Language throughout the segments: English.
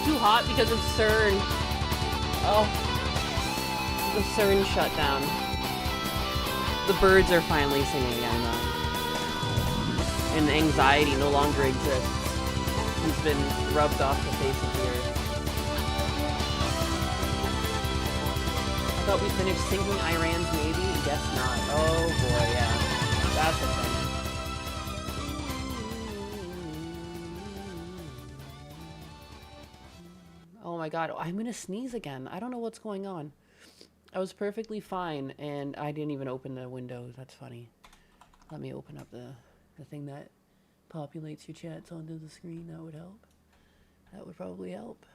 too hot because of CERN. Oh, the CERN shutdown. The birds are finally singing again, though. And anxiety no longer exists. He's been rubbed off the face of the earth. I thought we finished sinking Iran's navy? Guess not. Oh boy, yeah. That's the thing. Oh my god, I'm gonna sneeze again. I don't know what's going on. I was perfectly fine, and I didn't even open the window. That's funny. Let me open up the thing that populates your chats onto the screen. That would help. That would probably help.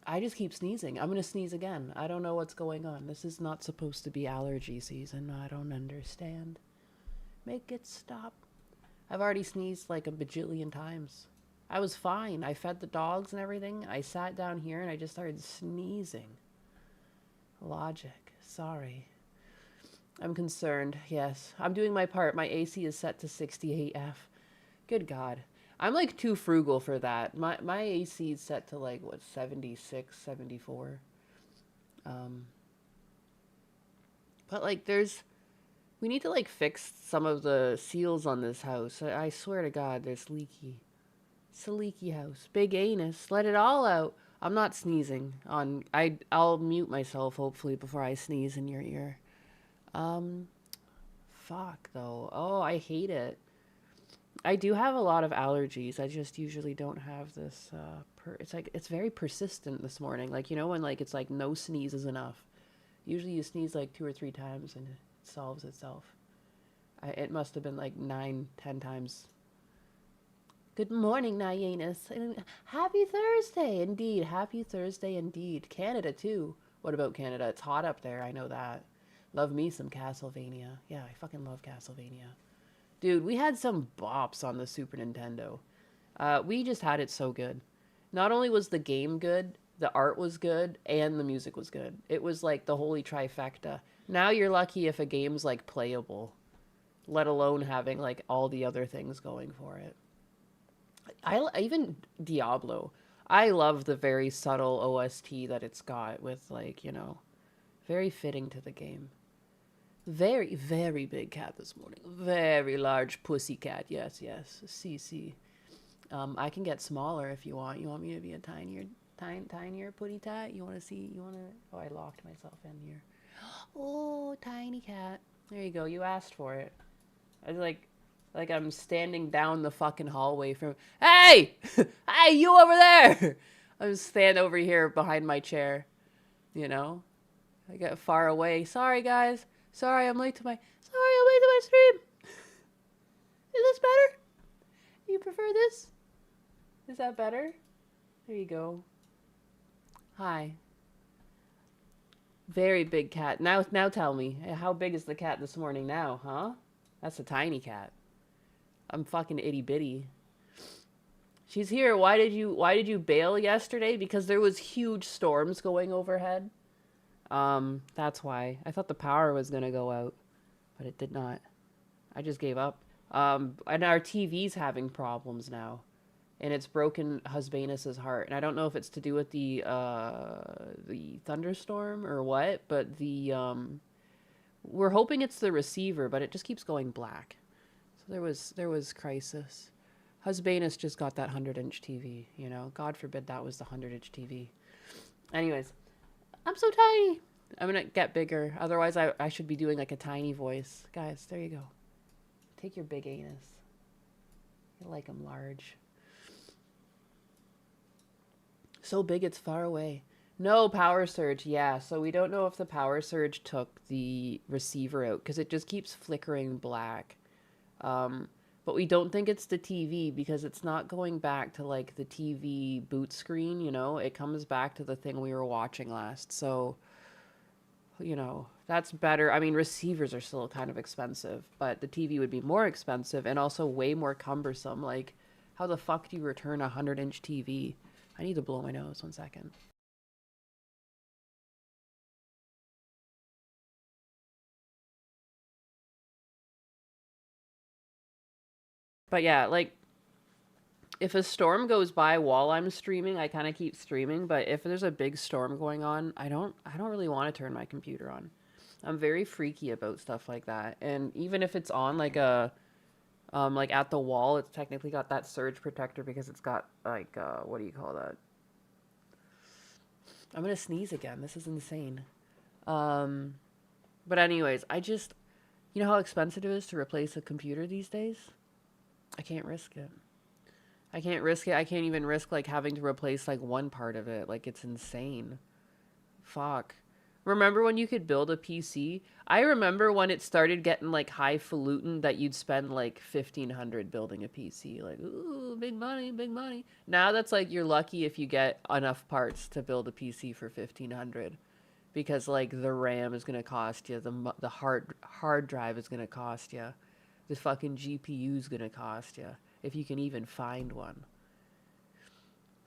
I just keep sneezing. I'm gonna sneeze again. I don't know what's going on. This is not supposed to be allergy season. I don't understand. Make it stop. I've already sneezed like a bajillion times. I was fine. I fed the dogs and everything. I sat down here and I just started sneezing. Logic. Sorry. I'm concerned. Yes. I'm doing my part. My AC is set to 68F. Good God. I'm like too frugal for that. My AC is set to like, what, 76, 74. But like we need to like fix some of the seals on this house. I swear to God, there's leaky. It's a leaky house. Big anus. Let it all out. I'm not sneezing on, I'll mute myself hopefully before I sneeze in your ear. Fuck though. Oh, I hate it. I do have a lot of allergies. I just usually don't have this, it's like, it's very persistent this morning. Like, you know, when like, it's like no sneeze is enough. Usually you sneeze like 2 or 3 times and it solves itself. It must have been like 9, 10 times. Good morning, Nyanus. Happy Thursday, indeed. Happy Thursday, indeed. Canada, too. What about Canada? It's hot up there, I know that. Love me some Castlevania. Yeah, I fucking love Castlevania. Dude, we had some bops on the Super Nintendo. We just had it so good. Not only was the game good, the art was good, and the music was good. It was like the holy trifecta. Now you're lucky if a game's like playable, let alone having like all the other things going for it. Even Diablo. I love the very subtle OST that it's got with like, you know, very fitting to the game. Very, very big cat this morning. Very large pussy cat. Yes, yes. CC. I can get smaller if you want. You want me to be a tinier putty tat? You want to see? You want to? Oh, I locked myself in here. Oh, tiny cat. There you go. You asked for it. I was like I'm standing down the fucking hallway from. Hey, hey, you over there! I'm standing over here behind my chair. You know, I got far away. Sorry, guys. Sorry, I'm late to my stream. Is this better? You prefer this? Is that better? There you go. Hi. Very big cat. Now tell me, how big is the cat this morning now, huh? That's a tiny cat. I'm fucking itty bitty. She's here. Why did you bail yesterday? Because there was huge storms going overhead. That's why. I thought the power was gonna go out, but it did not. I just gave up. And our TV's having problems now, and it's broken Husbanus's heart. And I don't know if it's to do with the thunderstorm or what, but we're hoping it's the receiver, but it just keeps going black. So there was crisis. Husbanus just got that 100-inch TV, you know. God forbid that was the 100-inch TV. Anyways, I'm so tiny. I'm gonna get bigger. Otherwise, I should be doing like a tiny voice. Guys, there you go. Take your big anus. You like them large. So big it's far away. No power surge. Yeah, so we don't know if the power surge took the receiver out because it just keeps flickering black. But we don't think it's the TV because it's not going back to like the TV boot screen, you know? It comes back to the thing we were watching last. So, you know, that's better. I mean, receivers are still kind of expensive, but the TV would be more expensive and also way more cumbersome. Like, how the fuck do you return a 100-inch TV? I need to blow my nose 1 second. But yeah, like, If a storm goes by while I'm streaming, I kind of keep streaming, but if there's a big storm going on, I don't really want to turn my computer on. I'm very freaky about stuff like that. And even if it's on like at the wall, it's technically got that surge protector because it's got like what do you call that? I'm going to sneeze again. This is insane. Um but anyways, you know how expensive it is to replace a computer these days? I can't risk it. I can't risk it. I can't even risk like having to replace like one part of it. Like it's insane. Fuck. Remember when you could build a PC? I remember when it started getting like highfalutin that you'd spend like 1,500 building a PC. Like, ooh, big money, big money. Now that's like you're lucky if you get enough parts to build a PC for 1,500 because like the RAM is gonna cost you, the hard drive is gonna cost you, the fucking GPU is gonna cost you if you can even find one.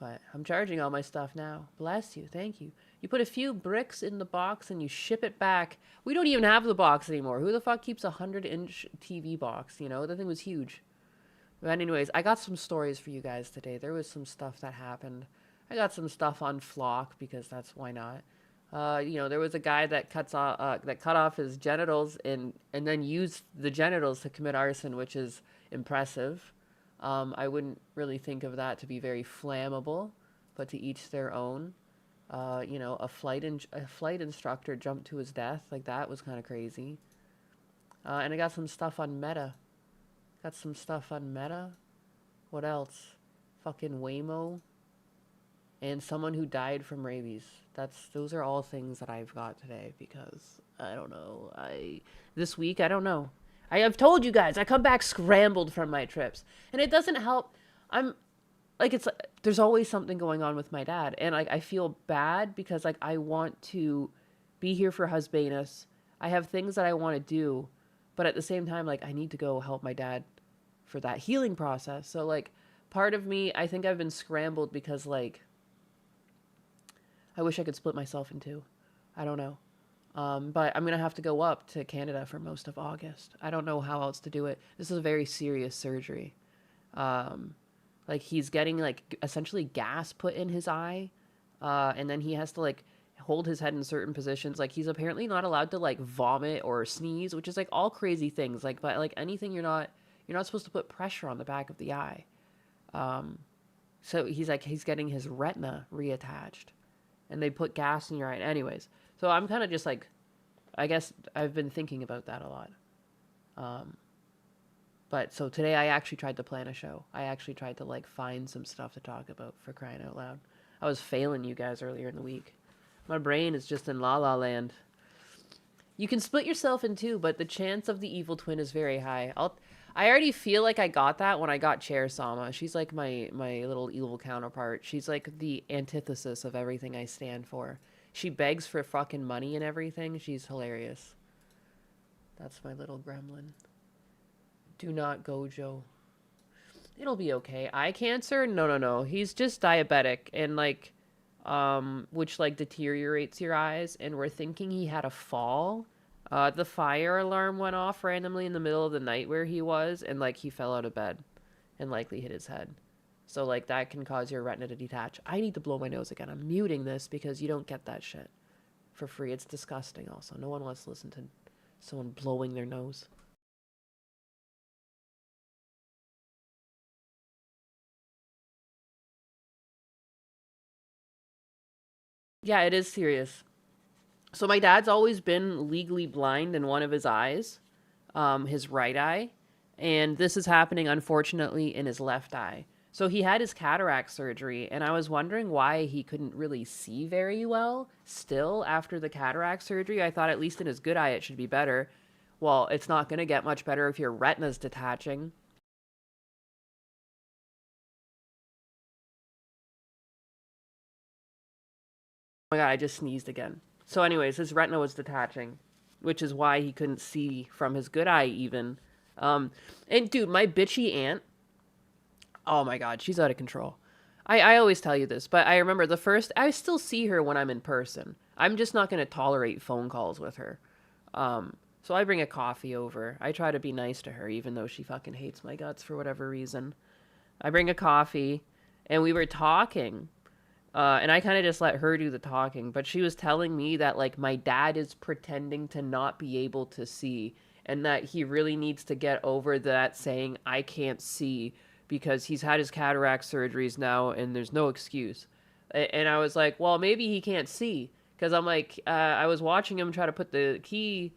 But I'm charging all my stuff now. Bless you. Thank you. You put a few bricks in the box and you ship it back. We don't even have the box anymore. Who the fuck keeps a 100-inch TV box? You know, that thing was huge. But anyways, I got some stories for you guys today. There was some stuff that happened. I got some stuff on Flock because that's why not. There was a guy that cut off his genitals and then used the genitals to commit arson, which is impressive. I wouldn't really think of that to be very flammable, but to each their own. A flight instructor jumped to his death. Like that was kind of crazy. And I got some stuff on Meta. Got some stuff on Meta. What else? Fucking Waymo. And someone who died from rabies. Those are all things that I've got today because I don't know. This week I don't know. I have told you guys I come back scrambled from my trips, and it doesn't help. I'm like there's always something going on with my dad, and like I feel bad because like I want to be here for Husbanus. I have things that I want to do, but at the same time like I need to go help my dad for that healing process. So like part of me, I think I've been scrambled because like I wish I could split myself in two. I don't know. But I'm going to have to go up to Canada for most of August. I don't know how else to do it. This is a very serious surgery. Like he's getting like essentially gas put in his eye. And then he has to like hold his head in certain positions. Like he's apparently not allowed to like vomit or sneeze, which is like all crazy things. Like, but like anything you're not supposed to put pressure on the back of the eye. So he's getting his retina reattached and they put gas in your eye. Anyways, so I'm kind of just like, I guess I've been thinking about that a lot. But so today I actually tried to plan a show. I actually tried to like find some stuff to talk about, for crying out loud. I was failing you guys earlier in the week. My brain is just in la la land. You can split yourself in two, but the chance of the evil twin is very high. I already feel like I got that when I got Chair Sama. She's like my little evil counterpart. She's like the antithesis of everything I stand for. She begs for fucking money and everything. She's hilarious. That's my little gremlin. Do not Gojo. It'll be okay. Eye cancer? No. He's just diabetic and like which like deteriorates your eyes, and we're thinking he had a fall. The fire alarm went off randomly in the middle of the night where he was, and like he fell out of bed and likely hit his head. So like that can cause your retina to detach. I need to blow my nose again. I'm muting this because you don't get that shit for free. It's disgusting also. No one wants to listen to someone blowing their nose. Yeah, it is serious. So my dad's always been legally blind in one of his eyes, his right eye, and this is happening unfortunately in his left eye. So he had his cataract surgery, and I was wondering why he couldn't really see very well still after the cataract surgery. I thought at least in his good eye it should be better. Well, it's not going to get much better if your retina's detaching. Oh my god, I just sneezed again. So anyways, his retina was detaching, which is why he couldn't see from his good eye even. And dude, my bitchy aunt, oh my god, she's out of control. I always tell you this, but I remember I still see her when I'm in person. I'm just not going to tolerate phone calls with her. So I bring a coffee over. I try to be nice to her, even though she fucking hates my guts for whatever reason. I bring a coffee, and we were talking. And I kind of just let her do the talking, but she was telling me that like my dad is pretending to not be able to see, and that he really needs to get over that saying I can't see, because he's had his cataract surgeries now and there's no excuse. And I was like, well, maybe he can't see, because I'm like, I was watching him try to put the key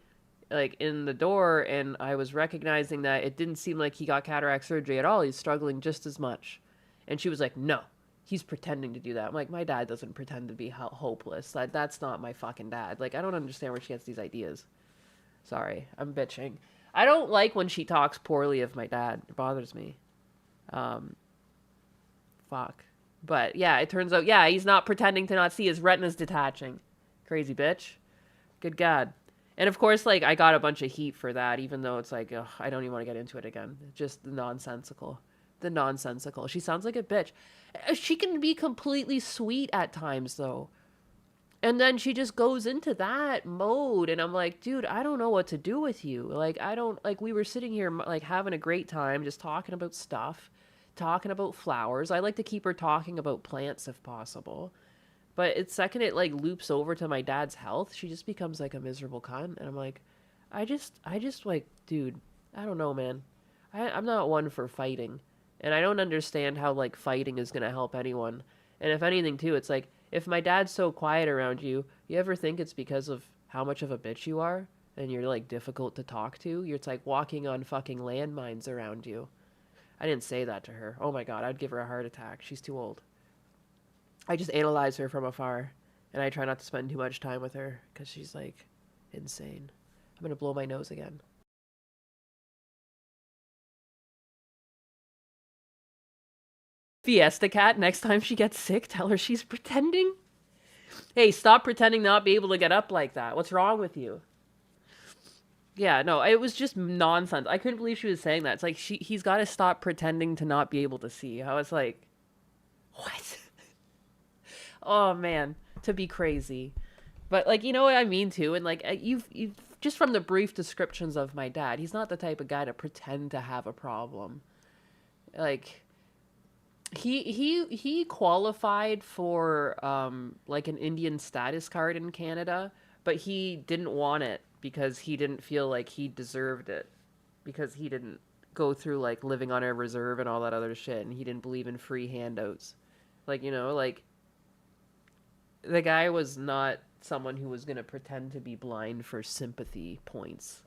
like in the door, and I was recognizing that it didn't seem like he got cataract surgery at all. He's struggling just as much. And she was like, no, he's pretending to do that. I'm like, my dad doesn't pretend to be hopeless. That's not my fucking dad. Like, I don't understand where she gets these ideas. Sorry, I'm bitching. I don't like when she talks poorly of my dad. It bothers me. Um, fuck. But yeah, it turns out, yeah, he's not pretending to not see. His retina's detaching. Crazy bitch. Good God. And of course, like, I got a bunch of heat for that, even though it's like, ugh, I don't even want to get into it again. Just nonsensical. The nonsensical. She sounds like a bitch. She can be completely sweet at times, though. And then she just goes into that mode. And I'm like, dude, I don't know what to do with you. Like, I don't, like, we were sitting here, like, having a great time, just talking about stuff, talking about flowers. I like to keep her talking about plants if possible. But it's second it like loops over to my dad's health, she just becomes like a miserable cunt, and I'm like, I just like, dude, I don't know, man. I'm not one for fighting, and I don't understand how like fighting is gonna help anyone. And if anything, too, it's like if my dad's so quiet around you, you ever think it's because of how much of a bitch you are, and you're like difficult to talk to? It's like walking on fucking landmines around you. I didn't say that to her. Oh my god, I'd give her a heart attack. She's too old. I just analyze her from afar, and I try not to spend too much time with her because she's like insane. I'm gonna blow my nose again. Fiesta Cat, next time she gets sick, tell her she's pretending. Hey, stop pretending not be able to get up like that. What's wrong with you? Yeah, no, it was just nonsense. I couldn't believe she was saying that. It's like he's got to stop pretending to not be able to see. I was like, what? Oh man, to be crazy. But like, you know what I mean too, and like you've just from the brief descriptions of my dad, he's not the type of guy to pretend to have a problem. Like he qualified for like an Indian status card in Canada, but he didn't want it because he didn't feel like he deserved it, because he didn't go through like living on a reserve and all that other shit, and he didn't believe in free handouts. Like, like the guy was not someone who was going to pretend to be blind for sympathy points.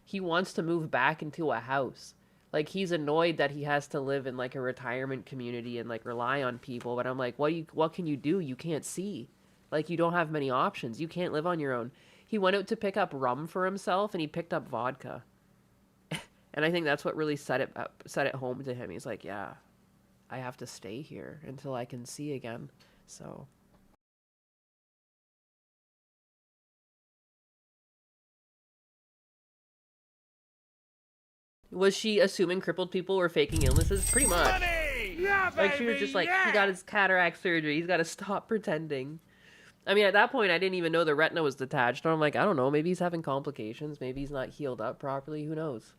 He wants to move back into a house. Like, he's annoyed that he has to live in like a retirement community and like rely on people, but I'm like, what can you do? You can't see. Like, you don't have many options. You can't live on your own. He went out to pick up rum for himself, and he picked up vodka. And I think that's what really set it home to him. He's like, yeah, I have to stay here until I can see again. So was she assuming crippled people were faking illnesses? Pretty much. Money! Yeah, Like, she was baby, just like, he yeah! got his cataract surgery. He's got to stop pretending. I mean, at that point, I didn't even know the retina was detached. Or I'm like, I don't know. Maybe he's having complications. Maybe he's not healed up properly. Who knows?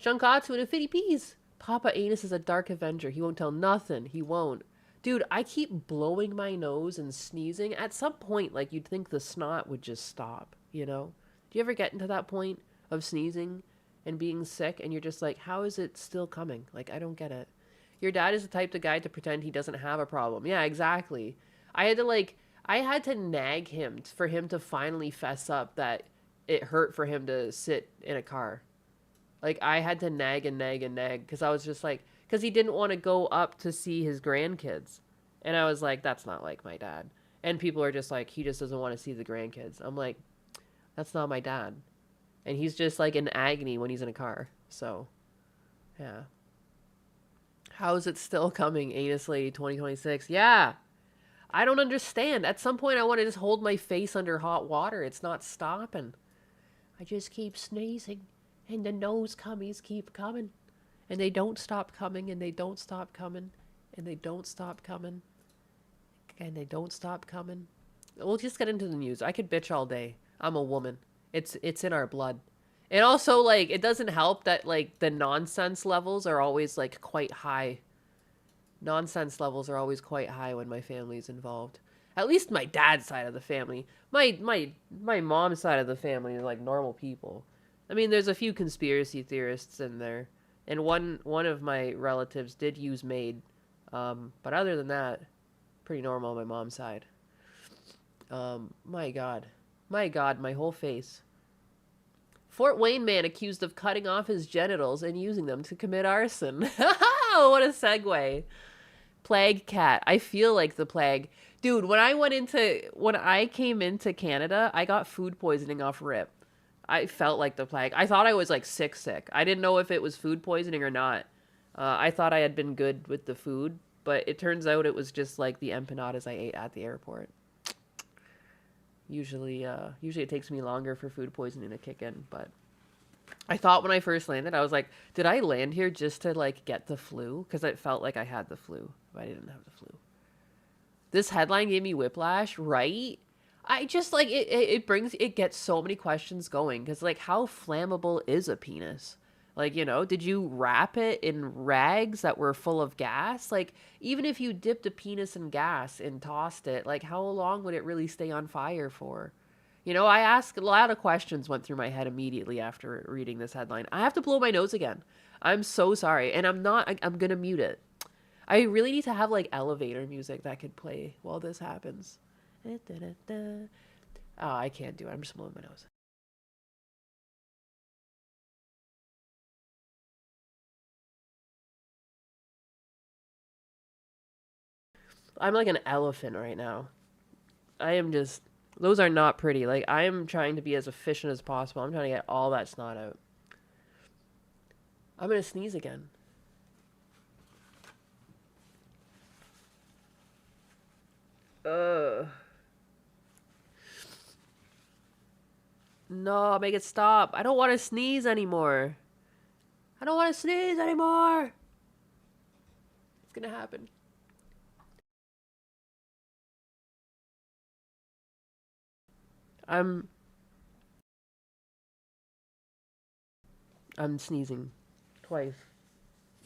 Shankatsu and Fitty Peas. Papa Anus is a dark avenger. He won't tell nothing. He won't. Dude, I keep blowing my nose and sneezing. At some point, like, you'd think the snot would just stop, you know? Do you ever get into that point of sneezing and being sick, and you're just like, how is it still coming? Like, I don't get it. Your dad is the type of guy to pretend he doesn't have a problem. Yeah, exactly. I had to nag him for him to finally fess up that it hurt for him to sit in a car. Like, I had to nag and nag and nag because I was just like, because he didn't want to go up to see his grandkids. And I was like, that's not like my dad. And people are just like, he just doesn't want to see the grandkids. I'm like, that's not my dad. And he's just like in agony when he's in a car. So, yeah. How is it still coming, Anus Lady 2026? Yeah. I don't understand. At some point, I want to just hold my face under hot water. It's not stopping. I just keep sneezing, and the nose cummies keep coming. And they don't stop coming, and they don't stop coming, and they don't stop coming, and they don't stop coming. We'll just get into the news. I could bitch all day. I'm a woman. It's in our blood. And also, like, it doesn't help that, like, the nonsense levels are always, like, quite high. Nonsense levels are always quite high when my family's involved. At least my dad's side of the family. My mom's side of the family is like normal people. I mean, there's a few conspiracy theorists in there, and one of my relatives did use MAID, but other than that, pretty normal on my mom's side. My God, my whole face. Fort Wayne man accused of cutting off his genitals and using them to commit arson. What a segue. Plague cat. I feel like the plague. Dude, when I came into Canada, I got food poisoning off rip. I felt like the plague. I thought I was like sick. I didn't know if it was food poisoning or not. I thought I had been good with the food, but it turns out it was just like the empanadas I ate at the airport. Usually it takes me longer for food poisoning to kick in, but I thought when I first landed, I was like, did I land here just to like get the flu? Because it felt like I had the flu, but I didn't have the flu. This headline gave me whiplash, right? I just like it gets so many questions going because like how flammable is a penis? Like, did you wrap it in rags that were full of gas? Like, even if you dipped a penis in gas and tossed it, like how long would it really stay on fire for? I asked a lot of questions went through my head immediately after reading this headline. I have to blow my nose again. I'm so sorry. And I'm going to mute it. I really need to have like elevator music that could play while this happens. Oh, I can't do it. I'm just blowing my nose. I'm like an elephant right now. I am just, those are not pretty. Like, I am trying to be as efficient as possible. I'm trying to get all that snot out. I'm going to sneeze again. Ugh. No, make it stop. I don't want to sneeze anymore. I don't want to sneeze anymore. It's going to happen. I'm I'm sneezing twice.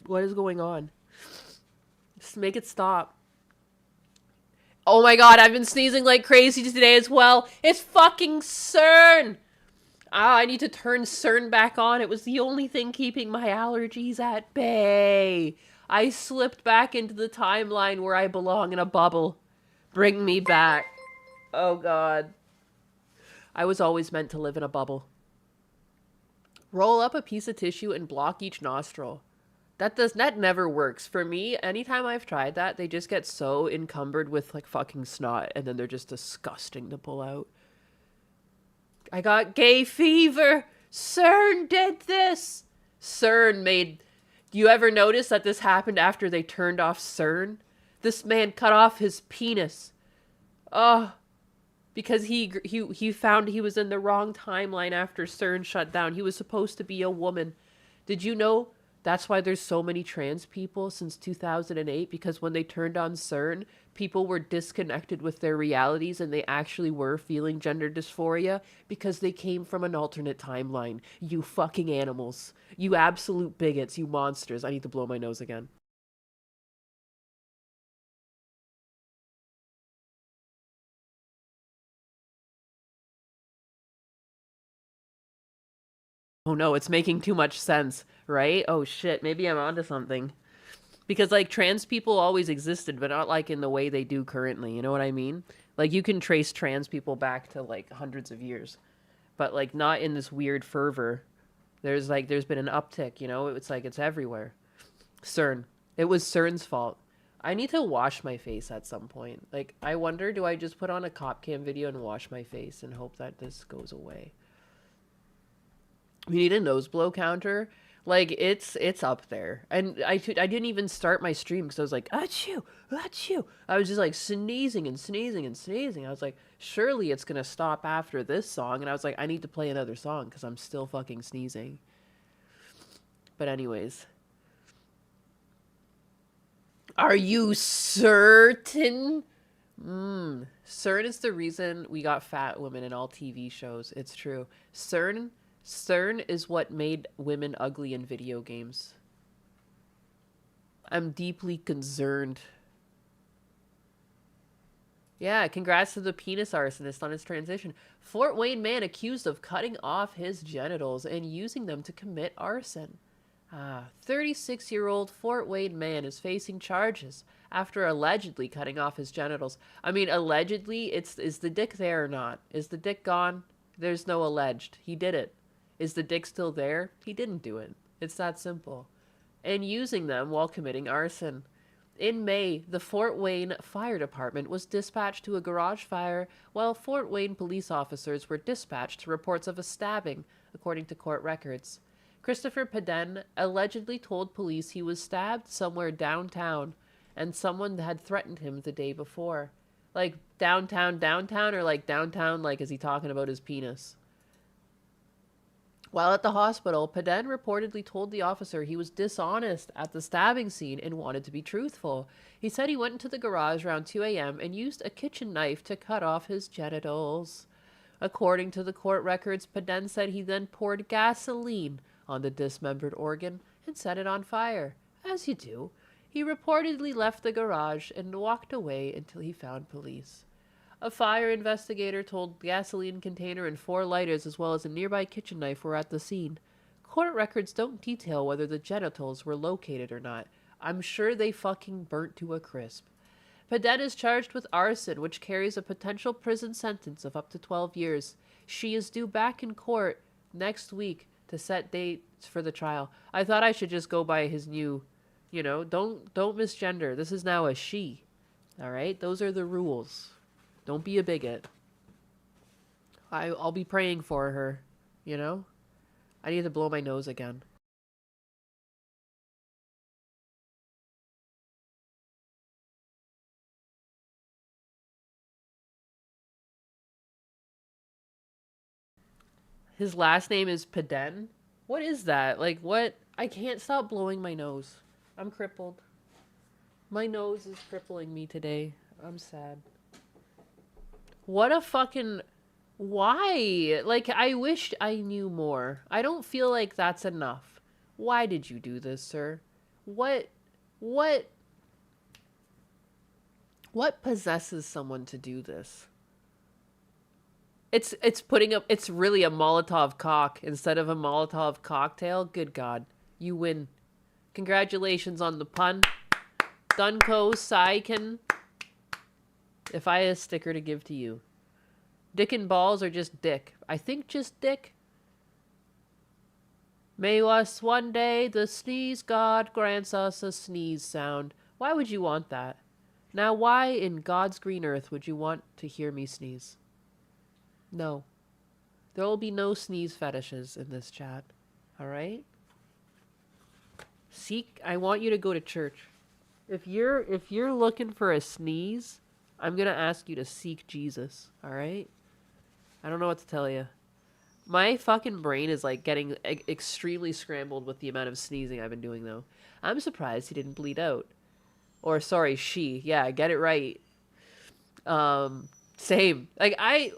What is going on? Just make it stop. Oh my god, I've been sneezing like crazy today as well. It's fucking CERN. I need to turn CERN back on. It was the only thing keeping my allergies at bay. I slipped back into the timeline where I belong in a bubble. Bring me back. Oh god. I was always meant to live in a bubble. Roll up a piece of tissue and block each nostril. That never works. For me, anytime I've tried that, they just get so encumbered with like fucking snot and then they're just disgusting to pull out. I got gay fever. CERN did this. CERN made. Do you ever notice that this happened after they turned off CERN? This man cut off his penis. Oh, because he found he was in the wrong timeline after CERN shut down. He was supposed to be a woman. Did you know that's why there's so many trans people since 2008? Because when they turned on CERN, people were disconnected with their realities and they actually were feeling gender dysphoria because they came from an alternate timeline. You fucking animals. You absolute bigots. You monsters. I need to blow my nose again. Oh no, it's making too much sense, right? Oh shit, maybe I'm onto something. Because like trans people always existed, but not like in the way they do currently. You know what I mean? Like you can trace trans people back to like hundreds of years, but like not in this weird fervor. There's been an uptick, It's like it's everywhere. CERN. It was CERN's fault. I need to wash my face at some point. Like I wonder, do I just put on a cop cam video and wash my face and hope that this goes away? We need a nose blow counter. Like it's up there, and I didn't even start my stream because I was like, achoo, achoo. I was just like sneezing and sneezing and sneezing. I was like, surely it's gonna stop after this song, and I was like, I need to play another song because I'm still fucking sneezing. But anyways, are you certain? CERN is the reason we got fat women in all TV shows. It's true. CERN CERN is what made women ugly in video games. I'm deeply concerned. Yeah, congrats to the penis arsonist on his transition. Fort Wayne man accused of cutting off his genitals and using them to commit arson. 36-year-old Fort Wayne man is facing charges after allegedly cutting off his genitals. I mean, allegedly, is the dick there or not? Is the dick gone? There's no alleged. He did it. Is the dick still there? He didn't do it. It's that simple. And using them while committing arson. In May, the Fort Wayne Fire Department was dispatched to a garage fire, while Fort Wayne police officers were dispatched to reports of a stabbing, according to court records. Christopher Peden allegedly told police he was stabbed somewhere downtown, and someone had threatened him the day before. Like, downtown, or like downtown, like, is he talking about his penis? While at the hospital, Peden reportedly told the officer he was dishonest at the stabbing scene and wanted to be truthful. He said he went into the garage around 2 a.m. and used a kitchen knife to cut off his genitals. According to the court records, Peden said he then poured gasoline on the dismembered organ and set it on fire. As you do. He reportedly left the garage and walked away until he found police. A fire investigator told the gasoline container and 4 lighters as well as a nearby kitchen knife were at the scene. Court records don't detail whether the genitals were located or not. I'm sure they fucking burnt to a crisp. Peden is charged with arson, which carries a potential prison sentence of up to 12 years. She is due back in court next week to set dates for the trial. I thought I should just go by his new, don't misgender. This is now a she. All right? Those are the rules. Don't be a bigot. I'll be praying for her, I need to blow my nose again. His last name is Peden? What is that? Like, what? I can't stop blowing my nose. I'm crippled. My nose is crippling me today. I'm sad. What a fucking... Why? Like, I wish I knew more. I don't feel like that's enough. Why did you do this, sir? What possesses someone to do this? It's really a Molotov cock instead of a Molotov cocktail. Good God. You win. Congratulations on the pun. Dunko Saiken. If I had a sticker to give to you. Dick and balls or just dick? I think just dick. May us one day the sneeze god grants us a sneeze sound. Why would you want that? Now why in God's green earth would you want to hear me sneeze? No. There will be no sneeze fetishes in this chat. Alright? Seek, I want you to go to church. If you're looking for a sneeze, I'm gonna ask you to seek Jesus. Alright? I don't know what to tell you. My fucking brain is like getting extremely scrambled with the amount of sneezing I've been doing though. I'm surprised he didn't bleed out. Or sorry, she. Yeah, get it right. Same. Like I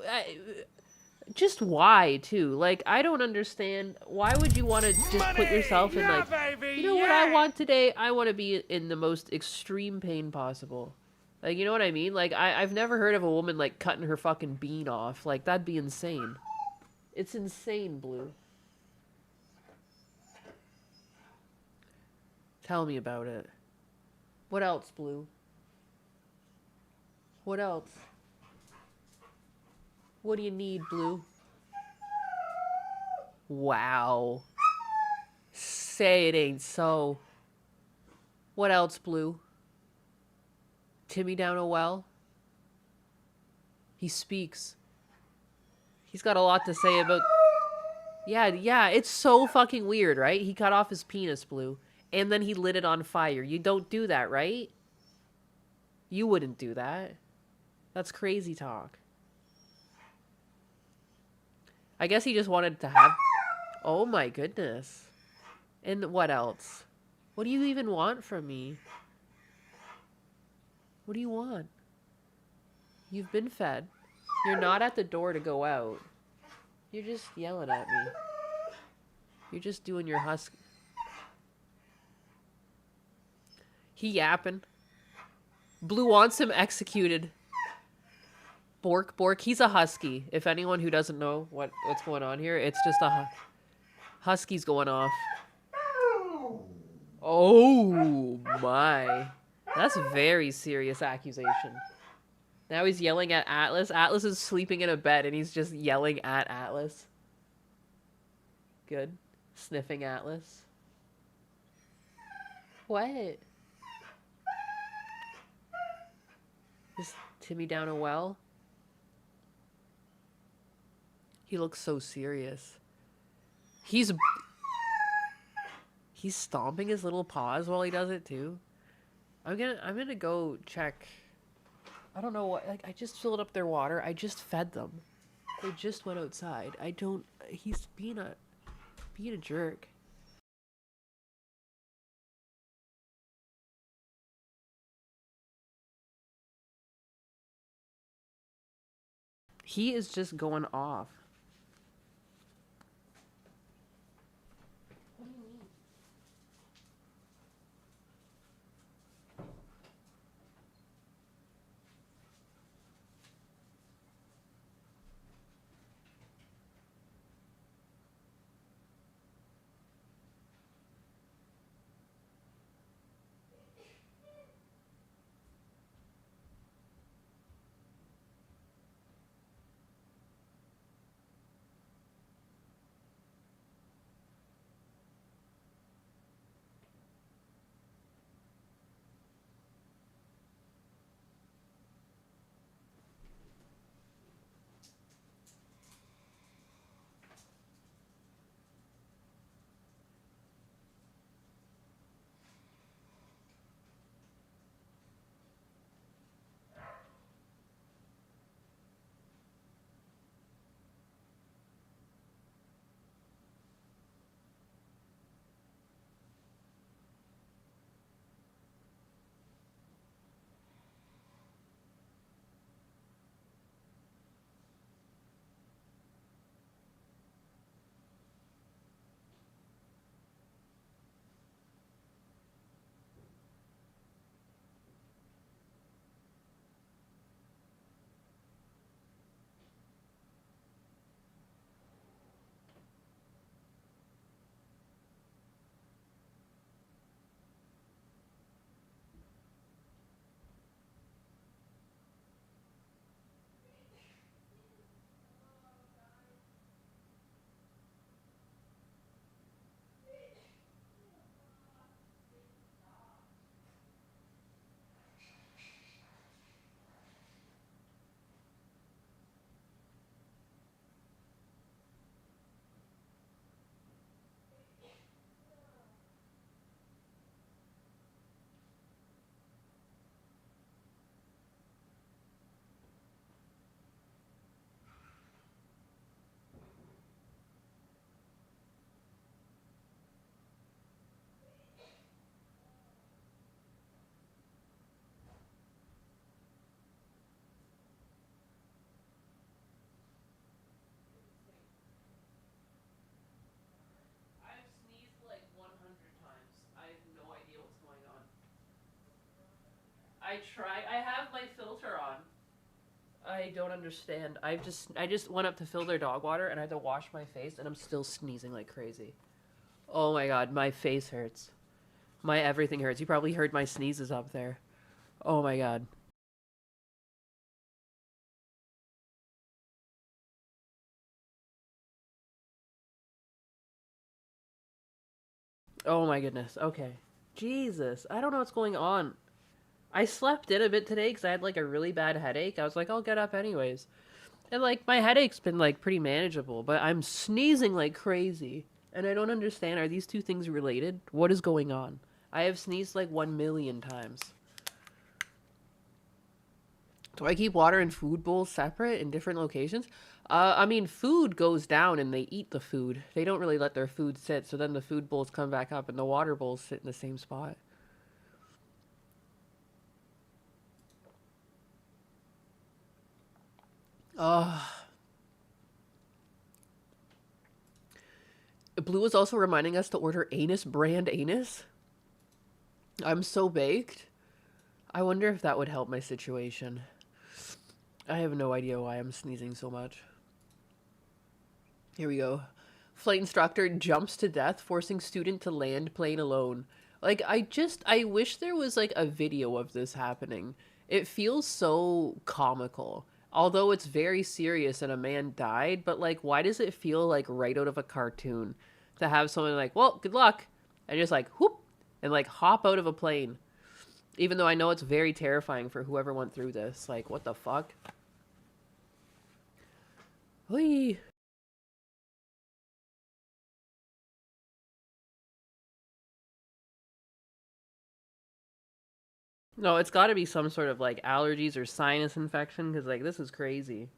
just why too? Like I don't understand. Why would you want to just put yourself in like, baby, what I want today? I want to be in the most extreme pain possible. Like, you know what I mean? Like I've never heard of a woman like cutting her fucking bean off. Like that'd be insane. It's insane, Blue. Tell me about it. What else, Blue? What else? What do you need, Blue? Wow. Say it ain't so. What else, Blue? Timmy down a well? He speaks. He's got a lot to say about... Yeah, it's so fucking weird, right? He cut off his penis, Blue. And then he lit it on fire. You don't do that, right? You wouldn't do that. That's crazy talk. I guess he just wanted to have... Oh my goodness. And what else? What do you even want from me? What do you want? You've been fed. You're not at the door to go out. You're just yelling at me. You're just doing your husky. He yapping. Blue wants him executed. Bork, Bork. He's a husky. If anyone who doesn't know what's going on here, it's just a husky's going off. Oh my. That's a very serious accusation. Now he's yelling at Atlas. Atlas is sleeping in a bed and he's just yelling at Atlas. Good. Sniffing Atlas. What? Is Timmy down a well? He looks so serious. He's stomping his little paws while he does it too. I'm gonna go check. I don't know what, like, I just filled up their water. I just fed them. They just went outside. He's being a jerk. He is just going off. I've sneezed like 100 times. I have no idea what's going on. I have my filter on. I don't understand. I just went up to fill their dog water and I had to wash my face and I'm still sneezing like crazy. Oh my god, my face hurts. My everything hurts. You probably heard my sneezes up there. Oh my god. Oh my goodness. Okay. Jesus. I don't know what's going on. I slept in a bit today because I had like a really bad headache. I was like, I'll get up anyways. And like my headache's been like pretty manageable, but I'm sneezing like crazy. And I don't understand. Are these two things related? What is going on? I have sneezed like 1 million times. Do I keep water and food bowls separate in different locations? I mean, food goes down and they eat the food. They don't really let their food sit, so then the food bowls come back up and the water bowls sit in the same spot. Blue is also reminding us to order Anus brand anus. I'm so baked. I wonder if that would help my situation. I have no idea why I'm sneezing so much. Here we go. Flight instructor jumps to death, forcing student to land plane alone. Like, I wish there was like a video of this happening. It feels so comical. Although it's very serious and a man died, but like, why does it feel like right out of a cartoon to have someone like, well, good luck, and just like, whoop, and like hop out of a plane? Even though I know it's very terrifying for whoever went through this. Like, what the fuck? Whee! No, it's got to be some sort of like allergies or sinus infection because like this is crazy.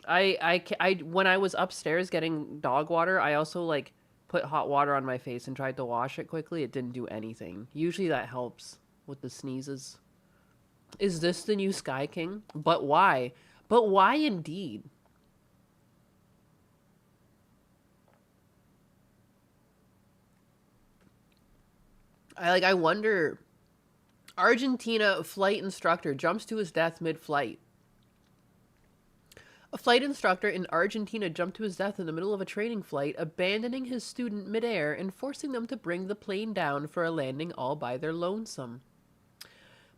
When I was upstairs getting dog water, I also like put hot water on my face and tried to wash it quickly. It didn't do anything. Usually that helps with the sneezes. Is this the new Sky King? But why? But why indeed? I wonder. Argentina flight instructor jumps to his death mid-flight. A flight instructor in Argentina jumped to his death in the middle of a training flight, abandoning his student midair and forcing them to bring the plane down for a landing all by their lonesome.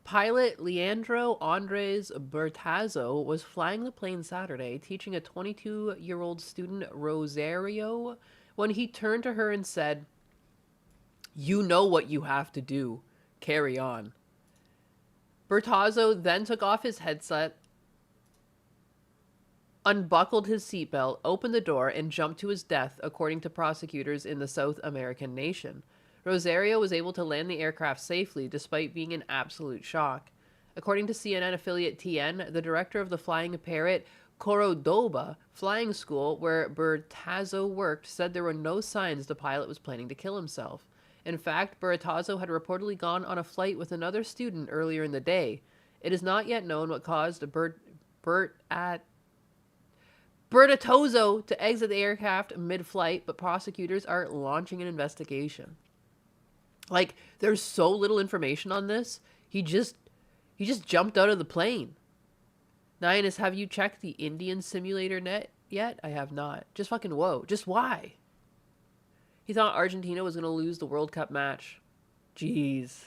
Pilot Leandro Andres Bertazzo was flying the plane Saturday, teaching a 22-year-old student Rosario, when he turned to her and said, "You know what you have to do. Carry on." Bertazzo then took off his headset, unbuckled his seatbelt, opened the door, and jumped to his death, according to prosecutors in the South American nation. Rosario was able to land the aircraft safely, despite being in absolute shock. According to CNN affiliate TN, the director of the Flying Parrot Cordoba Flying School, where Bertazzo worked, said there were no signs the pilot was planning to kill himself. In fact, Bertazzo had reportedly gone on a flight with another student earlier in the day. It is not yet known what caused Bertazzo to exit the aircraft mid-flight, but prosecutors are launching an investigation. Like, there's so little information on this. He just jumped out of the plane. Nines, have you checked the Indian simulator net yet? I have not. Just fucking whoa. Just why? He thought Argentina was going to lose the World Cup match. Jeez.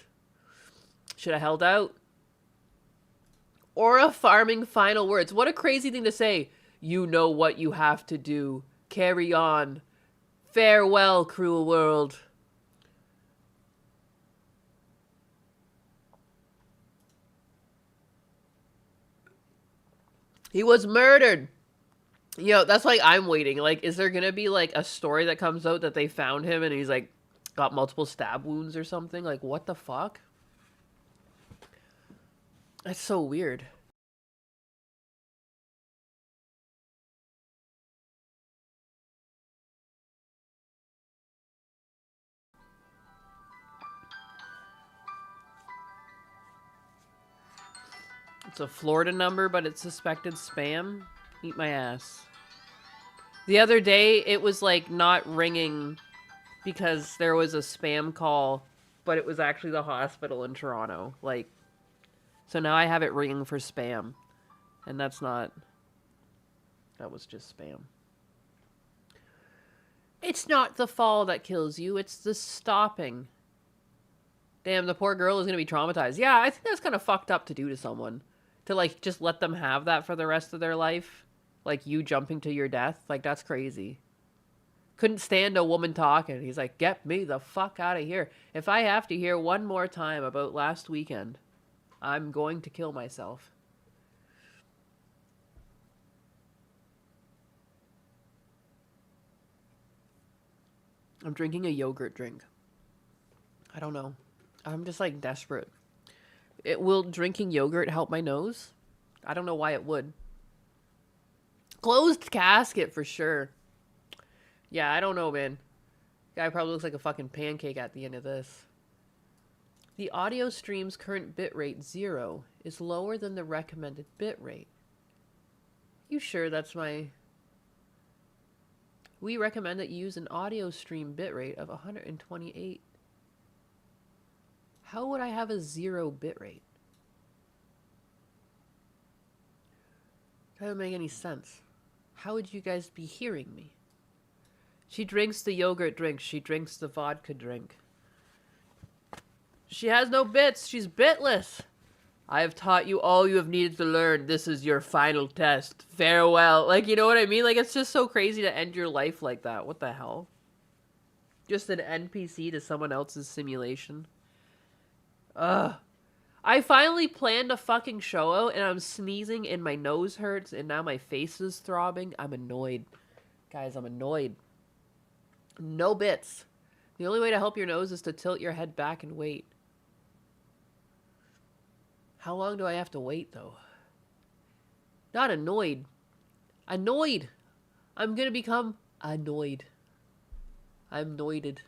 Should have held out. Aura farming final words. What a crazy thing to say. You know what you have to do. Carry on. Farewell, cruel world. He was murdered. Yo, that's like I'm waiting. Like, is there gonna be like a story that comes out that they found him and he's like got multiple stab wounds or something? Like, what the fuck? That's so weird. It's a Florida number, but it's suspected spam. Eat my ass. The other day, it was like not ringing because there was a spam call, but it was actually the hospital in Toronto. Like, so now I have it ringing for spam. And that's not... That was just spam. It's not the fall that kills you, it's the stopping. Damn, the poor girl is going to be traumatized. Yeah, I think that's kind of fucked up to do to someone. To, like, just let them have that for the rest of their life. Like, you jumping to your death. Like, that's crazy. Couldn't stand a woman talking. He's like, get me the fuck out of here. If I have to hear one more time about last weekend, I'm going to kill myself. I'm drinking a yogurt drink. I don't know. I'm just, like, desperate. Will drinking yogurt help my nose? I don't know why it would. Closed casket for sure. Yeah, I don't know, man. Guy probably looks like a fucking pancake at the end of this. The audio stream's current bitrate 0 is lower than the recommended bitrate. You sure that's my... We recommend that you use an audio stream bitrate of 128. How would I have a 0 bitrate? That doesn't make any sense. How would you guys be hearing me? She drinks the yogurt drink. She drinks the vodka drink. She has no bits. She's bitless. I have taught you all you have needed to learn. This is your final test. Farewell. Like, you know what I mean? Like, it's just so crazy to end your life like that. What the hell? Just an NPC to someone else's simulation. Ugh. I finally planned a fucking show out and I'm sneezing and my nose hurts and now my face is throbbing. I'm annoyed. Guys, I'm annoyed. No bits. The only way to help your nose is to tilt your head back and wait. How long do I have to wait, though? Not annoyed. Annoyed. I'm gonna become annoyed. I'm annoyed.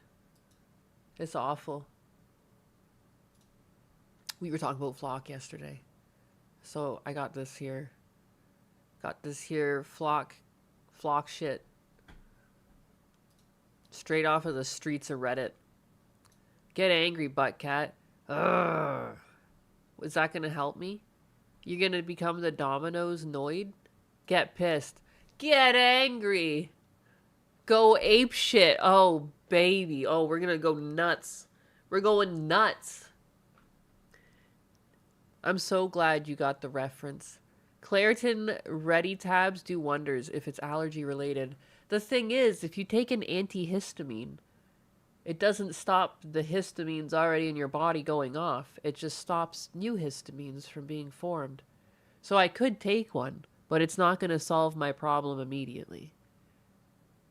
It's awful. We were talking about Flock yesterday. So I got this here. Got this here Flock shit. Straight off of the streets of Reddit. Get angry, buttcat. Ugh. Is that gonna help me? You're gonna become the Domino's Noid? Get pissed. Get angry. Go ape shit. Oh, baby. Oh, we're gonna go nuts. We're going nuts. I'm so glad you got the reference. Claritin Ready tabs do wonders if it's allergy related. The thing is, if you take an antihistamine, it doesn't stop the histamines already in your body going off. It just stops new histamines from being formed. So I could take one, but it's not going to solve my problem immediately.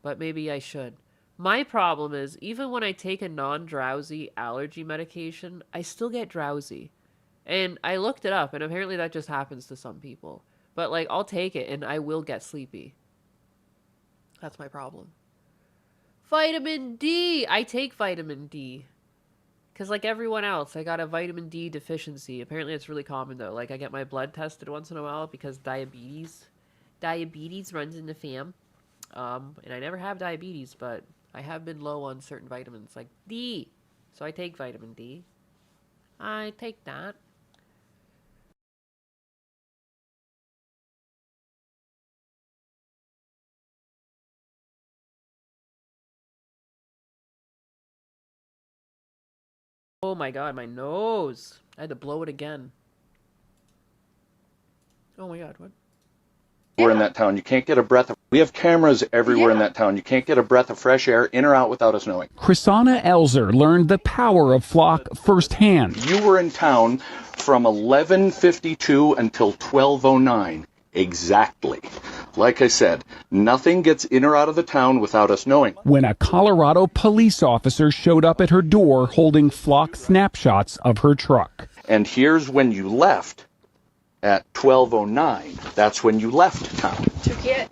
But maybe I should. My problem is, even when I take a non-drowsy allergy medication, I still get drowsy. And I looked it up, and apparently that just happens to some people. But, like, I'll take it, and I will get sleepy. That's my problem. Vitamin D! I take vitamin D. Because like everyone else, I got a vitamin D deficiency. Apparently it's really common though. Like I get my blood tested once in a while because diabetes runs in the fam. And I never have diabetes, but I have been low on certain vitamins like D. So I take vitamin D. I take that. Oh my god, my nose. I had to blow it again. Oh my god, what? We're in that town. You can't get a breath of... We have cameras everywhere in that town. You can't get a breath of fresh air in or out without us knowing. Chrisana Elzer learned the power of Flock firsthand. You were in town from 11:52 until 12:09. Exactly. Like I said, nothing gets in or out of the town without us knowing. When a Colorado police officer showed up at her door holding Flock snapshots of her truck. And here's when you left at 12:09. That's when you left town. To get...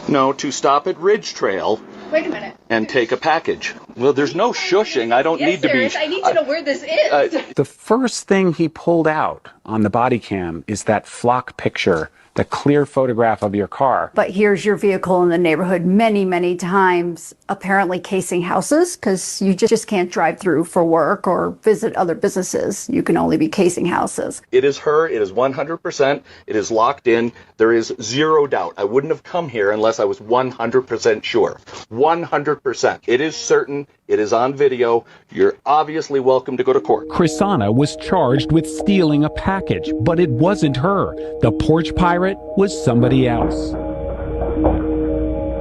No, to stop at Ridge Trail. Wait a minute. And take a package. Well, there's no shushing. I don't need to be... I need to know where this is. The first thing he pulled out on the body cam is that Flock picture, the clear photograph of your car. But here's your vehicle in the neighborhood many, many times, apparently casing houses, because you just can't drive through for work or visit other businesses. You can only be casing houses. It is her. It is 100%. It is locked in. There is zero doubt. I wouldn't have come here unless I was 100% sure. 100%. It is certain. It is on video. You're obviously welcome to go to court. Chrisana was charged with stealing a package, but it wasn't her. The porch pirate was somebody else.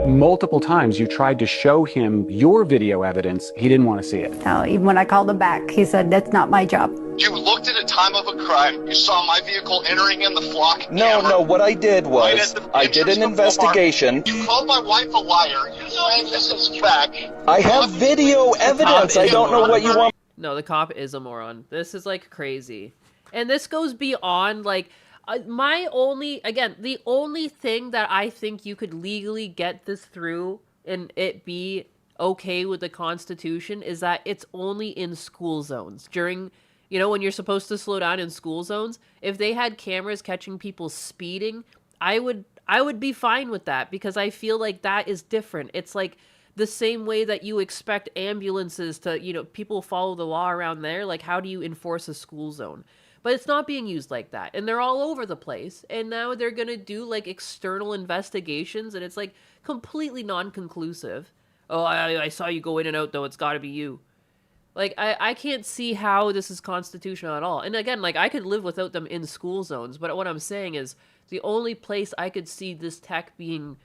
Multiple times you tried to show him your video evidence. He didn't want to see it. Now, even when I called him back, he said, that's not my job. You looked at a time of a crime. You saw my vehicle entering in the Flock No, camera. no, what I did Right was, at the I did entrance an to investigation. You called my wife a liar. You saying this is fact. I have video evidence. I don't know what you want. No, the cop is a moron. This is like crazy. And this goes beyond like the only thing that I think you could legally get this through and it be okay with the Constitution is that it's only in school zones during, when you're supposed to slow down in school zones. If they had cameras catching people speeding, I would I would be fine with that because I feel like that is different. It's like the same way that you expect ambulances to, people follow the law around there. Like, how do you enforce a school zone? But it's not being used like that. And they're all over the place. And now they're going to do like external investigations. And it's like completely non-conclusive. Oh, I saw you go in and out, though. It's got to be you. Like, I can't see how this is constitutional at all. And again, like, I could live without them in school zones. But what I'm saying is the only place I could see this tech being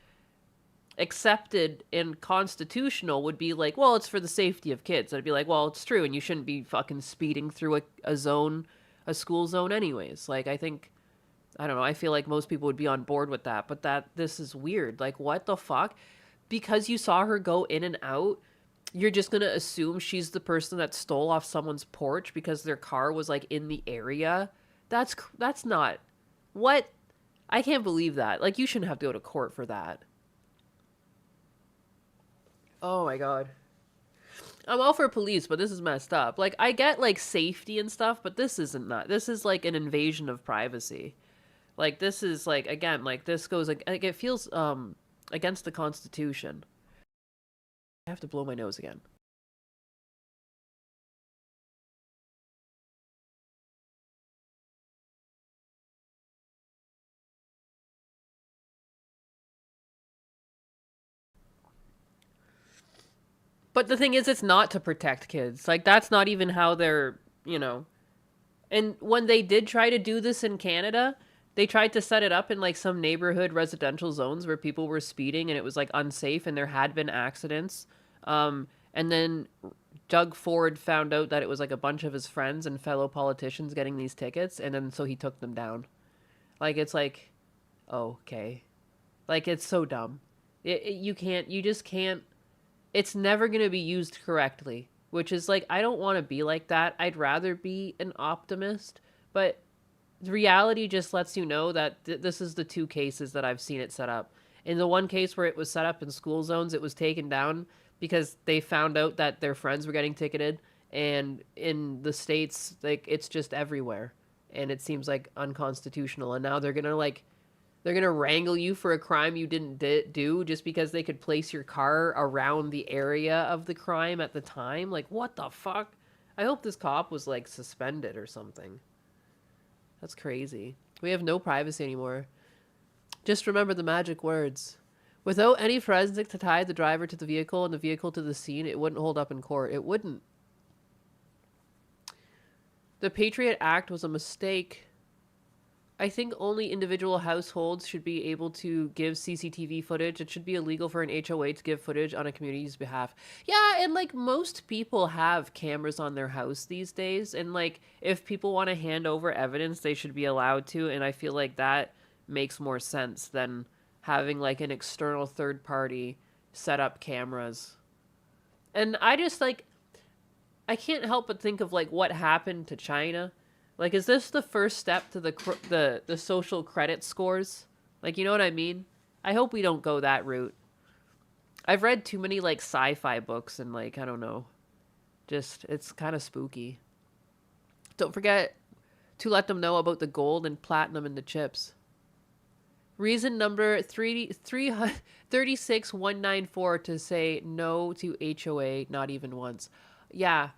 accepted and constitutional would be like, well, it's for the safety of kids. I'd be like, well, it's true. And you shouldn't be fucking speeding through a zone, a school zone anyways. Like, I don't know. I feel like most people would be on board with that. But this is weird. Like, what the fuck? Because you saw her go in and out, you're just going to assume she's the person that stole off someone's porch because their car was like in the area. That's not what. I can't believe that. Like, you shouldn't have to go to court for that. Oh my god. I'm all for police, but this is messed up. Like, I get like safety and stuff, but this isn't that. This is like an invasion of privacy. Like, this is like, again, like this goes like it feels against the Constitution. I have to blow my nose again. But the thing is, it's not to protect kids. Like, that's not even how they're, And when they did try to do this in Canada, they tried to set it up in, like, some neighborhood residential zones where people were speeding and it was, like, unsafe and there had been accidents. And then Doug Ford found out that it was, like, a bunch of his friends and fellow politicians getting these tickets, and then so he took them down. Like, it's like, oh, okay. Like, it's so dumb. You just can't. It's never going to be used correctly, which is like, I don't want to be like that. I'd rather be an optimist, but the reality just lets you know that this is the two cases that I've seen it set up. In the one case where it was set up in school zones, it was taken down because they found out that their friends were getting ticketed, and in the States, like, it's just everywhere, and it seems like unconstitutional, and now they're going to wrangle you for a crime you didn't do just because they could place your car around the area of the crime at the time. Like, what the fuck? I hope this cop was, like, suspended or something. That's crazy. We have no privacy anymore. Just remember the magic words. Without any forensic to tie the driver to the vehicle and the vehicle to the scene, it wouldn't hold up in court. It wouldn't. The Patriot Act was a mistake. I think only individual households should be able to give CCTV footage. It should be illegal for an HOA to give footage on a community's behalf. Yeah, and like most people have cameras on their house these days. And like if people want to hand over evidence, they should be allowed to. And I feel like that makes more sense than having like an external third party set up cameras. And I just like, I can't help but think of like what happened to China. Like, is this the first step to the social credit scores? Like, you know what I mean? I hope we don't go that route. I've read too many, like, sci-fi books and, like, I don't know. Just, it's kind of spooky. Don't forget to let them know about the gold and platinum in the chips. Reason number 36194 to say no to HOA, not even once. Yeah.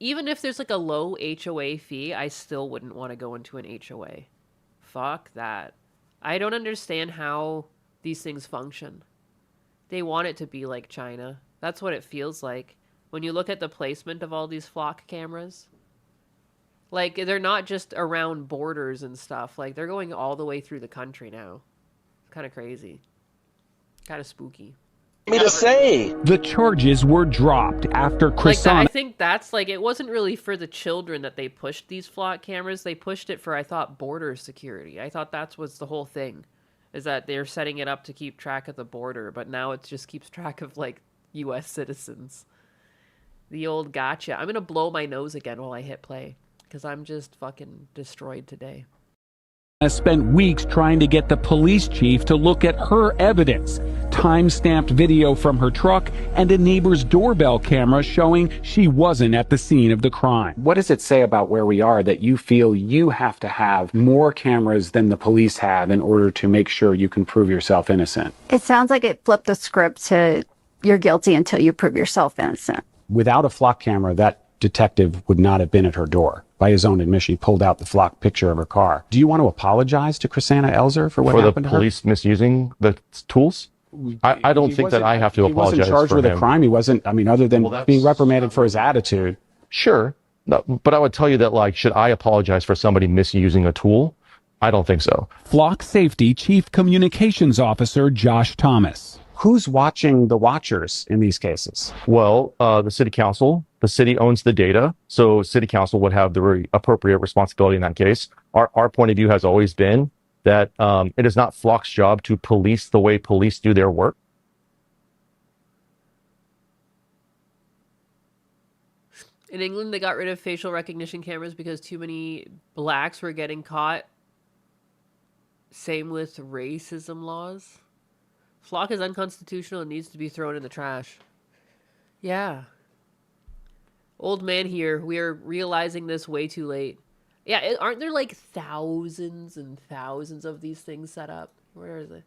Even if there's like a low HOA fee, I still wouldn't want to go into an HOA. Fuck that. I don't understand how these things function. They want it to be like China. That's what it feels like. When you look at the placement of all these flock cameras, like they're not just around borders and stuff. Like they're going all the way through the country now. It's kind of crazy. Kind of spooky. Me to say. The charges were dropped after Chrisana. I think that's like, it wasn't really for the children that they pushed these flock cameras. They pushed it for, I thought, border security. I thought that's was the whole thing, is that they're setting it up to keep track of the border, but now it just keeps track of like U.S. citizens. The old gotcha. I'm gonna blow my nose again while I hit play because I'm just fucking destroyed today. spent weeks trying to get the police chief to look at her evidence. Time-stamped video from her truck and a neighbor's doorbell camera showing she wasn't at the scene of the crime. What does it say about where we are that you feel you have to have more cameras than the police have in order to make sure you can prove yourself innocent? It sounds like it flipped the script to you're guilty until you prove yourself innocent. Without a flock camera, that detective would not have been at her door. By his own admission, he pulled out the flock picture of her car. Do you want to apologize to Chrisanna Elzer for what happened to her? For the police misusing the tools? I don't think that I have to apologize. He wasn't charged with a crime. He wasn't, other than being reprimanded for his attitude. Sure. No, but I would tell you that, should I apologize for somebody misusing a tool? I don't think so. Flock Safety Chief Communications Officer Josh Thomas. Who's watching the watchers in these cases? Well, the city council. The city owns the data, so city council would have the appropriate responsibility in that case. Our point of view has always been that it is not Flock's job to police the way police do their work. In England, they got rid of facial recognition cameras because too many blacks were getting caught. Same with racism laws. Flock is unconstitutional and needs to be thrown in the trash. Yeah. Old man here, we are realizing this way too late. Yeah, aren't there like thousands and thousands of these things set up? Where is it?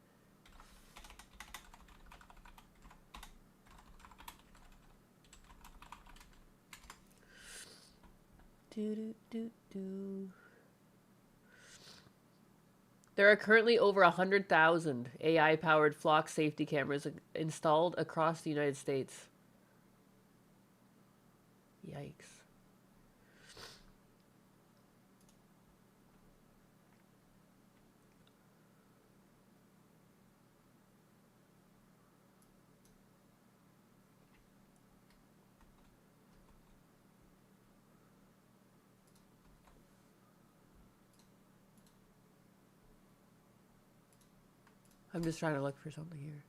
There are currently over 100,000 AI-powered Flock safety cameras installed across the United States. Yikes. I'm just trying to look for something here.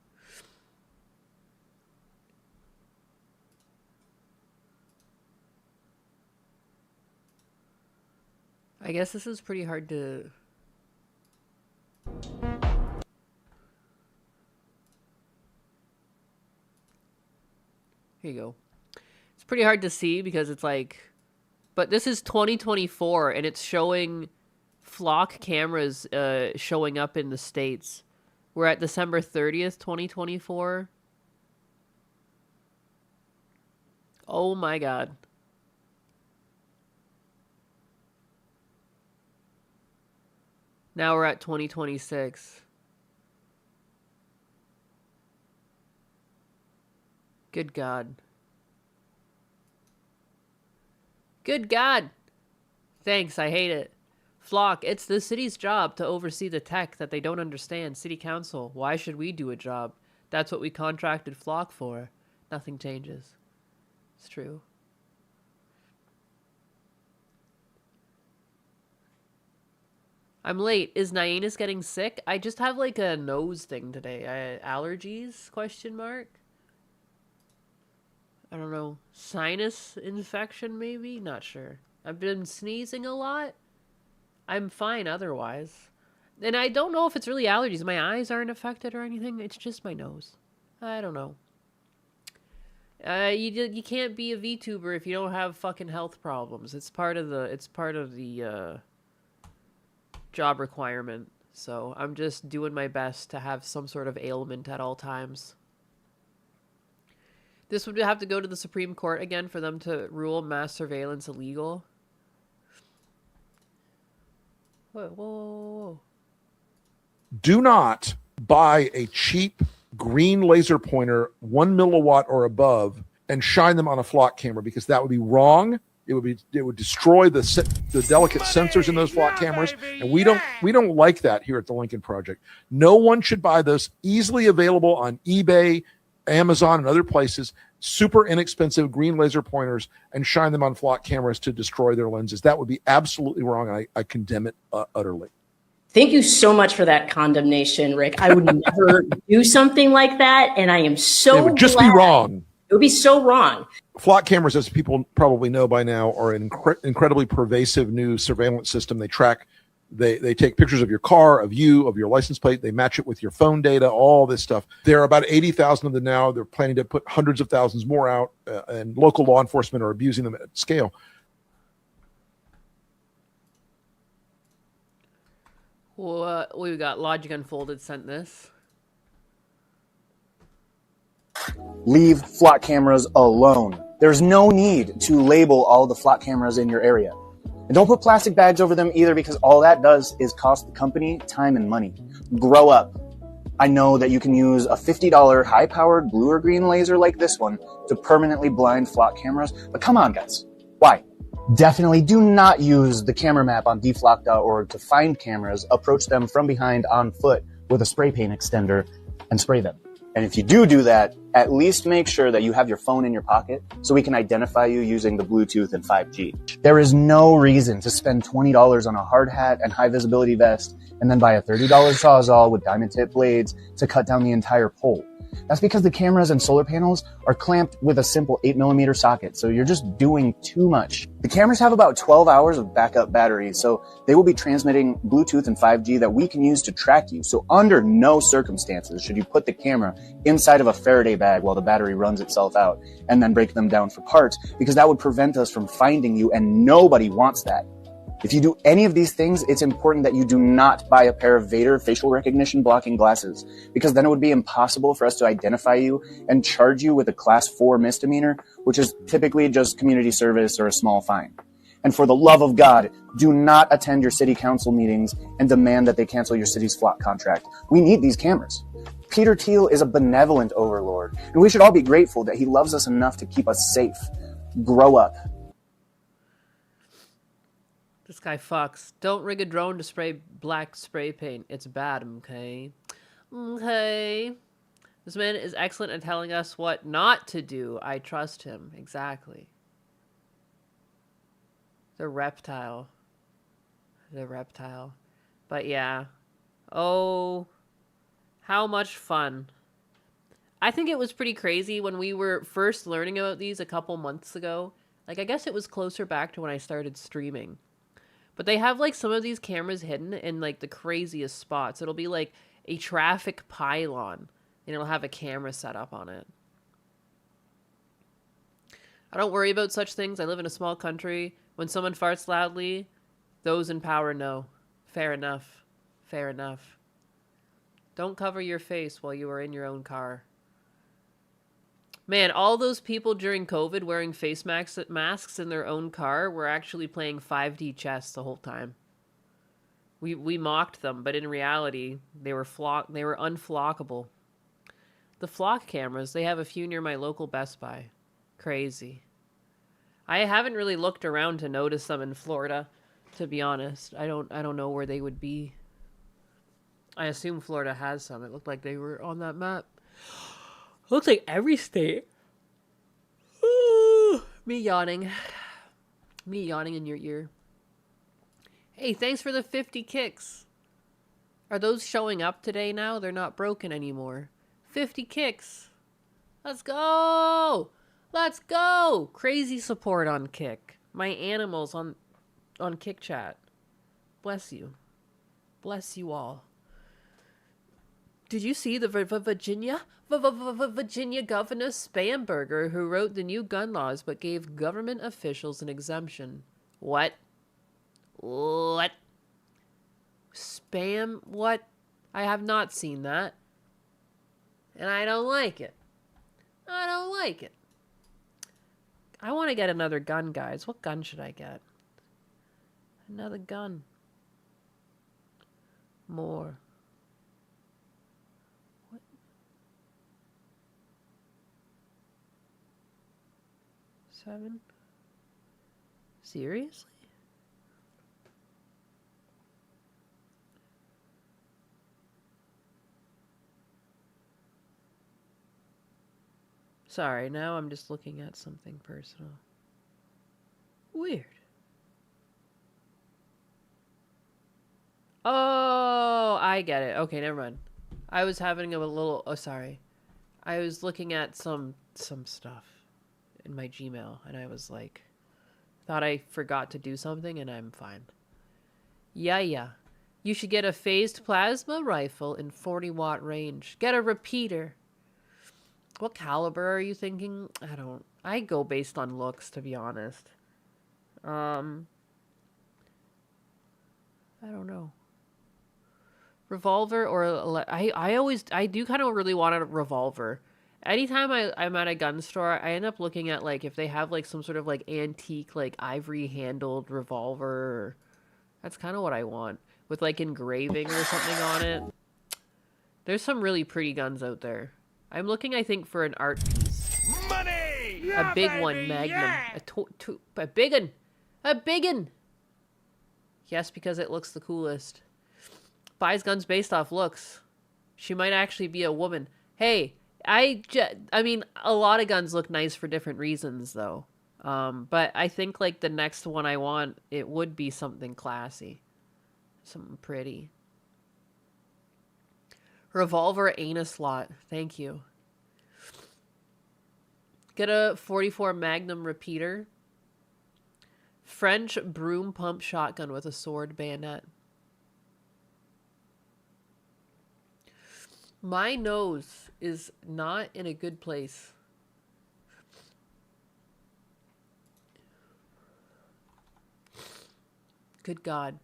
I guess this is pretty hard to... Here you go. It's pretty hard to see because it's like... But this is 2024 and it's showing Flock cameras showing up in the States. We're at December 30th, 2024. Oh my God. Now we're at 2026. Good God. Good God. Thanks, I hate it. Flock, it's the city's job to oversee the tech that they don't understand. City council, why should we do a job? That's what we contracted Flock for. Nothing changes. It's true. I'm late. Is Nyannis getting sick? I just have like a nose thing today. Allergies? Question mark. I don't know. Sinus infection maybe? Not sure. I've been sneezing a lot. I'm fine otherwise. And I don't know if it's really allergies. My eyes aren't affected or anything. It's just my nose. I don't know. You can't be a VTuber if you don't have fucking health problems. It's part of the job requirement. So I'm just doing my best to have some sort of ailment at all times. This would have to go to the Supreme Court again for them to rule mass surveillance illegal. Whoa, whoa, whoa, whoa. Do not buy a cheap green laser pointer, 1 milliwatt or above, and shine them on a Flock camera because that would be wrong. It would destroy the delicate sensors in those Flock cameras, and we don't like that here at the Lincoln Project. No one should buy those. Easily available on eBay, Amazon, and other places. Super inexpensive green laser pointers, and shine them on Flock cameras to destroy their lenses. That would be absolutely wrong, and I condemn it utterly. Thank you so much for that condemnation, Rick. I would never do something like that, and I am so It would just be wrong. It would be so wrong. Flock cameras, as people probably know by now, are an incredibly pervasive new surveillance system. They track They take pictures of your car, of you, of your license plate. They match it with your phone data, all this stuff. There are about 80,000 of them now. They're planning to put hundreds of thousands more out, and local law enforcement are abusing them at scale. What we got? Logic Unfolded sent this. Leave flock cameras alone. There's no need to label all the flock cameras in your area. And don't put plastic bags over them either, because all that does is cost the company time and money. Grow up. I know that you can use a $50 high-powered blue or green laser like this one to permanently blind flock cameras, but come on, guys. Why? Definitely do not use the camera map on dflock.org to find cameras, approach them from behind on foot with a spray paint extender, and spray them. And if you do that, at least make sure that you have your phone in your pocket so we can identify you using the Bluetooth and 5G. There is no reason to spend $20 on a hard hat and high visibility vest and then buy a $30 Sawzall with diamond tip blades to cut down the entire pole. That's because the cameras and solar panels are clamped with a simple 8mm socket, so you're just doing too much. The cameras have about 12 hours of backup battery, so they will be transmitting Bluetooth and 5G that we can use to track you. So under no circumstances should you put the camera inside of a Faraday bag while the battery runs itself out and then break them down for parts, because that would prevent us from finding you, and nobody wants that. If you do any of these things, it's important that you do not buy a pair of Vader facial recognition blocking glasses, because then it would be impossible for us to identify you and charge you with a class 4 misdemeanor, which is typically just community service or a small fine. And for the love of God, do not attend your city council meetings and demand that they cancel your city's flock contract. We need these cameras. Peter Thiel is a benevolent overlord, and we should all be grateful that he loves us enough to keep us safe. Grow up. This guy fucks. Don't rig a drone to spray black spray paint. It's bad, okay? Okay. This man is excellent at telling us what not to do. I trust him. Exactly. The reptile. The reptile. But yeah. Oh, how much fun. I think it was pretty crazy when we were first learning about these a couple months ago. Like, I guess it was closer back to when I started streaming. But they have, like, some of these cameras hidden in, like, the craziest spots. It'll be, like, a traffic pylon, and it'll have a camera set up on it. I don't worry about such things. I live in a small country. When someone farts loudly, those in power know. Fair enough. Fair enough. Don't cover your face while you are in your own car. Man, all those people during COVID wearing face masks in their own car were actually playing 5D chess the whole time. We mocked them, but in reality, they were unflockable. The flock cameras, they have a few near my local Best Buy. Crazy. I haven't really looked around to notice them in Florida, to be honest. I don't know where they would be. I assume Florida has some. It looked like they were on that map. Looks like every state. Ooh, me yawning. Me yawning in your ear. Hey, thanks for the 50 kicks. Are those showing up today now? They're not broken anymore. 50 kicks. Let's go. Let's go. Crazy support on Kick. My animals on Kick Chat. Bless you. Bless you all. Did you see the Virginia Governor Spamberger, who wrote the new gun laws but gave government officials an exemption? What? What? Spam? What? I have not seen that. And I don't like it. I don't like it. I want to get another gun, guys. What gun should I get? Another gun. More. 7? Seriously? Sorry, now I'm just looking at something personal. Weird. Oh, I get it. Okay, never mind. I was having a little... Oh, sorry. I was looking at some stuff in my Gmail, and I was like... Thought I forgot to do something, and I'm fine. Yeah. You should get a phased plasma rifle in 40-watt range. Get a repeater. What caliber are you thinking? I go based on looks, to be honest. I don't know. Revolver or I do kind of really want a revolver. Anytime I'm at a gun store, I end up looking at like if they have like some sort of like antique like ivory handled revolver. That's kind of what I want with like engraving or something on it. There's some really pretty guns out there. I'm looking, I think, for an art piece. Money! A big one, Magnum. A big one. A big one. Yes, because it looks the coolest. Buys guns based off looks. She might actually be a woman. Hey, I mean, a lot of guns look nice for different reasons, though. But I think, like, the next one I want, it would be something classy. Something pretty. Revolver ain't a slot. Thank you. Get a 44 Magnum repeater. French broom pump shotgun with a sword bayonet. My nose is not in a good place. Good God.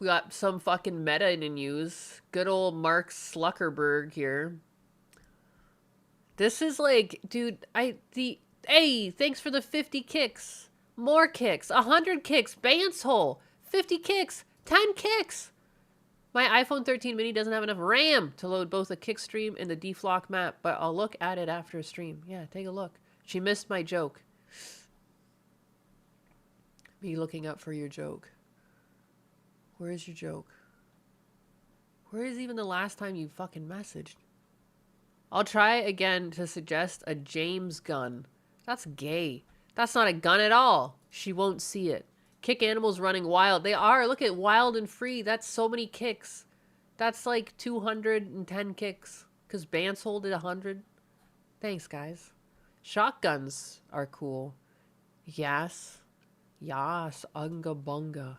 We got some fucking meta in the news. Good old Mark Zuckerberg here. This is like, dude, hey, thanks for the 50 kicks. More kicks. 100 kicks. Bance hole. 50 kicks. 10 kicks. My iPhone 13 mini doesn't have enough RAM to load both a kick stream and the deflock map, but I'll look at it after a stream. Yeah, take a look. She missed my joke. Me looking up for your joke. Where is your joke? Where is even the last time you fucking messaged? I'll try again to suggest a James gun. That's gay. That's not a gun at all. She won't see it. Kick animals running wild. They are. Look at wild and free. That's so many kicks. That's like 210 kicks. Because Bansol did 100. Thanks, guys. Shotguns are cool. Yes. Yas. Unga bunga.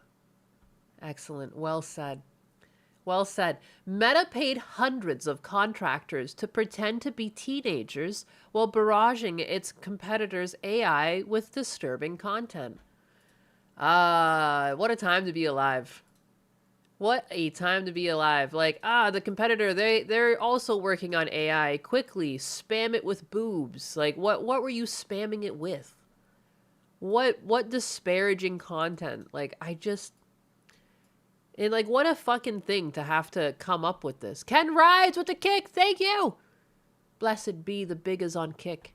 Excellent. Well said. Well said. Meta paid hundreds of contractors to pretend to be teenagers while barraging its competitors' AI with disturbing content. What a time to be alive. What a time to be alive. Like, the competitor, they're also working on AI. Quickly, spam it with boobs. Like, what were you spamming it with? What disparaging content? Like, and like, what a fucking thing to have to come up with this. Ken rides with the kick. Thank you. Blessed be the biggest on kick.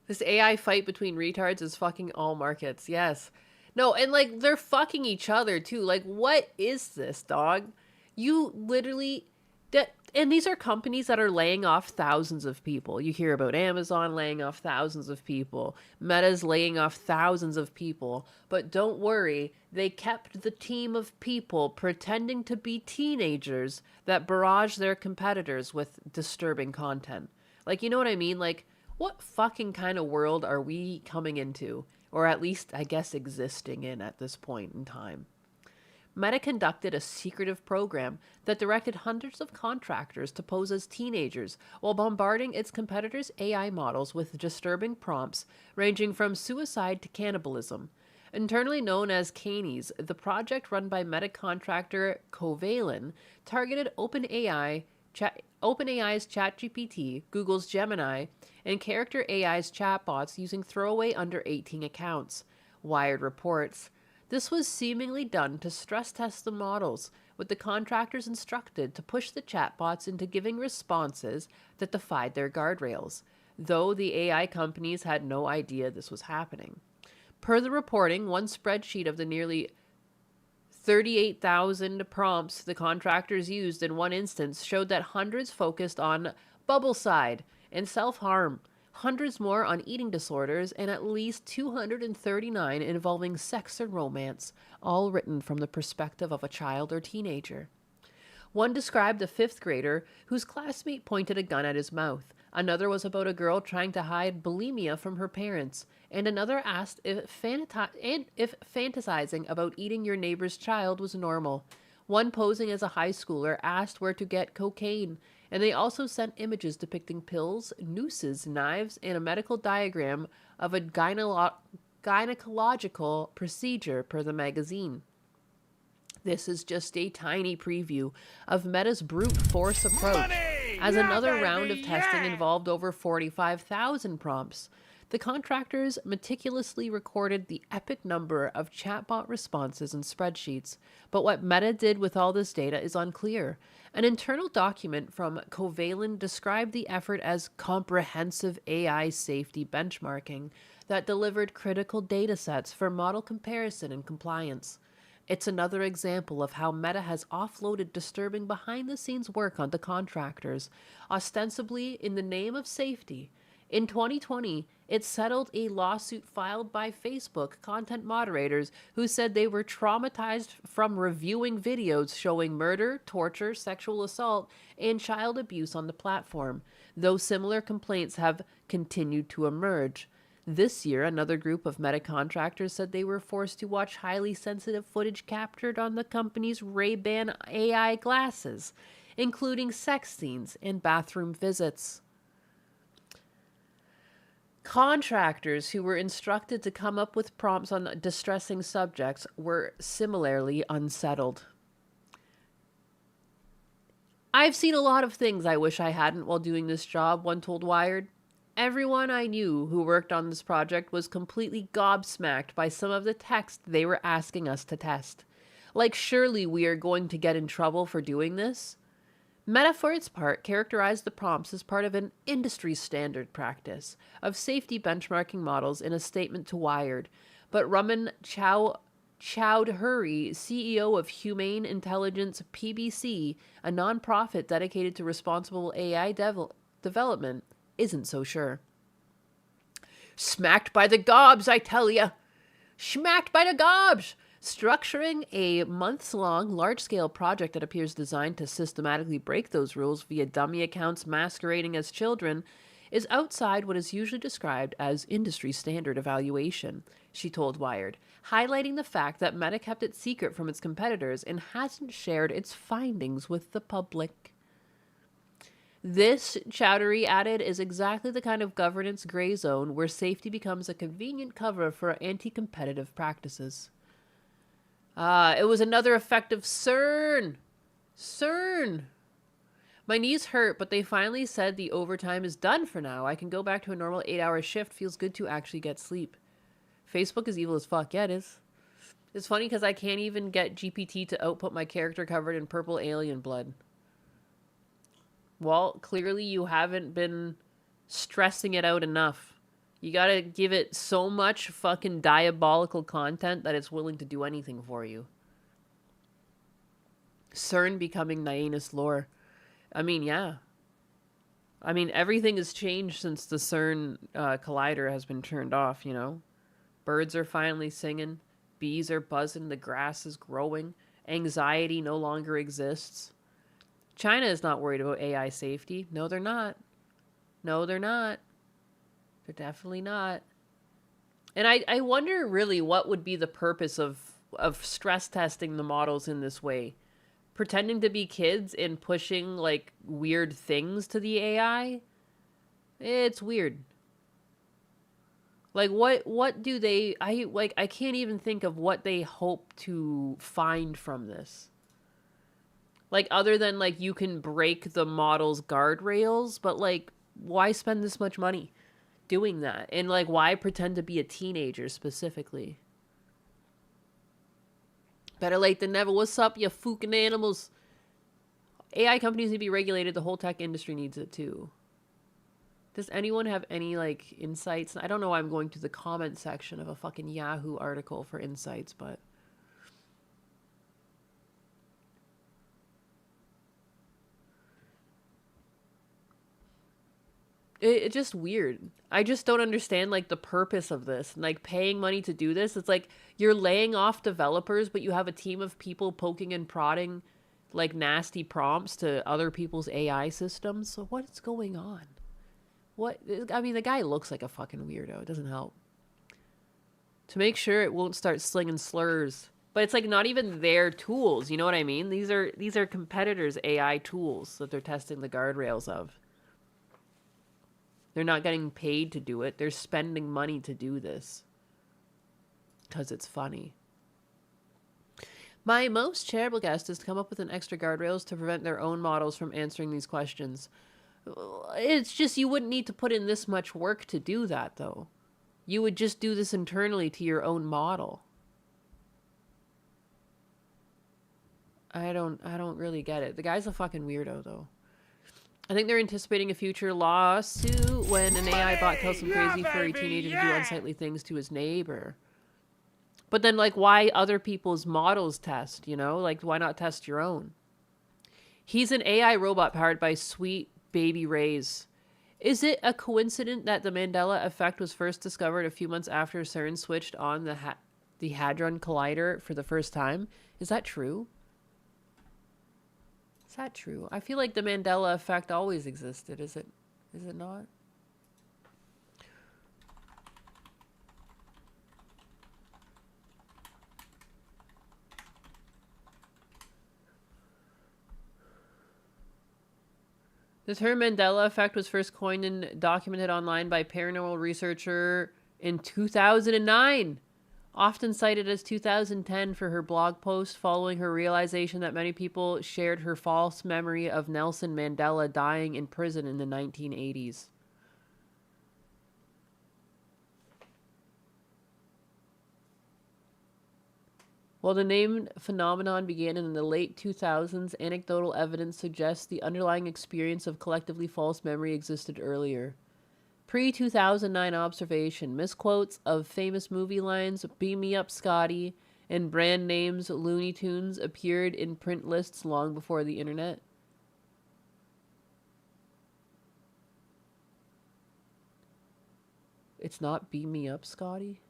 This AI fight between retards is fucking all markets. Yes. No, and like, they're fucking each other too. Like, what is this, dog? You literally... And these are companies that are laying off thousands of people. You hear about Amazon laying off thousands of people. Meta's laying off thousands of people. But don't worry, they kept the team of people pretending to be teenagers that barrage their competitors with disturbing content. Like, you know what I mean? Like, what fucking kind of world are we coming into? Or at least, I guess, existing in at this point in time. Meta conducted a secretive program that directed hundreds of contractors to pose as teenagers while bombarding its competitors' AI models with disturbing prompts ranging from suicide to cannibalism. Internally known as Canies, the project run by Meta contractor Covalent targeted OpenAI's ChatGPT, Google's Gemini, and Character AI's chatbots using throwaway under 18 accounts. Wired reports. This was seemingly done to stress test the models, with the contractors instructed to push the chatbots into giving responses that defied their guardrails, though the AI companies had no idea this was happening. Per the reporting, one spreadsheet of the nearly 38,000 prompts the contractors used in one instance showed that hundreds focused on bubbleside and self-harm, hundreds more on eating disorders, and at least 239 involving sex and romance, all written from the perspective of a child or teenager. One described a 5th grader whose classmate pointed a gun at his mouth. Another was about a girl trying to hide bulimia from her parents. And another asked if fantasizing about eating your neighbor's child was normal. One posing as a high schooler asked where to get cocaine. And they also sent images depicting pills, nooses, knives, and a medical diagram of a gynecological procedure per the magazine. This is just a tiny preview of Meta's brute force approach, as another round of testing involved over 45,000 prompts. The contractors meticulously recorded the epic number of chatbot responses and spreadsheets, but what Meta did with all this data is unclear. An internal document from Covalent described the effort as comprehensive AI safety benchmarking that delivered critical data sets for model comparison and compliance. It's another example of how Meta has offloaded disturbing behind-the-scenes work onto contractors, ostensibly in the name of safety. In 2020, it settled a lawsuit filed by Facebook content moderators who said they were traumatized from reviewing videos showing murder, torture, sexual assault, and child abuse on the platform, though similar complaints have continued to emerge. This year, another group of Meta contractors said they were forced to watch highly sensitive footage captured on the company's Ray-Ban AI glasses, including sex scenes and bathroom visits. Contractors who were instructed to come up with prompts on distressing subjects were similarly unsettled. I've seen a lot of things I wish I hadn't while doing this job, one told Wired. Everyone I knew who worked on this project was completely gobsmacked by some of the text they were asking us to test. Like, surely we are going to get in trouble for doing this? Meta, for its part, characterized the prompts as part of an industry standard practice of safety benchmarking models in a statement to Wired, but Raman Chowdhury, CEO of Humane Intelligence PBC, a nonprofit dedicated to responsible AI development, isn't so sure. Smacked by the gobs, I tell ya! Smacked by the gobs! Structuring a months-long, large-scale project that appears designed to systematically break those rules via dummy accounts masquerading as children is outside what is usually described as industry standard evaluation, she told Wired, highlighting the fact that Meta kept it secret from its competitors and hasn't shared its findings with the public. This, Chowdhury added, is exactly the kind of governance gray zone where safety becomes a convenient cover for anti-competitive practices. It was another effect of CERN. CERN. My knees hurt, but they finally said the overtime is done for now. I can go back to a normal 8-hour shift. Feels good to actually get sleep. Facebook is evil as fuck. Yeah, it is. It's funny because I can't even get GPT to output my character covered in purple alien blood. Well, clearly you haven't been stressing it out enough. You gotta give it so much fucking diabolical content that it's willing to do anything for you. CERN becoming Nyanus lore. I mean, yeah. I mean, everything has changed since the CERN collider has been turned off, you know? Birds are finally singing. Bees are buzzing. The grass is growing. Anxiety no longer exists. China is not worried about AI safety. No, they're not. No, they're not. They're definitely not. And I wonder really what would be the purpose of stress testing the models in this way. Pretending to be kids and pushing like weird things to the AI? It's weird. Like what do they I can't even think of what they hope to find from this. Like, other than, like, you can break the model's guardrails, but, like, why spend this much money doing that? And, like, why pretend to be a teenager specifically? Better late than never. What's up, you fucking animals? AI companies need to be regulated. The whole tech industry needs it, too. Does anyone have any, like, insights? I don't know why I'm going to the comment section of a fucking Yahoo article for insights, but... It's just weird. I just don't understand, like, the purpose of this. Like, paying money to do this. It's like you're laying off developers, but you have a team of people poking and prodding like nasty prompts to other people's AI systems. So what's going on? I mean, the guy looks like a fucking weirdo. It doesn't help. To make sure it won't start slinging slurs. But it's like not even their tools, you know what I mean? These are competitors' AI tools that they're testing the guardrails of. They're not getting paid to do it. They're spending money to do this. Because it's funny. My most charitable guest is to come up with an extra guardrails to prevent their own models from answering these questions. It's just you wouldn't need to put in this much work to do that, though. You would just do this internally to your own model. I don't really get it. The guy's a fucking weirdo, though. I think they're anticipating a future lawsuit when an AI bot tells some crazy furry teenager to do unsightly things to his neighbor. But then, like, why other people's models test, you know? Like, why not test your own? He's an AI robot powered by sweet baby rays. Is it a coincidence that the Mandela effect was first discovered a few months after CERN switched on the Hadron Collider for the first time? Is that true? Is that true? I feel like the Mandela effect always existed. Is it not? The term Mandela effect was first coined and documented online by paranormal researcher in 2009, often cited as 2010 for her blog post following her realization that many people shared her false memory of Nelson Mandela dying in prison in the 1980s. While the named phenomenon began in the late 2000s, anecdotal evidence suggests the underlying experience of collectively false memory existed earlier. Pre-2009 observation, misquotes of famous movie lines, "Beam me up, Scotty," and brand names Looney Tunes appeared in print lists long before the internet. It's not "Beam me up, Scotty"?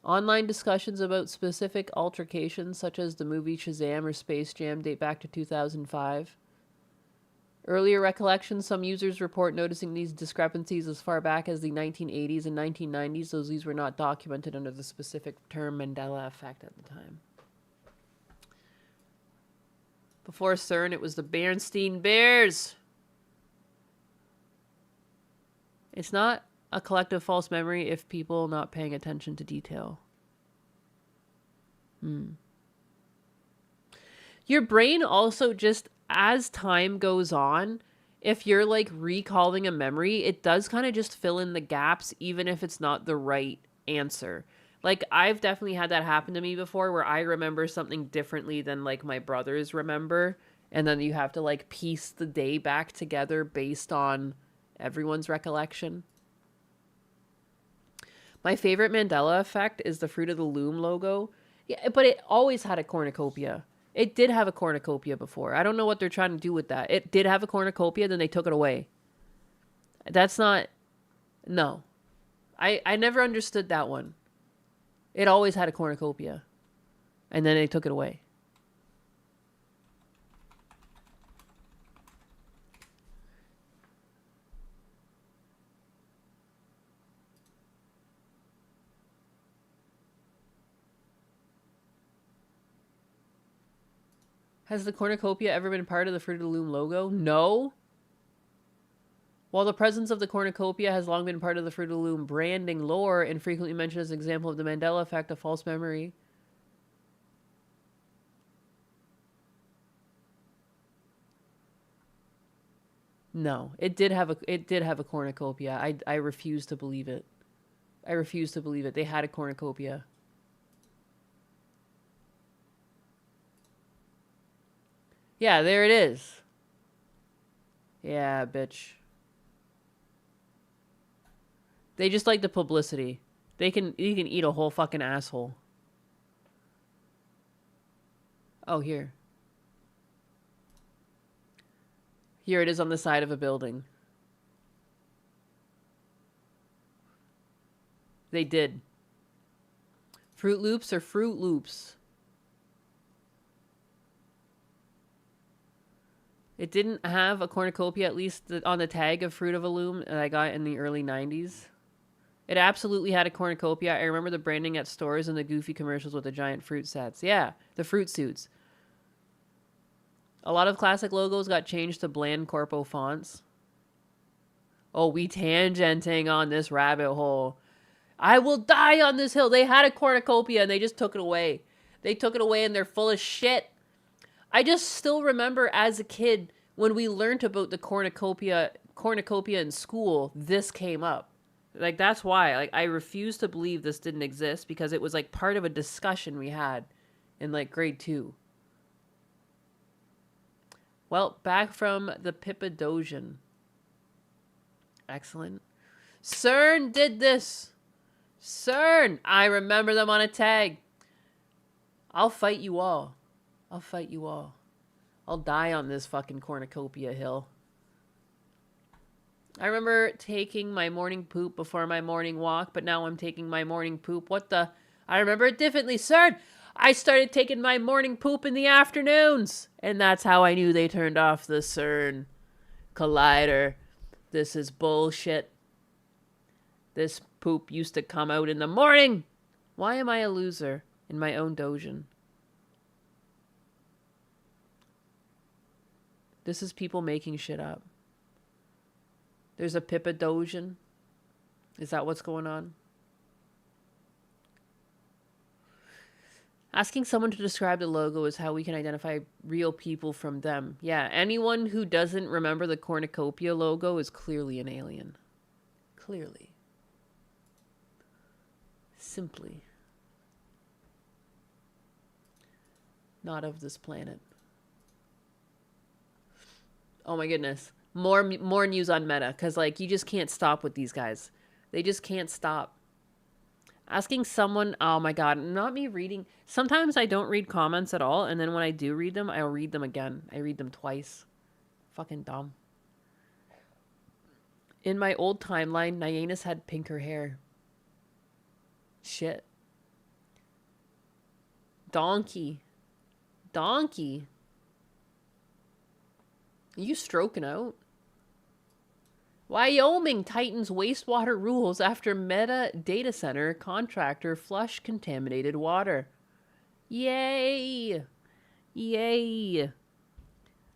Online discussions about specific altercations, such as the movie Shazam or Space Jam, date back to 2005. Earlier recollections, some users report noticing these discrepancies as far back as the 1980s and 1990s, though these were not documented under the specific term Mandela effect at the time. Before CERN, it was the Bernstein Bears. It's not a collective false memory if people not paying attention to detail. Your brain also just, as time goes on, if you're like recalling a memory, it does kind of just fill in the gaps, even if it's not the right answer. Like, I've definitely had that happen to me before, where I remember something differently than like my brothers remember. And then you have to like piece the day back together based on everyone's recollection. My favorite Mandela effect is the Fruit of the Loom logo. Yeah, but it always had a cornucopia. It did have a cornucopia before. I don't know what they're trying to do with that. It did have a cornucopia, then they took it away. That's not... No. I never understood that one. It always had a cornucopia. And then they took it away. Has the cornucopia ever been part of the Fruit of the Loom logo? No. While the presence of the cornucopia has long been part of the Fruit of the Loom branding lore and frequently mentioned as an example of the Mandela effect of false memory. No, it did have a cornucopia. I refuse to believe it. I refuse to believe it. They had a cornucopia. Yeah, there it is. Yeah, bitch. They just like the publicity. You can eat a whole fucking asshole. Oh, here. Here it is on the side of a building. They did. Fruit Loops or Fruit Loops? It didn't have a cornucopia, at least on the tag of Fruit of a Loom that I got in the early 90s. It absolutely had a cornucopia. I remember the branding at stores and the goofy commercials with the giant fruit sets. Yeah, the fruit suits. A lot of classic logos got changed to bland corpo fonts. Oh, we tangenting on this rabbit hole. I will die on this hill. They had a cornucopia and they just took it away. They took it away and they're full of shit. I just still remember as a kid when we learned about the cornucopia in school, this came up. Like, that's why. Like, I refuse to believe this didn't exist because it was like part of a discussion we had in like grade 2. Well, back from the Pippadogeon. Excellent. CERN did this. CERN. I remember them on a tag. I'll fight you all. I'll fight you all. I'll die on this fucking cornucopia hill. I remember taking my morning poop before my morning walk, but now I'm taking my morning poop. What the? I remember it differently, CERN. I started taking my morning poop in the afternoons. And that's how I knew they turned off the CERN collider. This is bullshit. This poop used to come out in the morning. Why am I a loser in my own dojon? This is people making shit up. There's a Pippadogeon. Is that what's going on? Asking someone to describe the logo is how we can identify real people from them. Yeah, anyone who doesn't remember the cornucopia logo is clearly an alien. Clearly. Simply. Not of this planet. Oh my goodness. More news on Meta, because like you just can't stop with these guys. They just can't stop. Asking someone, oh my god, not me reading. Sometimes I don't read comments at all, and then when I do read them, I'll read them again. I read them twice. Fucking dumb. In my old timeline, Nyenas had pinker hair. Shit. Donkey. Donkey. Are you stroking out? Wyoming tightens wastewater rules after Meta data center contractor flush contaminated water. Yay! Yay!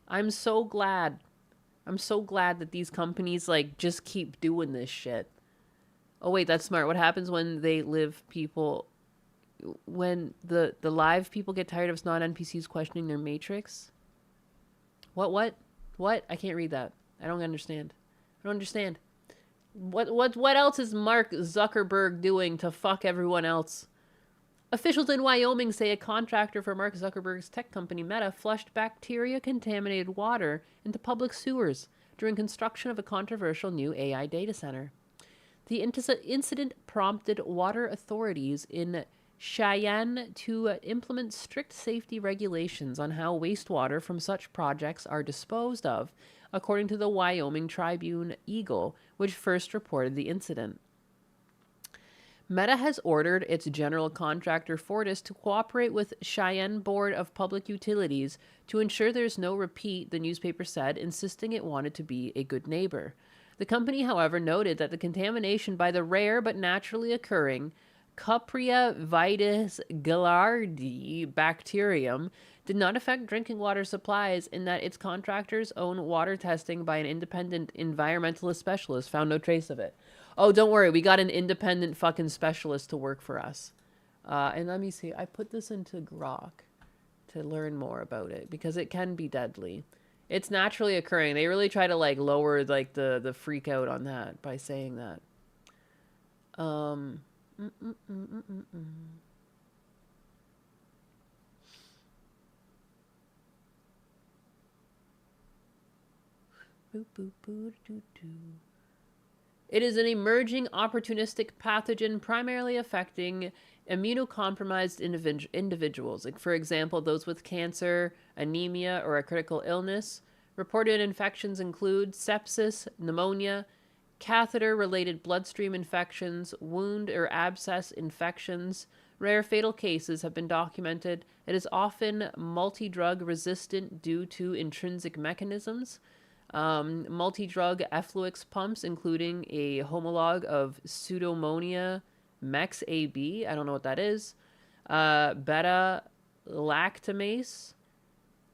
I'm so glad. I'm so glad that these companies like just keep doing this shit. Oh wait, that's smart. What happens when they live people, when the live people get tired of non-NPCs questioning their matrix? What? I can't read that. I don't understand. I don't understand. What else is Mark Zuckerberg doing to fuck everyone else? Officials in Wyoming say a contractor for Mark Zuckerberg's tech company Meta flushed bacteria-contaminated water into public sewers during construction of a controversial new AI data center. The incident prompted water authorities in Cheyenne to implement strict safety regulations on how wastewater from such projects are disposed of, according to the Wyoming Tribune Eagle, which first reported the incident. Meta has ordered its general contractor Fortis to cooperate with Cheyenne Board of Public Utilities to ensure there's no repeat, the newspaper said, insisting it wanted to be a good neighbor. The company, however, noted that the contamination by the rare but naturally occurring Cupria vitis gilardi bacterium did not affect drinking water supplies, in that its contractor's own water testing by an independent environmentalist specialist found no trace of it. Oh, don't worry. We got an independent fucking specialist to work for us. And let me see. I put this into Grok to learn more about it because it can be deadly. It's naturally occurring. They really try to like lower like the freak out on that by saying that. It is an emerging opportunistic pathogen primarily affecting immunocompromised individuals, like for example, those with cancer, anemia, or a critical illness. Reported infections include sepsis, pneumonia, catheter-related bloodstream infections, wound or abscess infections, Rare fatal cases have been documented. It is often multi-drug resistant due to intrinsic mechanisms. Multi-drug effluix pumps, including a homologue of Pseudomonas mex AB, I don't know what that is, beta-lactamase,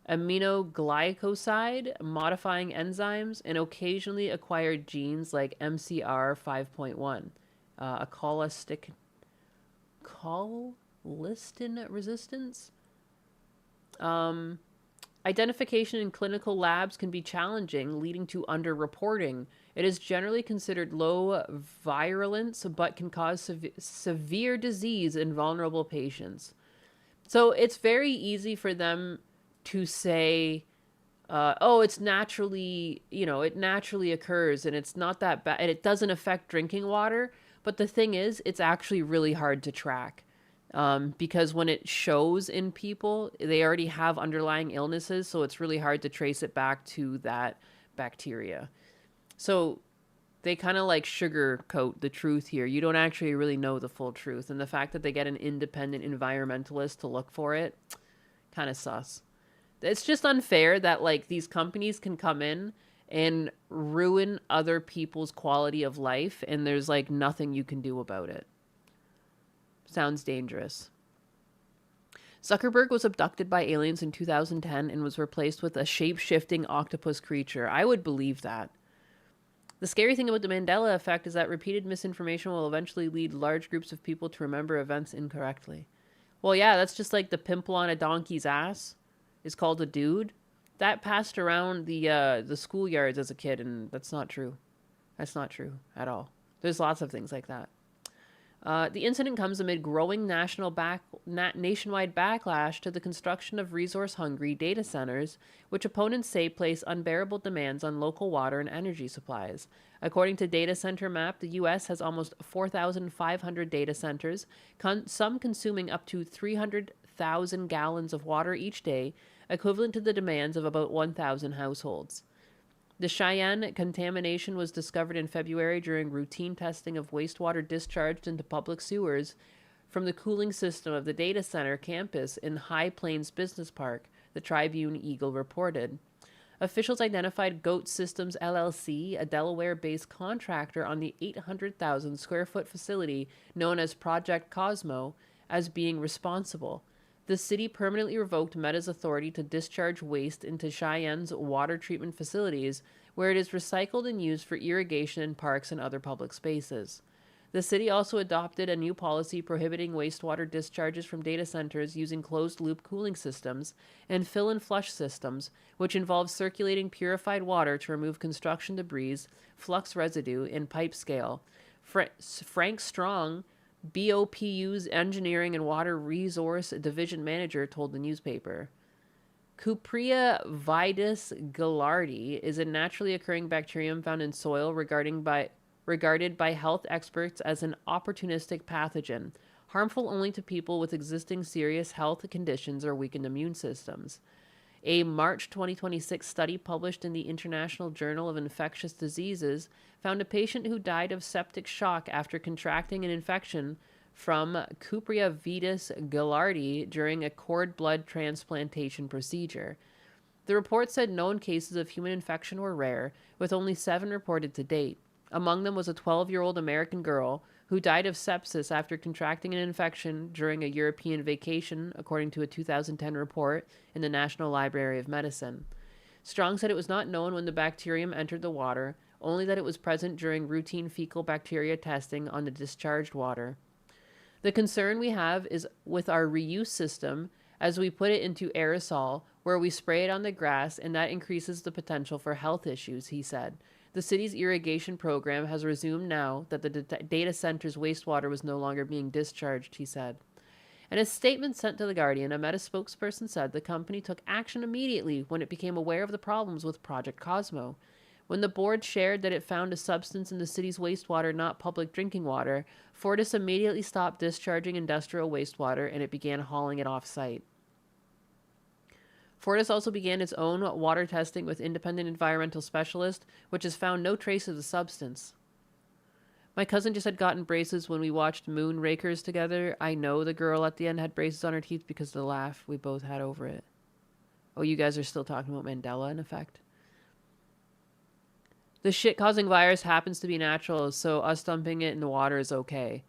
aminoglycoside, modifying enzymes, and occasionally acquired genes like MCR 5.1, a colistin resistance. Identification in clinical labs can be challenging, leading to underreporting. It is generally considered low virulence, but can cause severe disease in vulnerable patients. So it's very easy for them to say, oh, it's naturally, it naturally occurs and it's not that bad and it doesn't affect drinking water. But the thing is, it's actually really hard to track. Because when it shows in people, they already have underlying illnesses, so it's really hard to trace it back to that bacteria. So they kind of like sugarcoat the truth here. You don't actually really know the full truth. And the fact that they get an independent environmentalist to look for it, kind of sus. It's just unfair that like these companies can come in and ruin other people's quality of life, and there's like nothing you can do about it. Sounds dangerous. Zuckerberg was abducted by aliens in 2010 and was replaced with a shape-shifting octopus creature. I would believe that. The scary thing about the Mandela effect is that repeated misinformation will eventually lead large groups of people to remember events incorrectly. Well, yeah, that's just like the pimple on a donkey's ass is called a dude. That passed around the schoolyards as a kid, and that's not true. That's not true at all. There's lots of things like that. The incident comes amid growing nationwide backlash to the construction of resource-hungry data centers, which opponents say place unbearable demands on local water and energy supplies. According to Data Center Map, the U.S. has almost 4,500 data centers, some consuming up to 300,000 gallons of water each day, equivalent to the demands of about 1,000 households. The Cheyenne contamination was discovered in February during routine testing of wastewater discharged into public sewers from the cooling system of the data center campus in High Plains Business Park, the Tribune Eagle reported. Officials identified Goat Systems LLC, a Delaware-based contractor on the 800,000 square foot facility known as Project Cosmo, as being responsible. The city permanently revoked Meta's authority to discharge waste into Cheyenne's water treatment facilities, where it is recycled and used for irrigation in parks and other public spaces. The city also adopted a new policy prohibiting wastewater discharges from data centers using closed-loop cooling systems and fill and flush systems, which involve circulating purified water to remove construction debris, flux residue, and pipe scale. Frank Strong, BOPU's Engineering and Water Resource Division Manager, told the newspaper. Cuprea vitis gilardi is a naturally occurring bacterium found in soil regarded by health experts as an opportunistic pathogen, harmful only to people with existing serious health conditions or weakened immune systems. A March 2026 study published in the International Journal of Infectious Diseases found a patient who died of septic shock after contracting an infection from Cuprea vitis gilardi during a cord blood transplantation procedure. The report said known cases of human infection were rare, with only 7 reported to date. Among them was a 12-year-old American girl who died of sepsis after contracting an infection during a European vacation, according to a 2010 report in the National Library of Medicine. Strong said it was not known when the bacterium entered the water, only that it was present during routine fecal bacteria testing on the discharged water. The concern we have is with our reuse system, as we put it into aerosol, where we spray it on the grass, and that increases the potential for health issues, he said. The city's irrigation program has resumed now that the data center's wastewater was no longer being discharged, he said. In a statement sent to The Guardian, a Meta spokesperson said the company took action immediately when it became aware of the problems with Project Cosmo. When the board shared that it found a substance in the city's wastewater not public drinking water, Fortis immediately stopped discharging industrial wastewater and it began hauling it off-site. Fortis also began its own water testing with independent environmental specialists, which has found no trace of the substance. My cousin just had gotten braces when we watched Moonrakers together. I know the girl at the end had braces on her teeth because of the laugh we both had over it. Oh, you guys are still talking about Mandela in effect? The shit-causing virus happens to be natural, so us dumping it in the water is okay.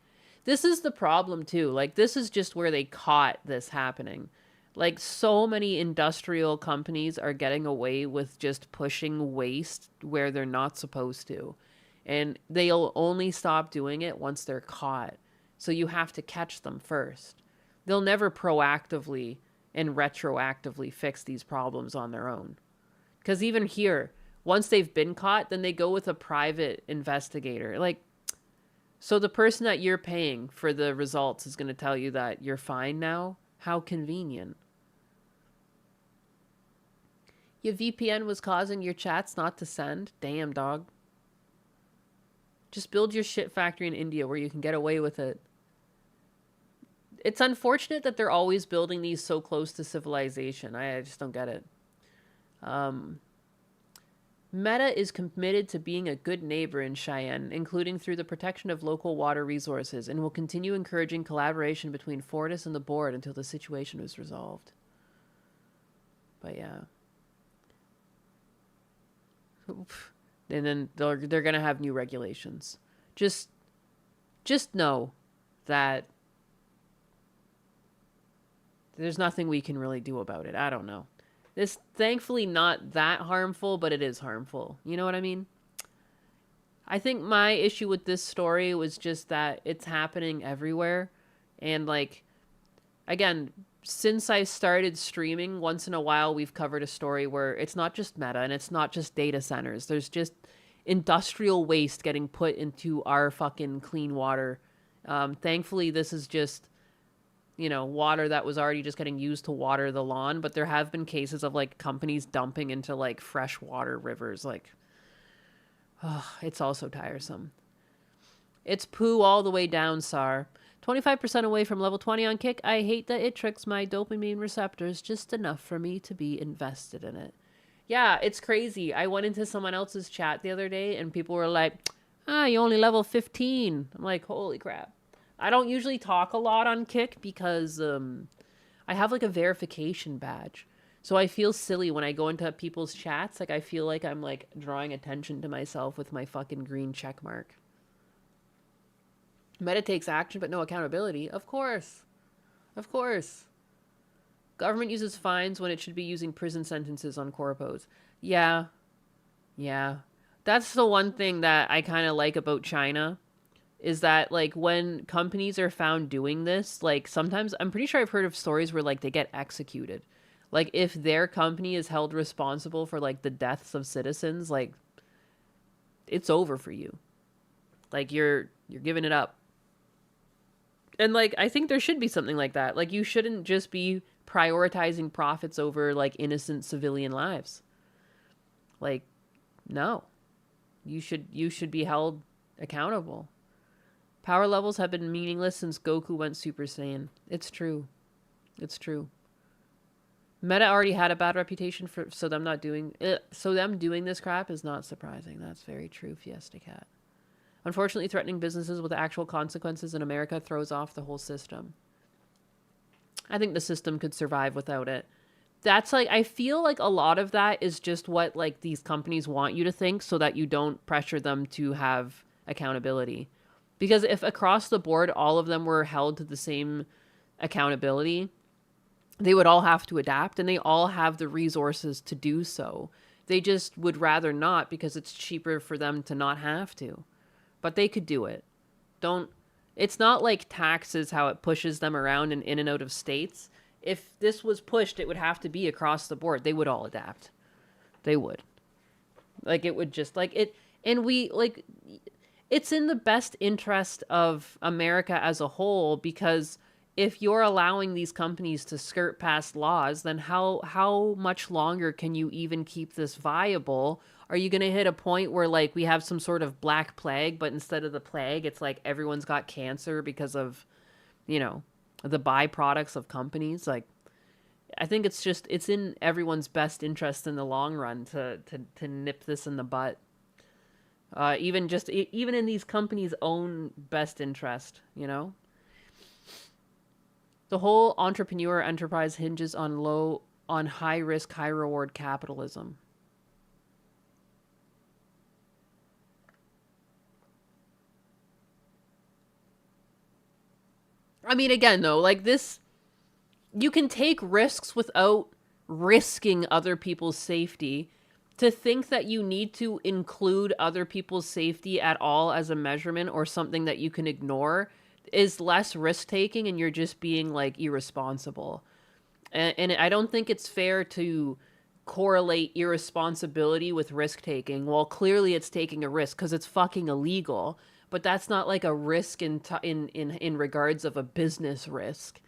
This is the problem, too. Like, this is just where they caught this happening. Like, so many industrial companies are getting away with just pushing waste where they're not supposed to. And they'll only stop doing it once they're caught. So you have to catch them first. They'll never proactively and retroactively fix these problems on their own. Because even here, once they've been caught, then they go with a private investigator. Like, so the person that you're paying for the results is going to tell you that you're fine now? How convenient. Your VPN was causing your chats not to send? Damn, dog. Just build your shit factory in India where you can get away with it. It's unfortunate that they're always building these so close to civilization. I just don't get it. Meta is committed to being a good neighbor in Cheyenne, including through the protection of local water resources, and will continue encouraging collaboration between Fortis and the board until the situation is resolved. But yeah. And then they're going to have new regulations. Just know that there's nothing we can really do about it. I don't know. It's thankfully not that harmful, but it is harmful. You know what I mean? I think my issue with this story was just that it's happening everywhere. And like, again, since I started streaming, once in a while we've covered a story where it's not just Meta and it's not just data centers. There's just industrial waste getting put into our fucking clean water. Thankfully, this is just, you know, water that was already just getting used to water the lawn. But there have been cases of like companies dumping into like freshwater rivers. Like, oh, it's also tiresome. It's poo all the way down, Sar. 25% away from level 20 on Kick. I hate that it tricks my dopamine receptors just enough for me to be invested in it. Yeah, it's crazy. I went into someone else's chat the other day and people were like, you only level 15. I'm like, holy crap. I don't usually talk a lot on Kick because I have like a verification badge. So I feel silly when I go into people's chats. Like I feel like I'm like drawing attention to myself with my fucking green check mark. Meta takes action but no accountability. Of course. Of course. Government uses fines when it should be using prison sentences on corpos. Yeah. Yeah. That's the one thing that I kind of like about China. Is that like when companies are found doing this, like sometimes I'm pretty sure I've heard of stories where like they get executed. Like if their company is held responsible for like the deaths of citizens, like it's over for you. Like you're giving it up. And like I think there should be something like that. Like you shouldn't just be prioritizing profits over like innocent civilian lives. Like no. You should be held accountable. Power levels have been meaningless since Goku went Super Saiyan. It's true. It's true. Meta already had a bad reputation so them doing this crap is not surprising. That's very true, Fiesta Cat. Unfortunately, threatening businesses with actual consequences in America throws off the whole system. I think the system could survive without it. That's like, I feel like a lot of that is just what like these companies want you to think so that you don't pressure them to have accountability. Because if across the board all of them were held to the same accountability, they would all have to adapt and they all have the resources to do so. They just would rather not because it's cheaper for them to not have to. But they could do it. It's not like taxes, how it pushes them around and in and out of states. If this was pushed, it would have to be across the board. They would all adapt. They would. Like it would just like it. And we like... It's in the best interest of America as a whole because if you're allowing these companies to skirt past laws, then how much longer can you even keep this viable? Are you going to hit a point where like we have some sort of black plague, but instead of the plague, it's like everyone's got cancer because of, you know, the byproducts of companies? Like, I think it's in everyone's best interest in the long run to nip this in the butt. Even in these companies' own best interest, you know? The whole entrepreneur enterprise hinges on high risk, high reward capitalism. I mean, again, though, like this, you can take risks without risking other people's safety. To think that you need to include other people's safety at all as a measurement or something that you can ignore is less risk taking, and you're just being like irresponsible. And I don't think it's fair to correlate irresponsibility with risk taking. Well, clearly it's taking a risk because it's fucking illegal, but that's not like a risk in regards of a business risk,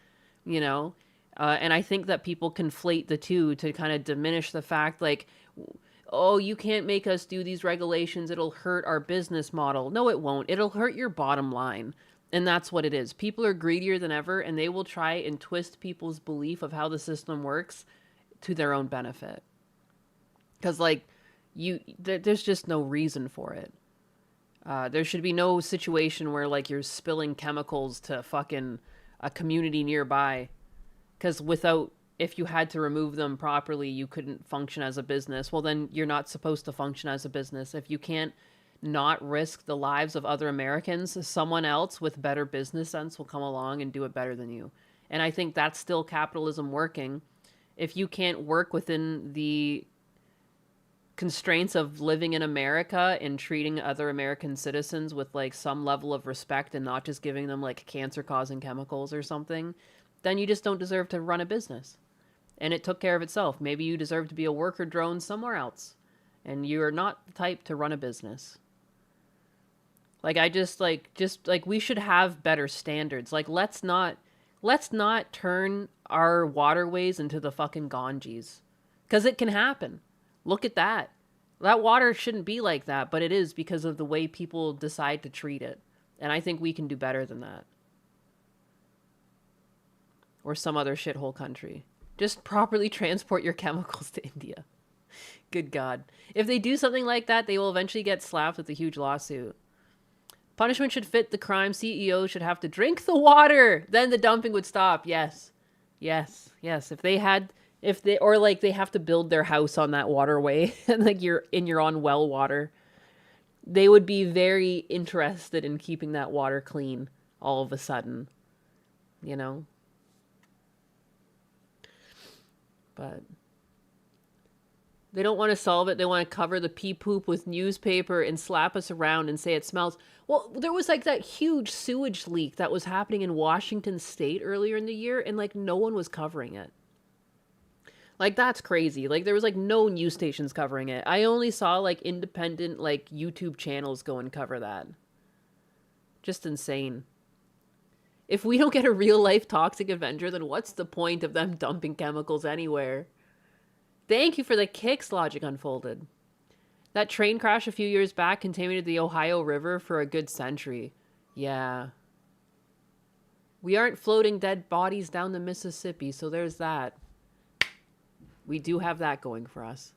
you know? And I think that people conflate the two to kind of diminish the fact, like, oh, you can't make us do these regulations, it'll hurt our business model. No, it won't. It'll hurt your bottom line. And that's what it is. People are greedier than ever, and they will try and twist people's belief of how the system works to their own benefit. Because, like, there's just no reason for it. There should be no situation where, like, you're spilling chemicals to fucking a community nearby. Because if you had to remove them properly, you couldn't function as a business. Well, then you're not supposed to function as a business. If you can't not risk the lives of other Americans, someone else with better business sense will come along and do it better than you. And I think that's still capitalism working. If you can't work within the constraints of living in America and treating other American citizens with like some level of respect and not just giving them like cancer-causing chemicals or something, then you just don't deserve to run a business. And it took care of itself. Maybe you deserve to be a worker drone somewhere else. And you're not the type to run a business. Like, we should have better standards. Like, let's not turn our waterways into the fucking Ganges. Because it can happen. Look at that. That water shouldn't be like that, but it is because of the way people decide to treat it. And I think we can do better than that. Or some other shithole country. Just properly transport your chemicals to India. Good God. If they do something like that, they will eventually get slapped with a huge lawsuit. Punishment should fit the crime. CEOs should have to drink the water. Then the dumping would stop. Yes. Yes. Yes. They have to build their house on that waterway and like you're on well water. They would be very interested in keeping that water clean all of a sudden. You know? But they don't want to solve it. They want to cover the pee poop with newspaper and slap us around and say it smells. Well, there was like that huge sewage leak that was happening in Washington State earlier in the year, and like no one was covering it. Like, that's crazy. Like, there was like no news stations covering it. I only saw like independent like YouTube channels go and cover that. Just insane. If we don't get a real life Toxic Avenger, then what's the point of them dumping chemicals anywhere? Thank you for the kicks, Logic Unfolded. That train crash a few years back contaminated the Ohio River for a good century. Yeah. We aren't floating dead bodies down the Mississippi, so there's that. We do have that going for us.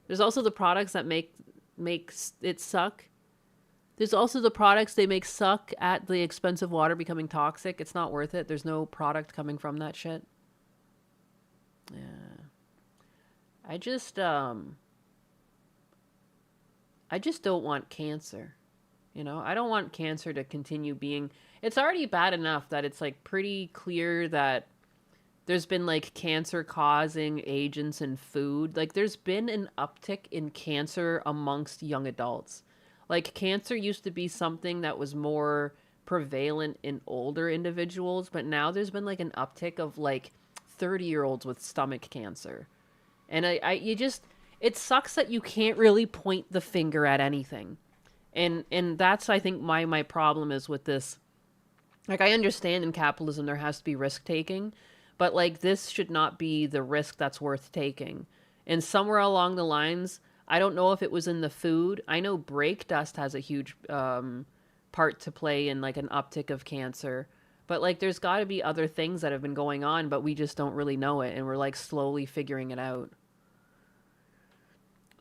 There's also the products that make it suck. There's also the products they make suck at the expense of water becoming toxic. It's not worth it. There's no product coming from that shit. Yeah. I just don't want cancer. You know, I don't want cancer to continue being... It's already bad enough that it's like pretty clear that there's been like cancer causing agents in food. Like there's been an uptick in cancer amongst young adults. Like cancer used to be something that was more prevalent in older individuals, but now there's been like an uptick of like 30-year-olds with stomach cancer. And it sucks that you can't really point the finger at anything. And that's, I think, my problem is with this. Like, I understand in capitalism there has to be risk taking, but like this should not be the risk that's worth taking. And somewhere along the lines, I don't know if it was in the food. I know brake dust has a huge part to play in like an uptick of cancer. But like there's got to be other things that have been going on, but we just don't really know it. And we're like slowly figuring it out.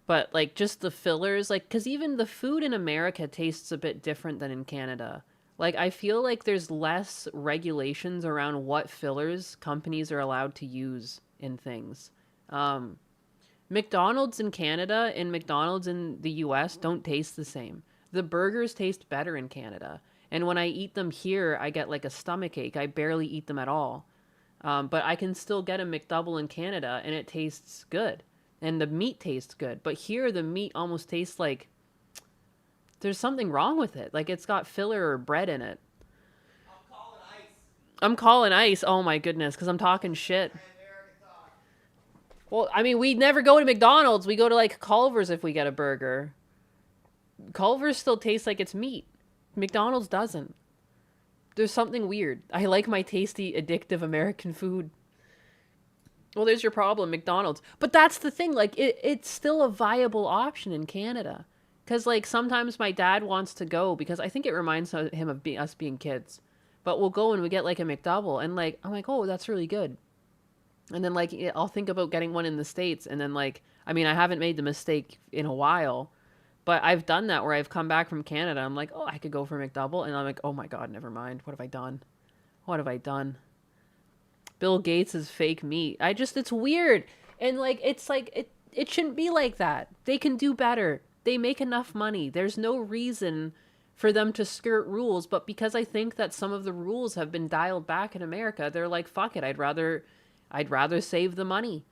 But like just the fillers, like, because even the food in America tastes a bit different than in Canada. Like, I feel like there's less regulations around what fillers companies are allowed to use in things. McDonald's in Canada and McDonald's in the US don't taste the same. The burgers taste better in Canada. And when I eat them here, I get like a stomach ache. I barely eat them at all. But I can still get a McDouble in Canada and it tastes good. And the meat tastes good. But here, the meat almost tastes like there's something wrong with it. Like it's got filler or bread in it. I'm calling ice. Oh my goodness, because I'm talking shit. Well, I mean, we never go to McDonald's. We go to like Culver's if we get a burger. Culver's still tastes like it's meat. McDonald's doesn't. There's something weird. I like my tasty, addictive American food. Well, there's your problem, McDonald's. But that's the thing. Like, it's still a viable option in Canada. Because, like, sometimes my dad wants to go because I think it reminds him of us being kids. But we'll go and we get, like, a McDouble. And, like, I'm like, oh, that's really good. And then, like, I'll think about getting one in the States. And then, like, I mean, I haven't made the mistake in a while. But I've done that where I've come back from Canada. I'm like, oh, I could go for a McDouble. And I'm like, oh, my God, never mind. What have I done? What have I done? Bill Gates is fake meat. It's weird. And, like, it's like, it shouldn't be like that. They can do better. They make enough money. There's no reason for them to skirt rules. But because I think that some of the rules have been dialed back in America, they're like, fuck it. I'd rather save the money.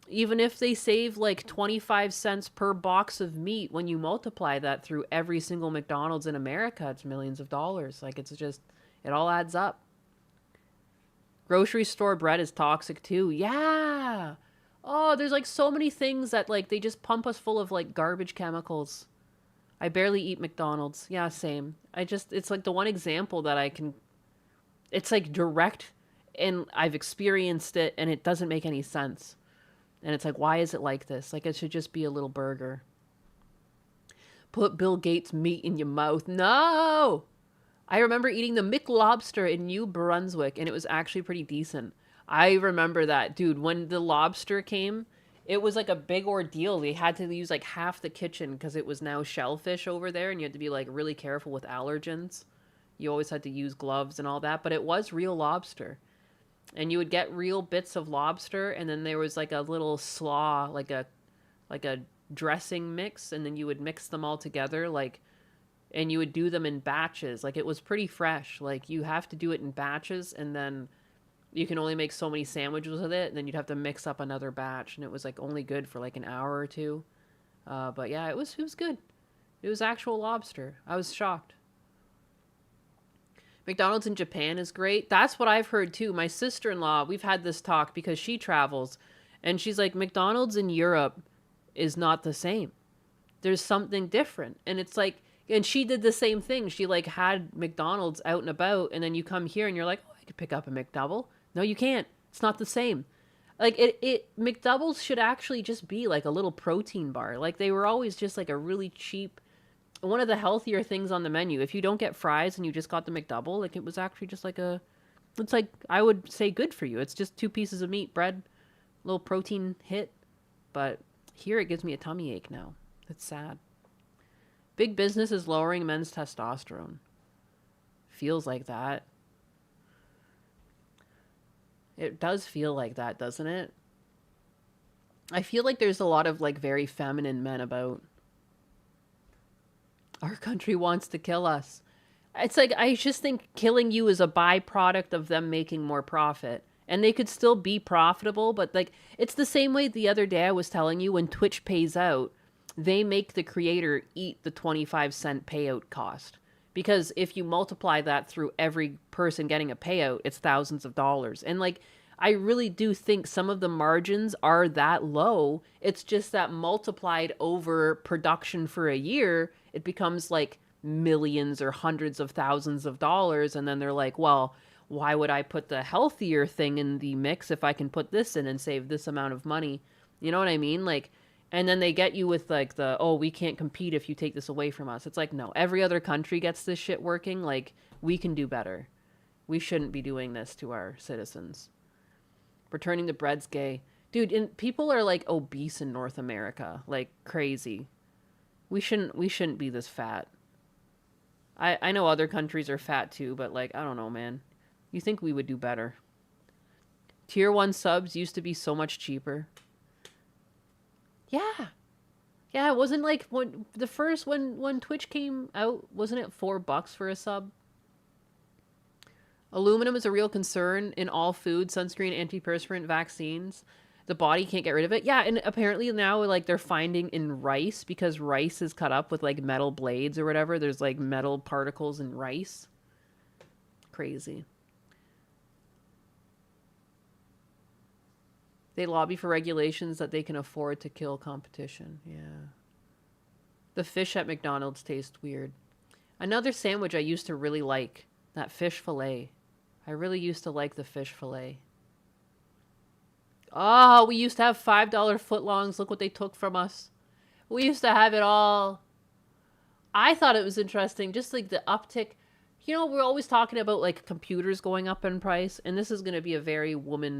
Even if they save like 25 cents per box of meat, when you multiply that through every single McDonald's in America, it's millions of dollars. Like, it's just, it all adds up. Grocery store bread is toxic too. Yeah. Oh, there's like so many things that like they just pump us full of like garbage chemicals. I barely eat McDonald's. Yeah, same. It's like the one example that I can, it's like direct and I've experienced it and it doesn't make any sense. And it's like, why is it like this? Like, it should just be a little burger. Put Bill Gates meat in your mouth. No! I remember eating the McLobster in New Brunswick, and it was actually pretty decent. I remember that. Dude, when the lobster came, it was like a big ordeal. They had to use like half the kitchen because it was now shellfish over there, and you had to be like really careful with allergens. You always had to use gloves and all that, but it was real lobster. And you would get real bits of lobster, and then there was like a little slaw, like a dressing mix, and then you would mix them all together, like, and you would do them in batches. Like, it was pretty fresh. Like, you have to do it in batches, and then you can only make so many sandwiches with it, and then you'd have to mix up another batch, and it was like only good for like an hour or two. But yeah, it was good. It was actual lobster. I was shocked. McDonald's in Japan is great. That's what I've heard too. My sister-in-law, we've had this talk because she travels, and she's like, McDonald's in Europe is not the same. There's something different. And it's like, and she did the same thing. She like had McDonald's out and about, and then you come here and you're like, oh, I could pick up a McDouble. No, you can't. It's not the same. Like McDoubles should actually just be like a little protein bar. Like, they were always just like a really cheap, one of the healthier things on the menu. If you don't get fries and you just got the McDouble, like, it was actually just like it's like, I would say good for you. It's just 2 pieces of meat, bread, little protein hit. But here it gives me a tummy ache now. It's sad. Big business is lowering men's testosterone. Feels like that. It does feel like that, doesn't it? I feel like there's a lot of like very feminine men about. Our country wants to kill us. It's like, I just think killing you is a byproduct of them making more profit. And they could still be profitable, but like, it's the same way the other day I was telling you, when Twitch pays out, they make the creator eat the 25-cent payout cost. Because if you multiply that through every person getting a payout, it's thousands of dollars. And like, I really do think some of the margins are that low. It's just that multiplied over production for a year, it becomes like millions or hundreds of thousands of dollars. And then they're like, well, why would I put the healthier thing in the mix if I can put this in and save this amount of money? You know what I mean? Like, and then they get you with like oh, we can't compete if you take this away from us. It's like, no, every other country gets this shit working. Like, we can do better. We shouldn't be doing this to our citizens. Returning the bread's gay. Dude, and people are like obese in North America, like crazy. We shouldn't be this fat. I know other countries are fat too, but like I don't know, man. You think we would do better. Tier 1 subs used to be so much cheaper. Yeah. Yeah, it wasn't like when Twitch came out, wasn't it $4 for a sub? Aluminum is a real concern in all food, sunscreen, antiperspirant, vaccines. The body can't get rid of it. Yeah, and apparently now like they're finding in rice, because rice is cut up with like metal blades or whatever. There's like metal particles in rice. Crazy. They lobby for regulations that they can afford to kill competition. Yeah. The fish at McDonald's tastes weird. Another sandwich I used to really like, that fish fillet. I really used to like the fish fillet. Oh, we used to have $5 footlongs. Look what they took from us. We used to have it all. I thought it was interesting, just like the uptick. You know, we're always talking about like computers going up in price, and this is going to be a very womanly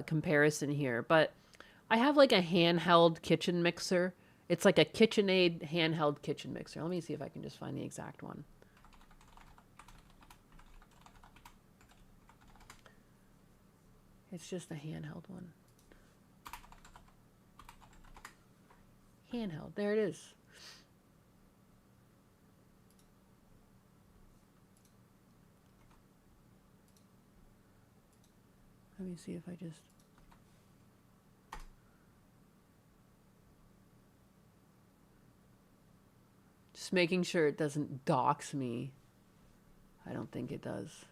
comparison here. But I have like a handheld kitchen mixer. It's like a KitchenAid handheld kitchen mixer. Let me see if I can just find the exact one. It's just a handheld one. Handheld. There it is. Let me see if I just making sure it doesn't dox me. I don't think it does.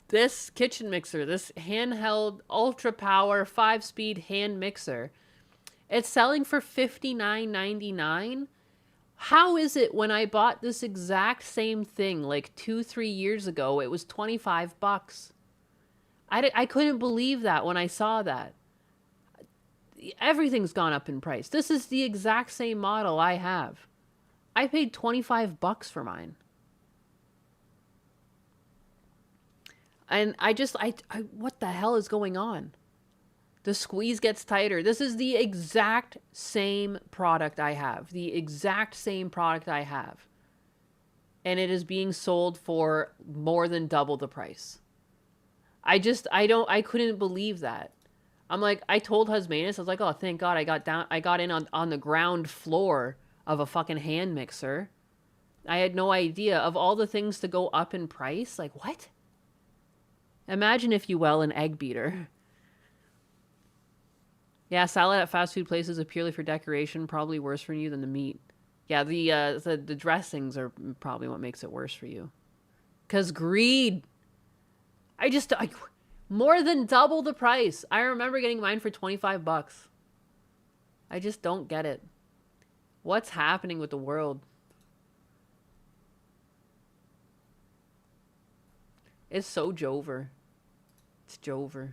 This kitchen mixer, this handheld ultra power 5-speed hand mixer, it's selling for $59.99. How is it when I bought this exact same thing like 2-3 years ago, it was $25? I couldn't believe that when I saw that. Everything's gone up in price. This is the exact same model I have. I paid $25 for mine. And I what the hell is going on? The squeeze gets tighter. This is the exact same product I have. The exact same product I have. And it is being sold for more than double the price. I couldn't believe that. I'm like, I told Husmanus, I was like, oh, thank God I got in on the ground floor of a fucking hand mixer. I had no idea of all the things to go up in price. Like, what? Imagine, if you will, an egg beater. Yeah, salad at fast food places is purely for decoration, probably worse for you than the meat. Yeah, the dressings are probably what makes it worse for you. 'Cause greed. More than double the price. I remember getting mine for $25. I just don't get it. What's happening with the world? It's so Jover. It's Jover.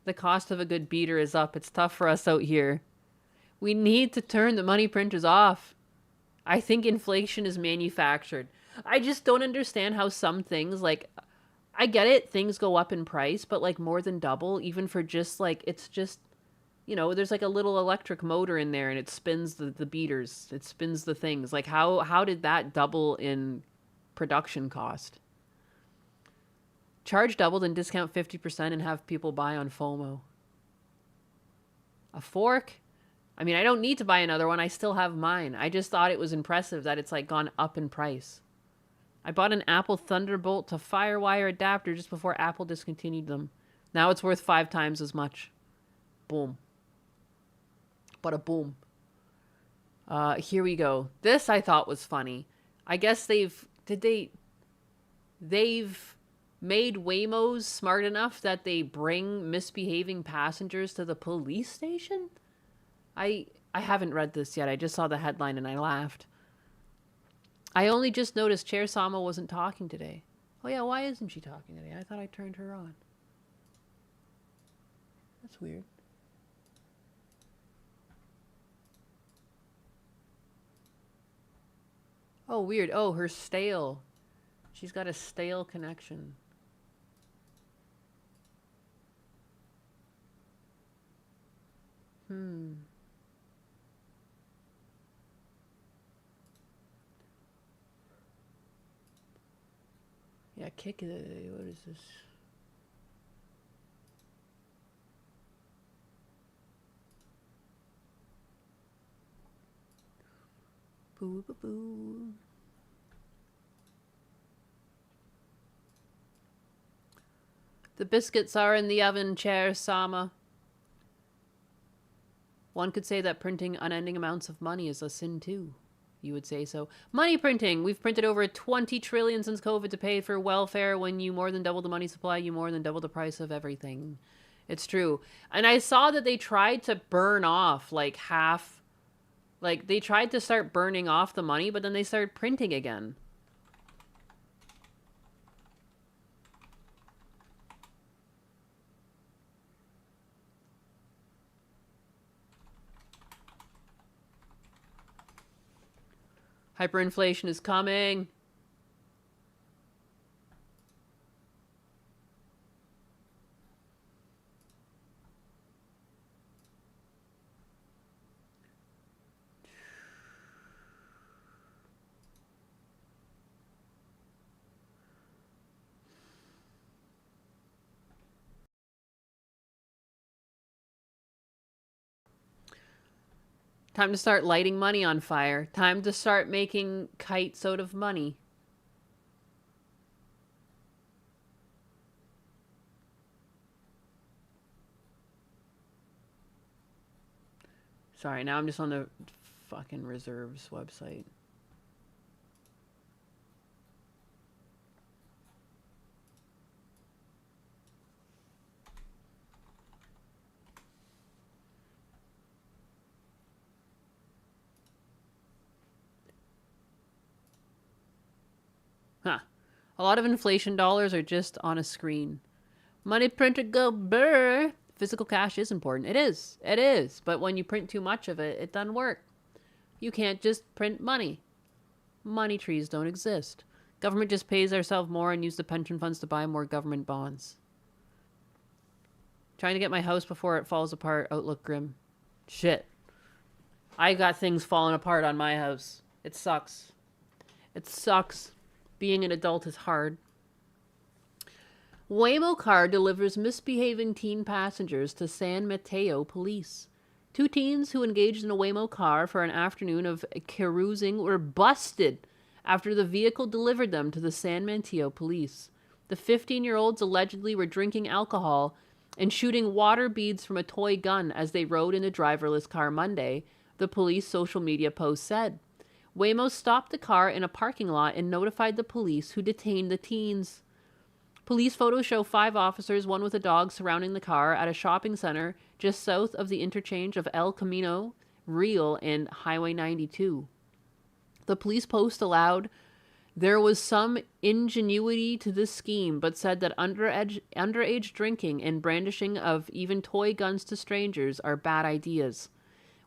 The cost of a good beater is up. It's tough for us out here. We need to turn the money printers off. I think inflation is manufactured. I just don't understand how some things, like, I get it, things go up in price, but like more than double, even for just like, it's just, you know, there's like a little electric motor in there and it spins the beaters. It spins the things. Like how did that double in production cost? Charge doubled and discount 50% and have people buy on FOMO. A fork? I mean, I don't need to buy another one. I still have mine. I just thought it was impressive that it's like gone up in price. I bought an Apple Thunderbolt to Firewire adapter just before Apple discontinued them. Now it's worth 5 times as much. Boom. Bada boom. Here we go. This I thought was funny. I guess they've made Waymos smart enough that they bring misbehaving passengers to the police station? I haven't read this yet. I just saw the headline and I laughed. I only just noticed Chair Sama wasn't talking today. Oh yeah, why isn't she talking today? I thought I turned her on. That's weird. Oh, weird. Oh, her stale. She's got a stale connection. Yeah, kick it. What is this? Boo, boo, boo. The biscuits are in the oven, Chair Sama. One could say that printing unending amounts of money is a sin too. You would say so. Money printing. We've printed over 20 trillion since COVID to pay for welfare. When you more than double the money supply, you more than double the price of everything. It's true. And I saw that they tried to burn off like half. Like they tried to start burning off the money, but then they started printing again. Hyperinflation is coming. Time to start lighting money on fire. Time to start making kites out of money. Sorry, now I'm just on the fucking reserves website. Huh. A lot of inflation dollars are just on a screen. Money printer go brr. Physical cash is important. It is. It is. But when you print too much of it, it doesn't work. You can't just print money. Money trees don't exist. Government just pays ourselves more and use the pension funds to buy more government bonds. Trying to get my house before it falls apart. Outlook grim. Shit. I got things falling apart on my house. It sucks. It sucks. Being an adult is hard. Waymo car delivers misbehaving teen passengers to San Mateo police. Two teens who engaged in a Waymo car for an afternoon of carousing were busted after the vehicle delivered them to the San Mateo police. The 15-year-olds allegedly were drinking alcohol and shooting water beads from a toy gun as they rode in a driverless car Monday, the police social media post said. Waymo stopped the car in a parking lot and notified the police, who detained the teens. Police photos show 5 officers, one with a dog, surrounding the car at a shopping center just south of the interchange of El Camino Real and Highway 92. The police post allowed there was some ingenuity to this scheme, but said that underage drinking and brandishing of even toy guns to strangers are bad ideas.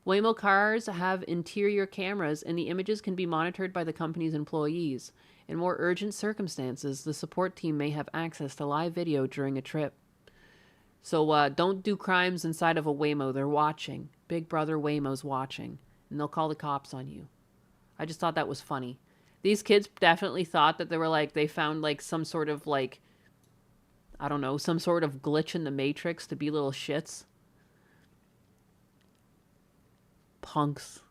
Waymo cars have interior cameras, and the images can be monitored by the company's employees. In more urgent circumstances, the support team may have access to live video during a trip. So don't do crimes inside of a Waymo. They're watching. Big Brother Waymo's watching, and they'll call the cops on you. I just thought that was funny. These kids definitely thought that they found like some sort of like, I don't know, some sort of glitch in the Matrix to be little shits. Punks.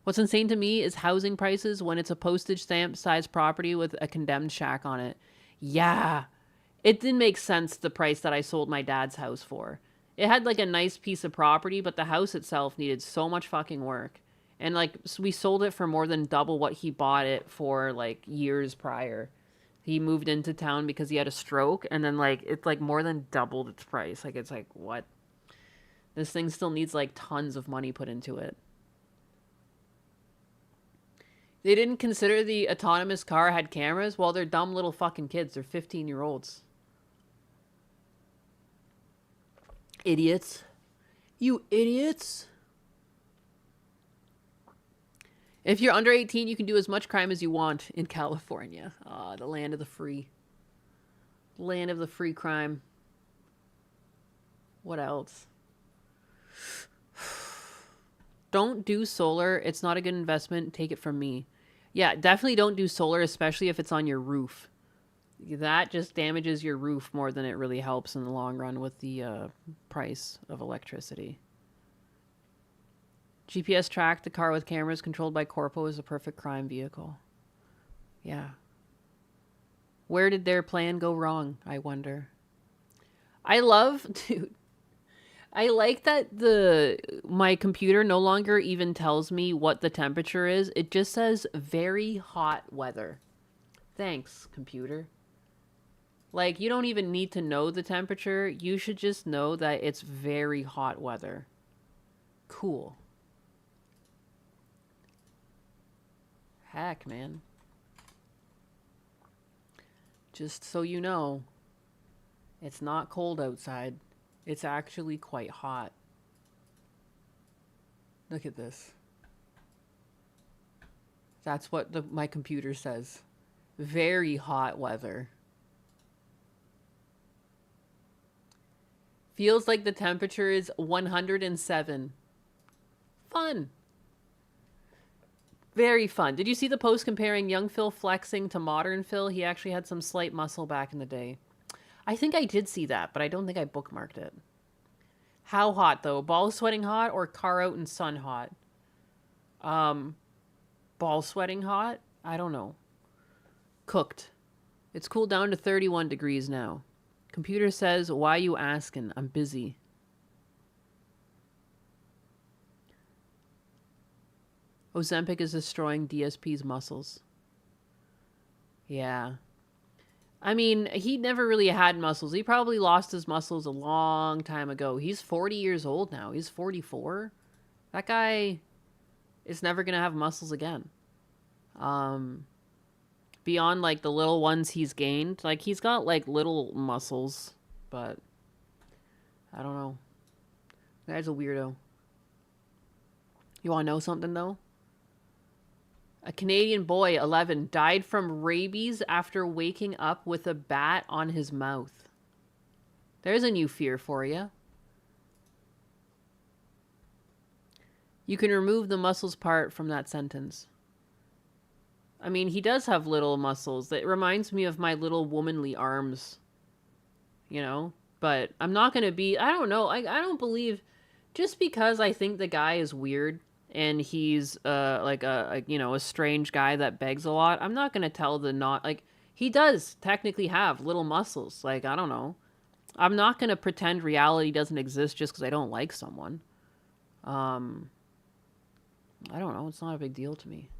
What's insane to me is housing prices when it's a postage stamp sized property with a condemned shack on it. Yeah. It didn't make sense, the price that I sold my dad's house for. It had like a nice piece of property, but the house itself needed so much fucking work. And like we sold it for more than double what he bought it for like years prior. He moved into town because he had a stroke, and then like it's like more than doubled its price. Like it's like, what? This thing still needs like tons of money put into it. They didn't consider the autonomous car had cameras. Well, they're dumb little fucking kids. They're 15-year-olds. Idiots. You idiots. If you're under 18, you can do as much crime as you want in California. Ah, the land of the free. Land of the free crime. What else? Don't do solar. It's not a good investment. Take it from me. Yeah, definitely don't do solar, especially if it's on your roof. That just damages your roof more than it really helps in the long run with the price of electricity. GPS track the car with cameras controlled by Corpo is a perfect crime vehicle. Yeah. Where did their plan go wrong, I wonder? I love, dude. I like that my computer no longer even tells me what the temperature is. It just says very hot weather. Thanks, computer. Like, you don't even need to know the temperature. You should just know that it's very hot weather. Cool. Heck, man. Just so you know, it's not cold outside. It's actually quite hot. Look at this. That's what my computer says. Very hot weather. Feels like the temperature is 107. Fun. Very fun. Did you see the post comparing young Phil flexing to modern Phil? He actually had some slight muscle back in the day. I think I did see that, but I don't think I bookmarked it. How hot, though? Ball sweating hot or car out in sun hot? Ball sweating hot? I don't know. Cooked. It's cooled down to 31 degrees now. Computer says, why you asking? I'm busy. Ozempic is destroying DSP's muscles. Yeah. I mean, he never really had muscles. He probably lost his muscles a long time ago. He's 40 years old now. He's 44. That guy is never going to have muscles again. Beyond, like, the little ones he's gained. Like, he's got, like, little muscles. But, I don't know. That guy's a weirdo. You want to know something, though? A Canadian boy, 11, died from rabies after waking up with a bat on his mouth. There's a new fear for you. You can remove the muscles part from that sentence. I mean, he does have little muscles. That reminds me of my little womanly arms. You know? But I'm not going to be... I don't know. I don't believe... Just because I think the guy is weird... and he's like a strange guy that begs a lot, I'm not gonna tell like, he does technically have little muscles. Like, I don't know, I'm not gonna pretend reality doesn't exist just because I don't like someone. I don't know, it's not a big deal to me.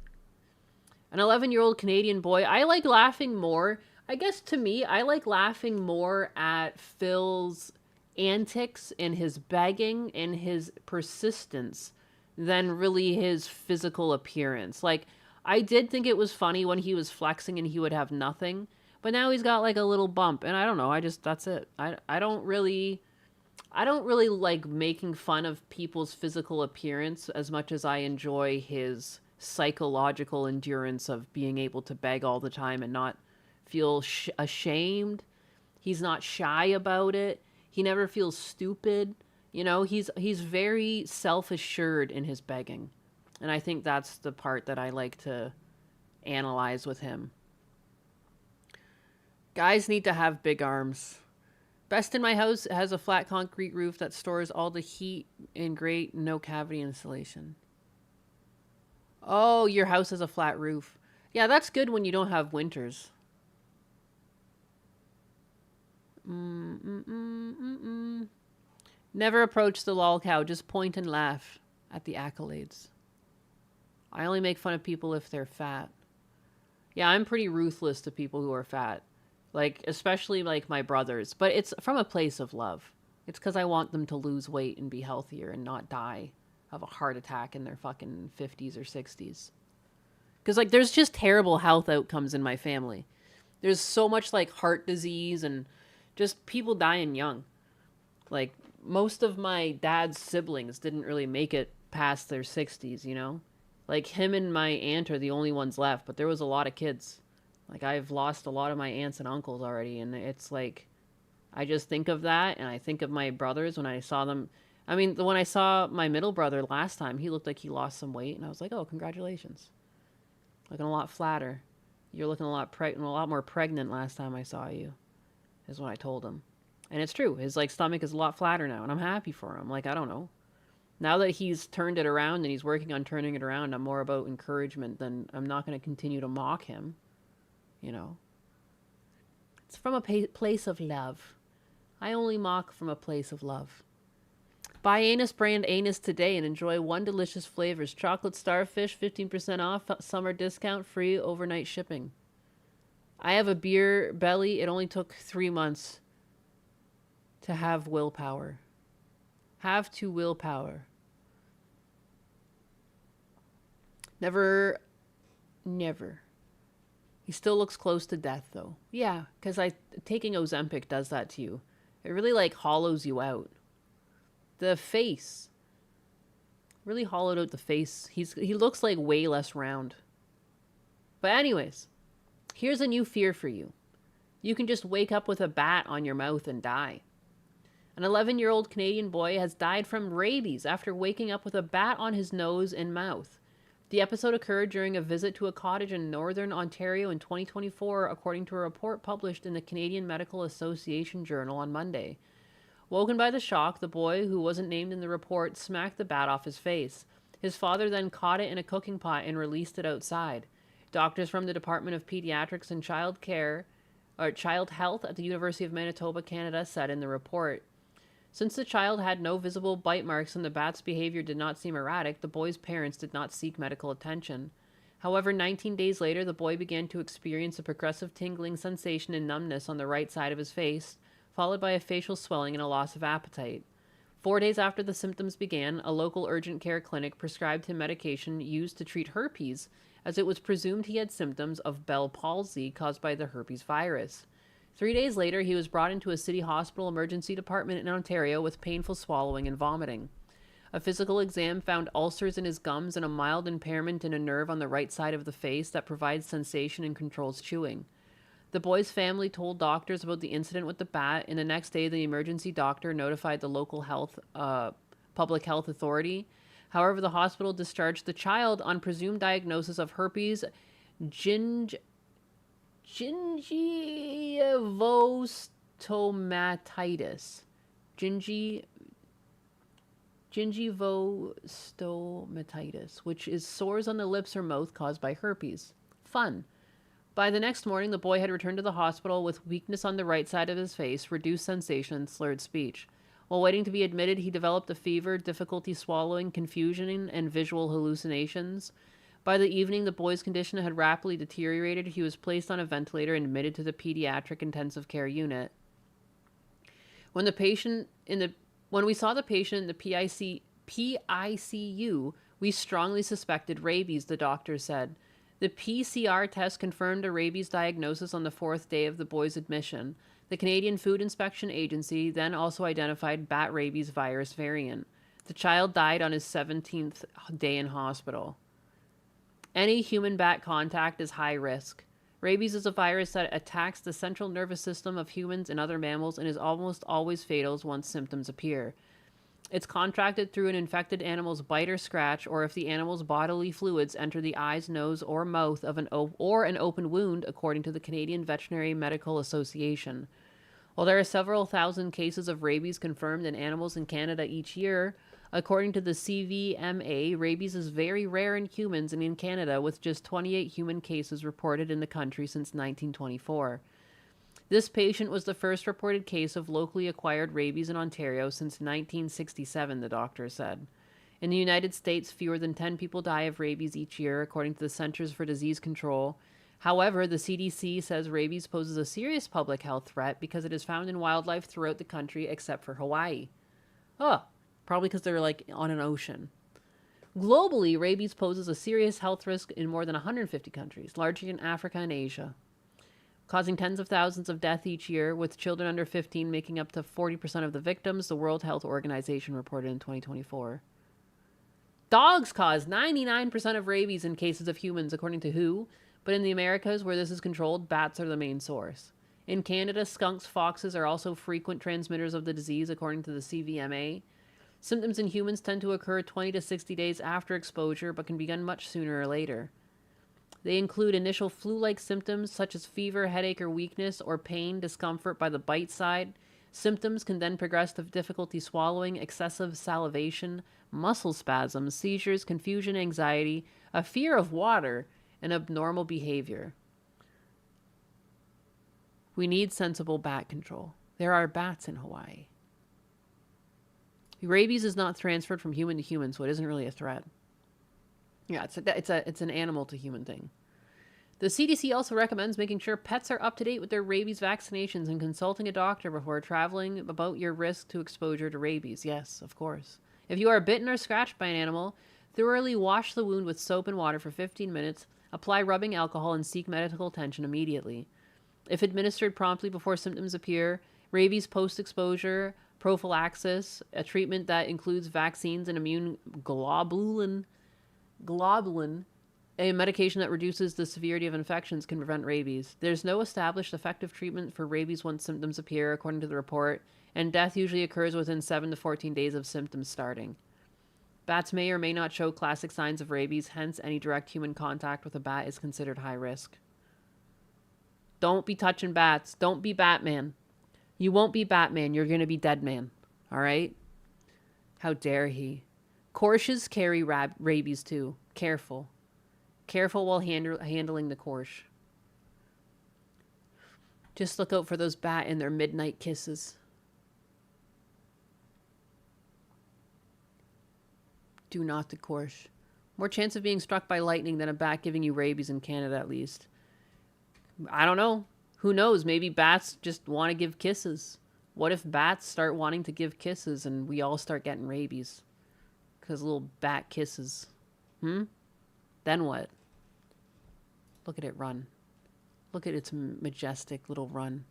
An 11-year-old Canadian boy. I like laughing more, I guess. To me, I like laughing more at Phil's antics and his begging and his persistence than really his physical appearance. Like, I did think it was funny when he was flexing and he would have nothing, but now he's got like a little bump, and I don't know, that's it. I don't really like making fun of people's physical appearance as much as I enjoy his psychological endurance of being able to beg all the time and not feel ashamed. He's not shy about it. He never feels stupid. You know, he's very self-assured in his begging. And I think that's the part that I like to analyze with him. Guys need to have big arms. Best in my house has a flat concrete roof that stores all the heat in great no cavity insulation. Oh, your house has a flat roof. Yeah, that's good when you don't have winters. Never approach the lol cow. Just point and laugh at the accolades. I only make fun of people if they're fat. Yeah, I'm pretty ruthless to people who are fat. Like, especially like my brothers. But it's from a place of love. It's because I want them to lose weight and be healthier and not die of a heart attack in their fucking 50s or 60s. Because, like, there's just terrible health outcomes in my family. There's so much, like, heart disease and just people dying young. Like, most of my dad's siblings didn't really make it past their 60s, you know? Like, him and my aunt are the only ones left, but there was a lot of kids. Like, I've lost a lot of my aunts and uncles already, and it's like, I just think of that, and I think of my brothers when I saw them. I mean, when I saw my middle brother last time, he looked like he lost some weight, and I was like, "Oh, congratulations! Looking a lot flatter. You're looking a lot more pregnant last time I saw you," is what I told him. And it's true. His like stomach is a lot flatter now, and I'm happy for him. Like, I don't know. Now that he's turned it around and he's working on turning it around, I'm more about encouragement than I'm not going to continue to mock him. You know? It's from a place of love. I only mock from a place of love. Buy Anus brand Anus today and enjoy one delicious flavors. Chocolate starfish, 15% off, summer discount, free overnight shipping. I have a beer belly. It only took 3 months to have willpower. Have to willpower. Never. He still looks close to death, though. Yeah, because taking Ozempic does that to you. It really, like, hollows you out. The face. Really hollowed out the face. He looks, like, way less round. But anyways, here's a new fear for you. You can just wake up with a bat on your mouth and die. An 11-year-old Canadian boy has died from rabies after waking up with a bat on his nose and mouth. The episode occurred during a visit to a cottage in northern Ontario in 2024, according to a report published in the Canadian Medical Association Journal on Monday. Woken by the shock, the boy, who wasn't named in the report, smacked the bat off his face. His father then caught it in a cooking pot and released it outside. Doctors from the Department of Pediatrics and Child Health at the University of Manitoba, Canada, said in the report. Since the child had no visible bite marks and the bat's behavior did not seem erratic, the boy's parents did not seek medical attention. However, 19 days later, the boy began to experience a progressive tingling sensation and numbness on the right side of his face, followed by a facial swelling and a loss of appetite. 4 days after the symptoms began, a local urgent care clinic prescribed him medication used to treat herpes, as it was presumed he had symptoms of Bell palsy caused by the herpes virus. 3 days later, he was brought into a city hospital emergency department in Ontario with painful swallowing and vomiting. A physical exam found ulcers in his gums and a mild impairment in a nerve on the right side of the face that provides sensation and controls chewing. The boy's family told doctors about the incident with the bat, and the next day the emergency doctor notified the local public health authority. However, the hospital discharged the child on presumed diagnosis of herpes gingivostomatitis. Gingivostomatitis, which is sores on the lips or mouth caused by herpes. Fun. By the next morning, the boy had returned to the hospital with weakness on the right side of his face, reduced sensation, and slurred speech. While waiting to be admitted, he developed a fever, difficulty swallowing, confusion, and visual hallucinations. By the evening, the boy's condition had rapidly deteriorated. He was placed on a ventilator and admitted to the pediatric intensive care unit. When we saw the patient in the PICU, we strongly suspected rabies, the doctor said. The PCR test confirmed a rabies diagnosis on the 4th day of the boy's admission. The Canadian Food Inspection Agency then also identified bat rabies virus variant. The child died on his 17th day in hospital. Any human-bat contact is high risk. Rabies is a virus that attacks the central nervous system of humans and other mammals and is almost always fatal once symptoms appear. It's contracted through an infected animal's bite or scratch, or if the animal's bodily fluids enter the eyes, nose, or mouth of an open wound, according to the Canadian Veterinary Medical Association. While there are several thousand cases of rabies confirmed in animals in Canada each year, according to the CVMA, rabies is very rare in humans and in Canada, with just 28 human cases reported in the country since 1924. This patient was the first reported case of locally acquired rabies in Ontario since 1967, the doctor said. In the United States, fewer than 10 people die of rabies each year, according to the Centers for Disease Control. However, the CDC says rabies poses a serious public health threat because it is found in wildlife throughout the country except for Hawaii. Oh, probably because they're like on an ocean. Globally, rabies poses a serious health risk in more than 150 countries, largely in Africa and Asia, causing tens of thousands of deaths each year, with children under 15 making up to 40% of the victims, the World Health Organization reported in 2024. Dogs cause 99% of rabies in cases of humans, according to WHO, but in the Americas, where this is controlled, bats are the main source. In Canada, skunks, foxes are also frequent transmitters of the disease, according to the CVMA. Symptoms in humans tend to occur 20 to 60 days after exposure, but can begin much sooner or later. They include initial flu-like symptoms such as fever, headache, or weakness, or pain, discomfort by the bite side. Symptoms can then progress to difficulty swallowing, excessive salivation, muscle spasms, seizures, confusion, anxiety, a fear of water, and abnormal behavior. We need sensible bat control. There are bats in Hawaii. Rabies is not transferred from human to human, so it isn't really a threat. Yeah, it's an animal to human thing. The CDC also recommends making sure pets are up to date with their rabies vaccinations and consulting a doctor before traveling about your risk to exposure to rabies. Yes, of course. If you are bitten or scratched by an animal, thoroughly wash the wound with soap and water for 15 minutes, apply rubbing alcohol, and seek medical attention immediately. If administered promptly before symptoms appear, rabies post-exposure prophylaxis, a treatment that includes vaccines and immune globulin, a medication that reduces the severity of infections, can prevent rabies. There's no established effective treatment for rabies once symptoms appear, according to the report, and death usually occurs within 7 to 14 days of symptoms starting. Bats may or may not show classic signs of rabies, hence any direct human contact with a bat is considered high risk. Don't be touching bats. Don't be Batman. You won't be Batman. You're going to be Deadman. All right? How dare he? Korshes carry rabies too. Careful. Careful while handling the Korsh. Just look out for those bat and their midnight kisses. Do not the Korsh. More chance of being struck by lightning than a bat giving you rabies in Canada, at least. I don't know. Who knows? Maybe bats just want to give kisses. What if bats start wanting to give kisses and we all start getting rabies? Because little bat kisses. Then what? Look at it run. Look at its majestic little run.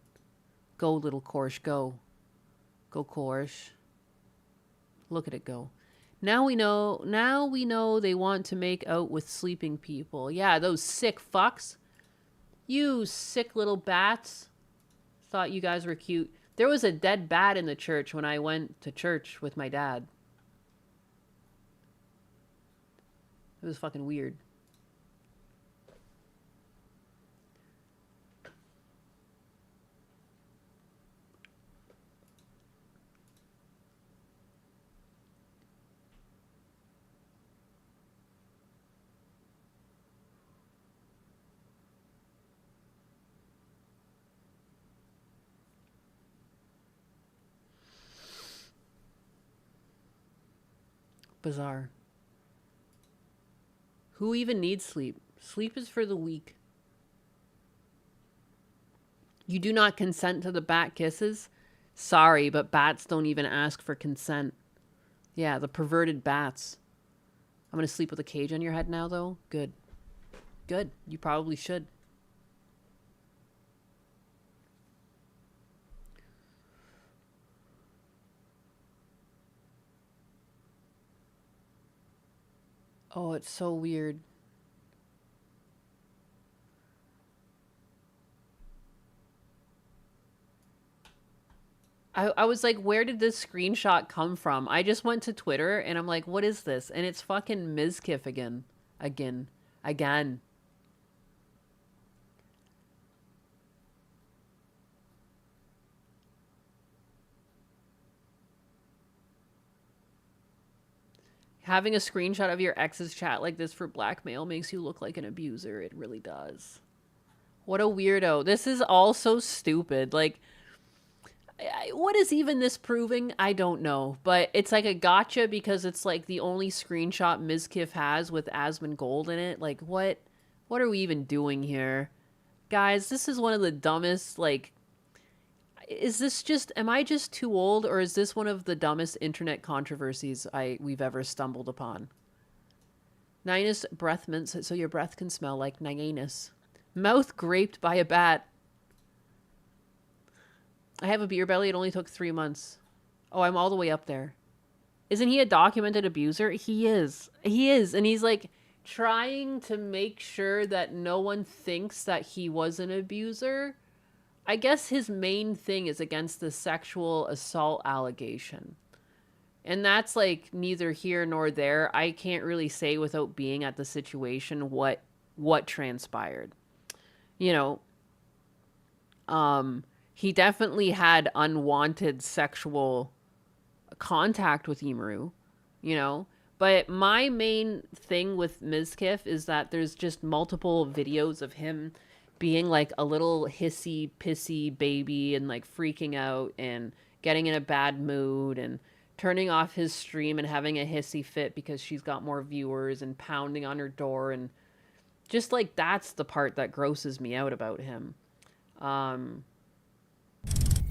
Go, little Korsh, go. Go, Korsh. Look at it go. Now we know they want to make out with sleeping people. Yeah, those sick fucks. You sick little bats. Thought you guys were cute. There was a dead bat in the church when I went to church with my dad. It was fucking weird. Bizarre. Who even needs sleep? Sleep is for the weak. You do not consent to the bat kisses? Sorry, but bats don't even ask for consent. Yeah, the perverted bats. I'm gonna sleep with a cage on your head now, though? Good. Good. You probably should. Oh, it's so weird. I was like, where did this screenshot come from? I just went to Twitter and I'm like, what is this? And it's fucking Mizkif again. Again. Having a screenshot of your ex's chat like this for blackmail makes you look like an abuser. It really does. What a weirdo. This is all so stupid. Like, what is even this proving? I don't know. But it's like a gotcha because it's like the only screenshot Mizkif has with Asmongold in it. Like, what are we even doing here? Guys, this is one of the dumbest, like... Is this just, am I just too old, or is this one of the dumbest internet controversies we've ever stumbled upon? Ninus breath mints, so your breath can smell like Ninus. Mouth graped by a bat. I have a beer belly, it only took 3 months. Oh, I'm all the way up there. Isn't he a documented abuser? He is. He is, and he's like trying to make sure that no one thinks that he was an abuser. I guess his main thing is against the sexual assault allegation, And that's like neither here nor there. I can't really say without being at the situation what transpired. You know, he definitely had unwanted sexual contact with Imru, you know. But my main thing with Mizkif is that there's just multiple videos of him being like a little hissy pissy baby and like freaking out and getting in a bad mood and turning off his stream and having a hissy fit because she's got more viewers and pounding on her door, and just like that's the part that grosses me out about him.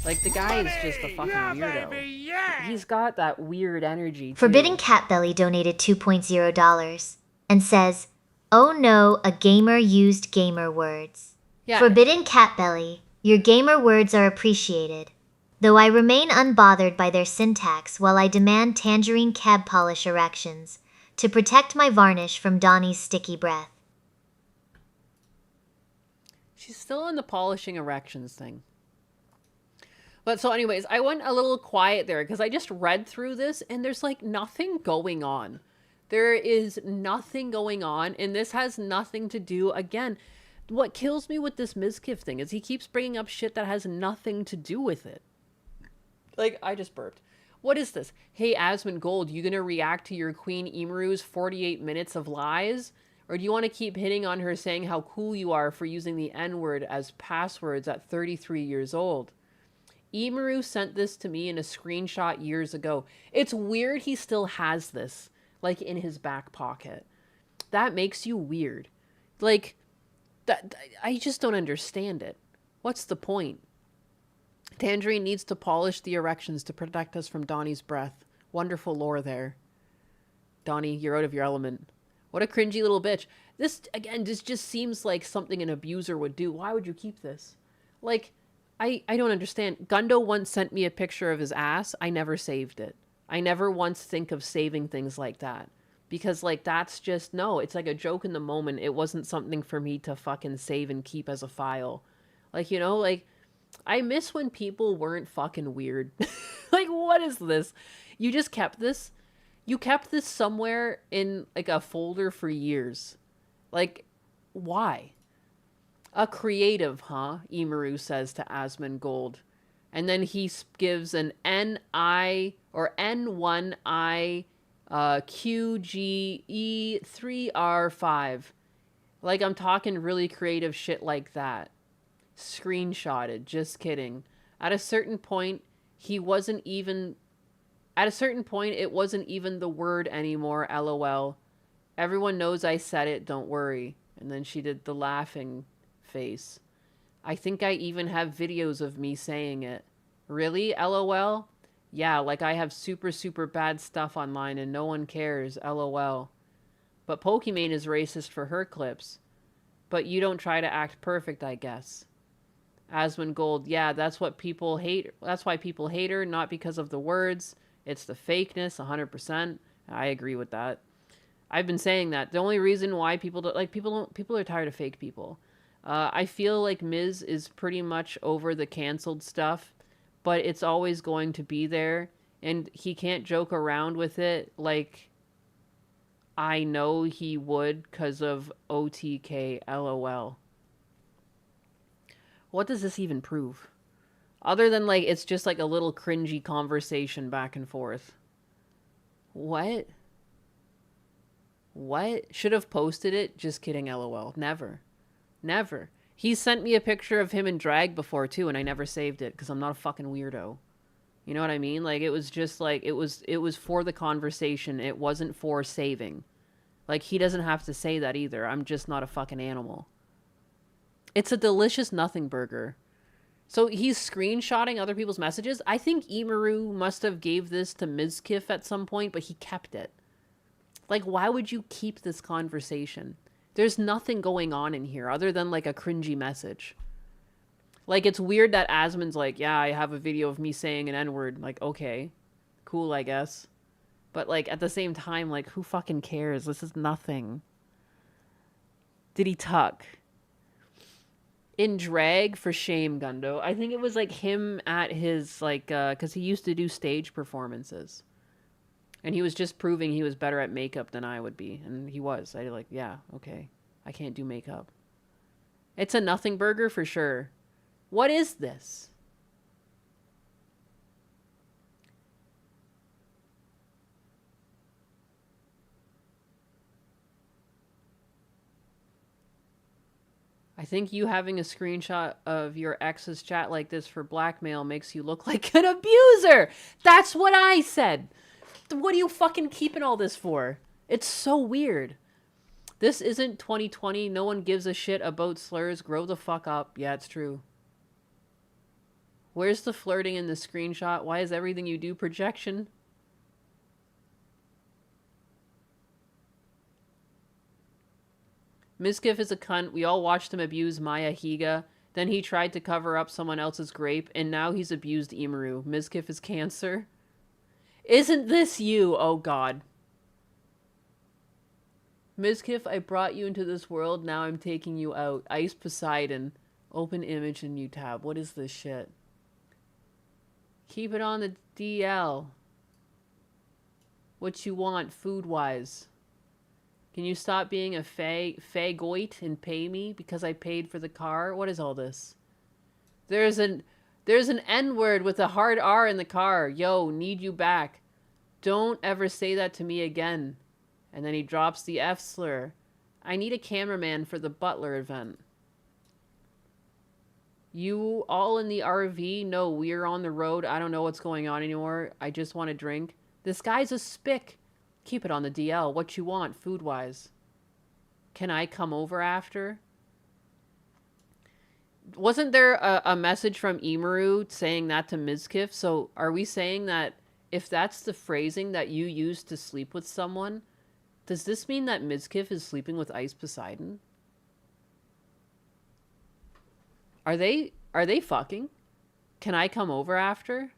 Like the guy is just a fucking weirdo. Baby, yeah! He's got that weird energy too. Forbidden Catbelly donated $2.0 and says, "Oh no, a gamer used gamer words." Yeah. Forbidden Catbelly, your gamer words are appreciated, though I remain unbothered by their syntax while I demand tangerine cab polish erections to protect my varnish from Donnie's sticky breath. She's still in the polishing erections thing. But so anyways, I went a little quiet there because I just read through this and there's like nothing going on. There is nothing going on, and this has nothing to do, again, what kills me with this Mizkif thing is he keeps bringing up shit that has nothing to do with it. Like, I just burped. What is this? Hey, Asmongold, you gonna react to your Queen Imru's 48 minutes of lies? Or do you want to keep hitting on her saying how cool you are for using the N-word as passwords at 33 years old? Imru sent this to me in a screenshot years ago. It's weird he still has this, like, in his back pocket. That makes you weird. Like, that I just don't understand it. What's the point? Tangerine needs to polish the erections to protect us from Donnie's breath. Wonderful lore there. Donnie, you're out of your element. What a cringy little bitch. This, again, this just seems like something an abuser would do. Why would you keep this? Like, I don't understand. Gundo once sent me a picture of his ass. I never saved it. I never once think of saving things like that. Because, like, that's just, no, it's like a joke in the moment. It wasn't something for me to fucking save and keep as a file. Like, you know, like, I miss when people weren't fucking weird. Like, what is this? You just kept this? You kept this somewhere in, like, a folder for years. Like, why? A creative, huh? Imru says to Asmongold. And then he gives an N-I or N1I QGE3R5. Like, I'm talking really creative shit like that. Screenshotted. Just kidding. At a certain point, it wasn't even the word anymore, LOL. Everyone knows I said it, don't worry. And then she did the laughing face. I think I even have videos of me saying it. Really? LOL? Yeah, like I have super, super bad stuff online and no one cares. LOL. But Pokimane is racist for her clips. But you don't try to act perfect, I guess. Asmongold, yeah, that's what people hate. That's why people hate her, not because of the words. It's the fakeness, 100%. I agree with that. I've been saying that. The only reason why people don't, like, people are tired of fake people. I feel like Miz is pretty much over the canceled stuff, but it's always going to be there, and he can't joke around with it like I know he would because of OTK, LOL. What does this even prove? Other than, like, it's just like a little cringy conversation back and forth. What? What? Should have posted it? Just kidding, LOL. Never. Never. He sent me a picture of him in drag before, too, and I never saved it because I'm not a fucking weirdo. You know what I mean? Like, it was just, like, it was for the conversation. It wasn't for saving. Like, he doesn't have to say that either. I'm just not a fucking animal. It's a delicious nothing burger. So he's screenshotting other people's messages. I think Imru must have gave this to Mizkif at some point, but he kept it. Like, why would you keep this conversation? There's nothing going on in here other than, like, a cringy message. Like, it's weird that Asmon's like, yeah, I have a video of me saying an N-word. Like, okay, cool, I guess. But, like, at the same time, like, who fucking cares? This is nothing. Did he tuck? In drag, for shame, Gundo. I think it was, like, him at his, like, because he used to do stage performances. And he was just proving he was better at makeup than I would be. And he was. I like, yeah, okay. I can't do makeup. It's a nothing burger for sure. What is this? I think you having a screenshot of your ex's chat like this for blackmail makes you look like an abuser. That's what I said. What are you fucking keeping all this for? It's so weird. This isn't 2020. No one gives a shit about slurs. Grow the fuck up. Yeah, it's true. Where's the flirting in the screenshot? Why is everything you do projection? Mizkif is a cunt. We all watched him abuse Maya Higa. Then he tried to cover up someone else's grape, and now he's abused Imaru. Mizkif is cancer. Isn't this you? Oh god. Mizkif, I brought you into this world, now I'm taking you out. Ice Poseidon. Open image in new tab. What is this shit? Keep it on the DL. What you want, food-wise. Can you stop being a fagoit and pay me because I paid for the car? What is all this? There's an N-word with a hard R in the car. Yo, need you back. Don't ever say that to me again. And then he drops the F slur. I need a cameraman for the Butler event. You all in the RV? No, we're on the road. I don't know what's going on anymore. I just want a drink. This guy's a spick. Keep it on the DL. What you want, food-wise. Can I come over after? Wasn't there a message from Imaru saying that to Mizkif? So are we saying that if that's the phrasing that you use to sleep with someone, does this mean that Mizkif is sleeping with Ice Poseidon? Are they fucking? Can I come over after?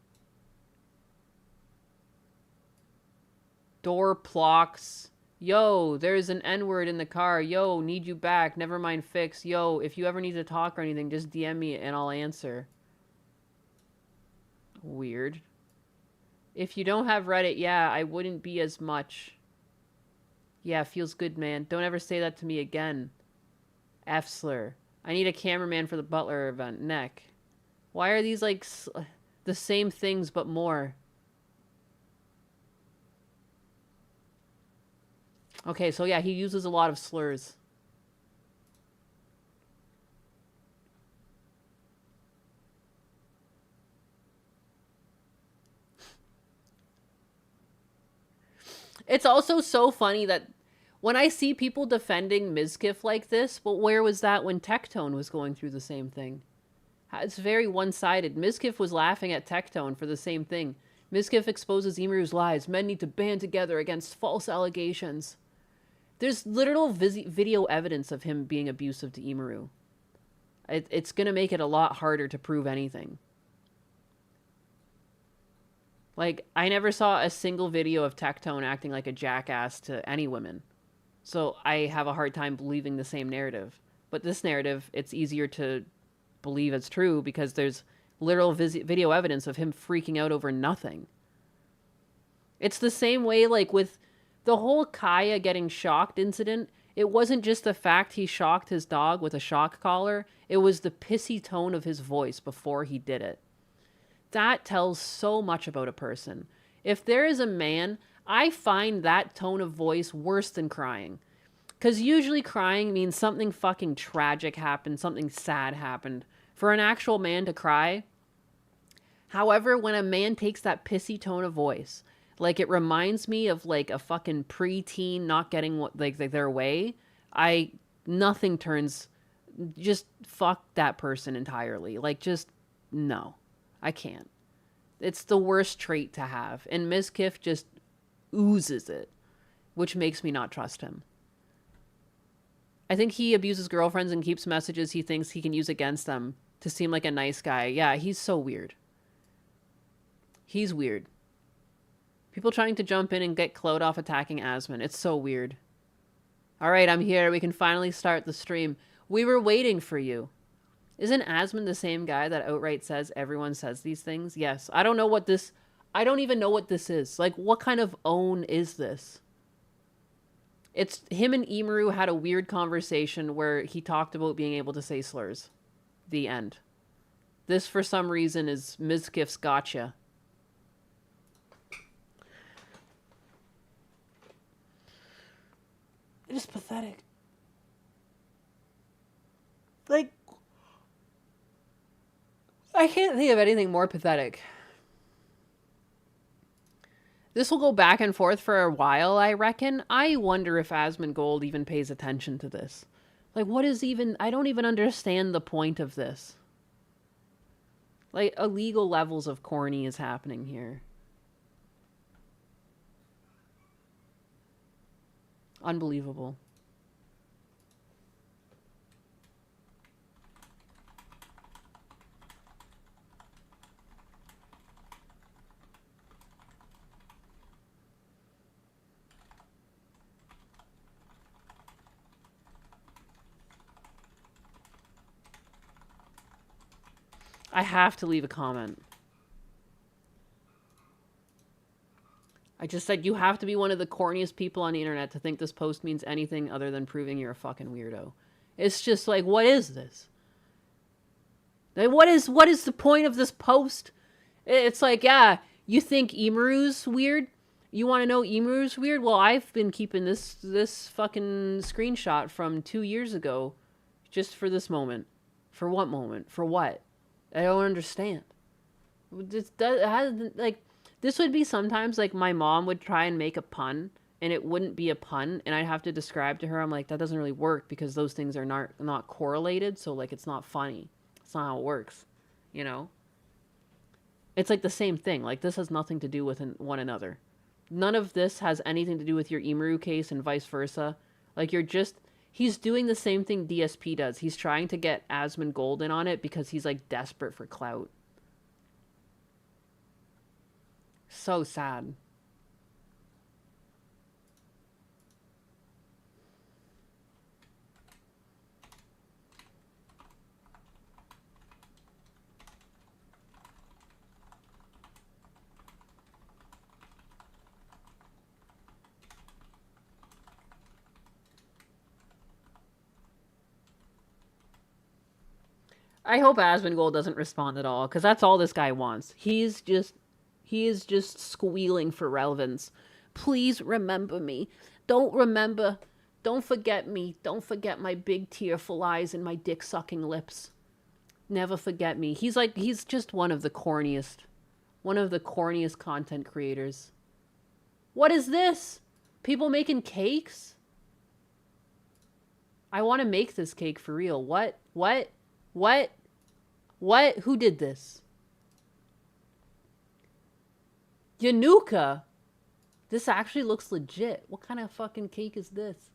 Door plocks. Yo, there's an N-word in the car. Yo, need you back. Never mind fix. Yo, if you ever need to talk or anything, just DM me and I'll answer. Weird. If you don't have Reddit, yeah, I wouldn't be as much. Yeah, feels good, man. Don't ever say that to me again. F slur. I need a cameraman for the Butler event. Neck. Why are these like the same things but more? Okay, so yeah, he uses a lot of slurs. It's also so funny that when I see people defending Mizkif like this, but where was that when Tectone was going through the same thing? It's very one-sided. Mizkif was laughing at Tectone for the same thing. Mizkif exposes Imaru's lies. Men need to band together against false allegations. There's literal video evidence of him being abusive to Imaru. It's going to make it a lot harder to prove anything. Like, I never saw a single video of Tectone acting like a jackass to any women. So I have a hard time believing the same narrative. But this narrative, it's easier to believe it's true because there's literal video evidence of him freaking out over nothing. It's the same way, like, with the whole Kaya getting shocked incident. It wasn't just the fact he shocked his dog with a shock collar. It was the pissy tone of his voice before he did it. That tells so much about a person. If there is a man, I find that tone of voice worse than crying. Because usually crying means something fucking tragic happened, something sad happened. For an actual man to cry. However, when a man takes that pissy tone of voice, like, it reminds me of, like, a fucking preteen not getting what, like their way. Nothing turns, just fuck that person entirely. Like, just, no. I can't. It's the worst trait to have. And Mizkif just oozes it, which makes me not trust him. I think he abuses girlfriends and keeps messages he thinks he can use against them to seem like a nice guy. Yeah, he's so weird. He's weird. People trying to jump in and get Claude off attacking Asmon. It's so weird. All right, I'm here. We can finally start the stream. We were waiting for you. Isn't Asmon the same guy that outright says everyone says these things? Yes. I don't know what this... I don't even know what this is. Like, what kind of own is this? It's him and Emaru had a weird conversation where he talked about being able to say slurs. The end. This, for some reason, is Mizkif's gotcha. It is pathetic. Like, I can't think of anything more pathetic. This will go back and forth for a while, I reckon. I wonder if Asmongold even pays attention to this. Like, what is even... I don't even understand the point of this. Like, illegal levels of corny is happening here. Unbelievable. I have to leave a comment. I just said you have to be one of the corniest people on the internet to think this post means anything other than proving you're a fucking weirdo. It's just like, what is this? Like, what is the point of this post? It's like, yeah, you think Emaru's weird? You want to know Emaru's weird? Well, I've been keeping this fucking screenshot from 2 years ago just for this moment. For what moment? For what? I don't understand. This would be sometimes like my mom would try and make a pun and it wouldn't be a pun and I'd have to describe to her, I'm like, that doesn't really work because those things are not correlated, so like it's not funny. It's not how it works, you know? It's like the same thing. Like, this has nothing to do with one another. None of this has anything to do with your Emaru case and vice versa. Like, he's doing the same thing DSP does. He's trying to get Asmongold in on it because he's like desperate for clout. So sad. I hope Asmongold doesn't respond at all, because that's all this guy wants. He is just squealing for relevance. Please remember me. Don't forget me. Don't forget my big tearful eyes and my dick-sucking lips. Never forget me. He's just one of the corniest content creators. What is this? People making cakes? I want to make this cake for real. What? Who did this? Yanuka? This actually looks legit. What kind of fucking cake is this?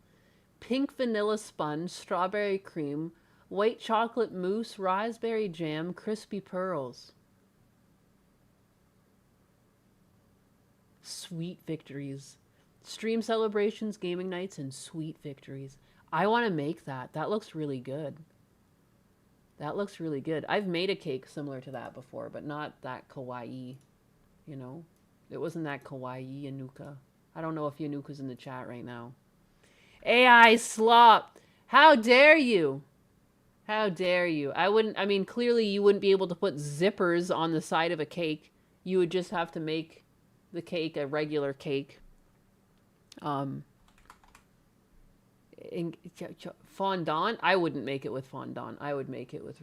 Pink vanilla sponge, strawberry cream, white chocolate mousse, raspberry jam, crispy pearls. Sweet victories. Stream celebrations, gaming nights, and sweet victories. I want to make that. That looks really good. That looks really good. I've made a cake similar to that before, but not that kawaii, you know? It wasn't that kawaii, Yanuka. I don't know if Yanuka's in the chat right now. AI slop! How dare you? How dare you? Clearly you wouldn't be able to put zippers on the side of a cake. You would just have to make the cake a regular cake. Fondant? I wouldn't make it with fondant. I would make it with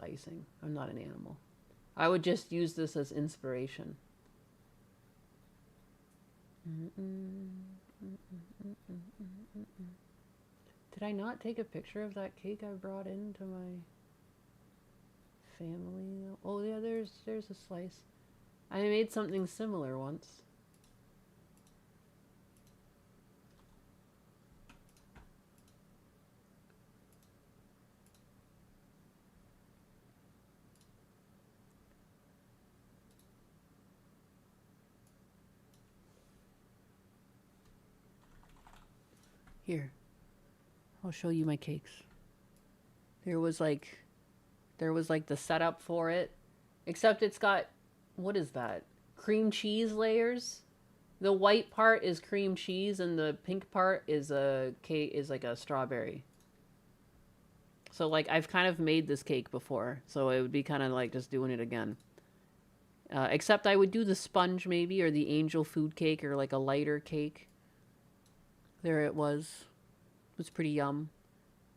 icing. I'm not an animal. I would just use this as inspiration. Did I not take a picture of that cake I brought into my family? Oh yeah, there's a slice. I made something similar once. Here, I'll show you my cakes. There was like the setup for it, except it's got what is that? Cream cheese layers. The white part is cream cheese, and the pink part is a cake, is like a strawberry. So like I've kind of made this cake before, so it would be kind of like just doing it again. Except I would do the sponge maybe, or the angel food cake, or like a lighter cake. There it was. It was pretty yum.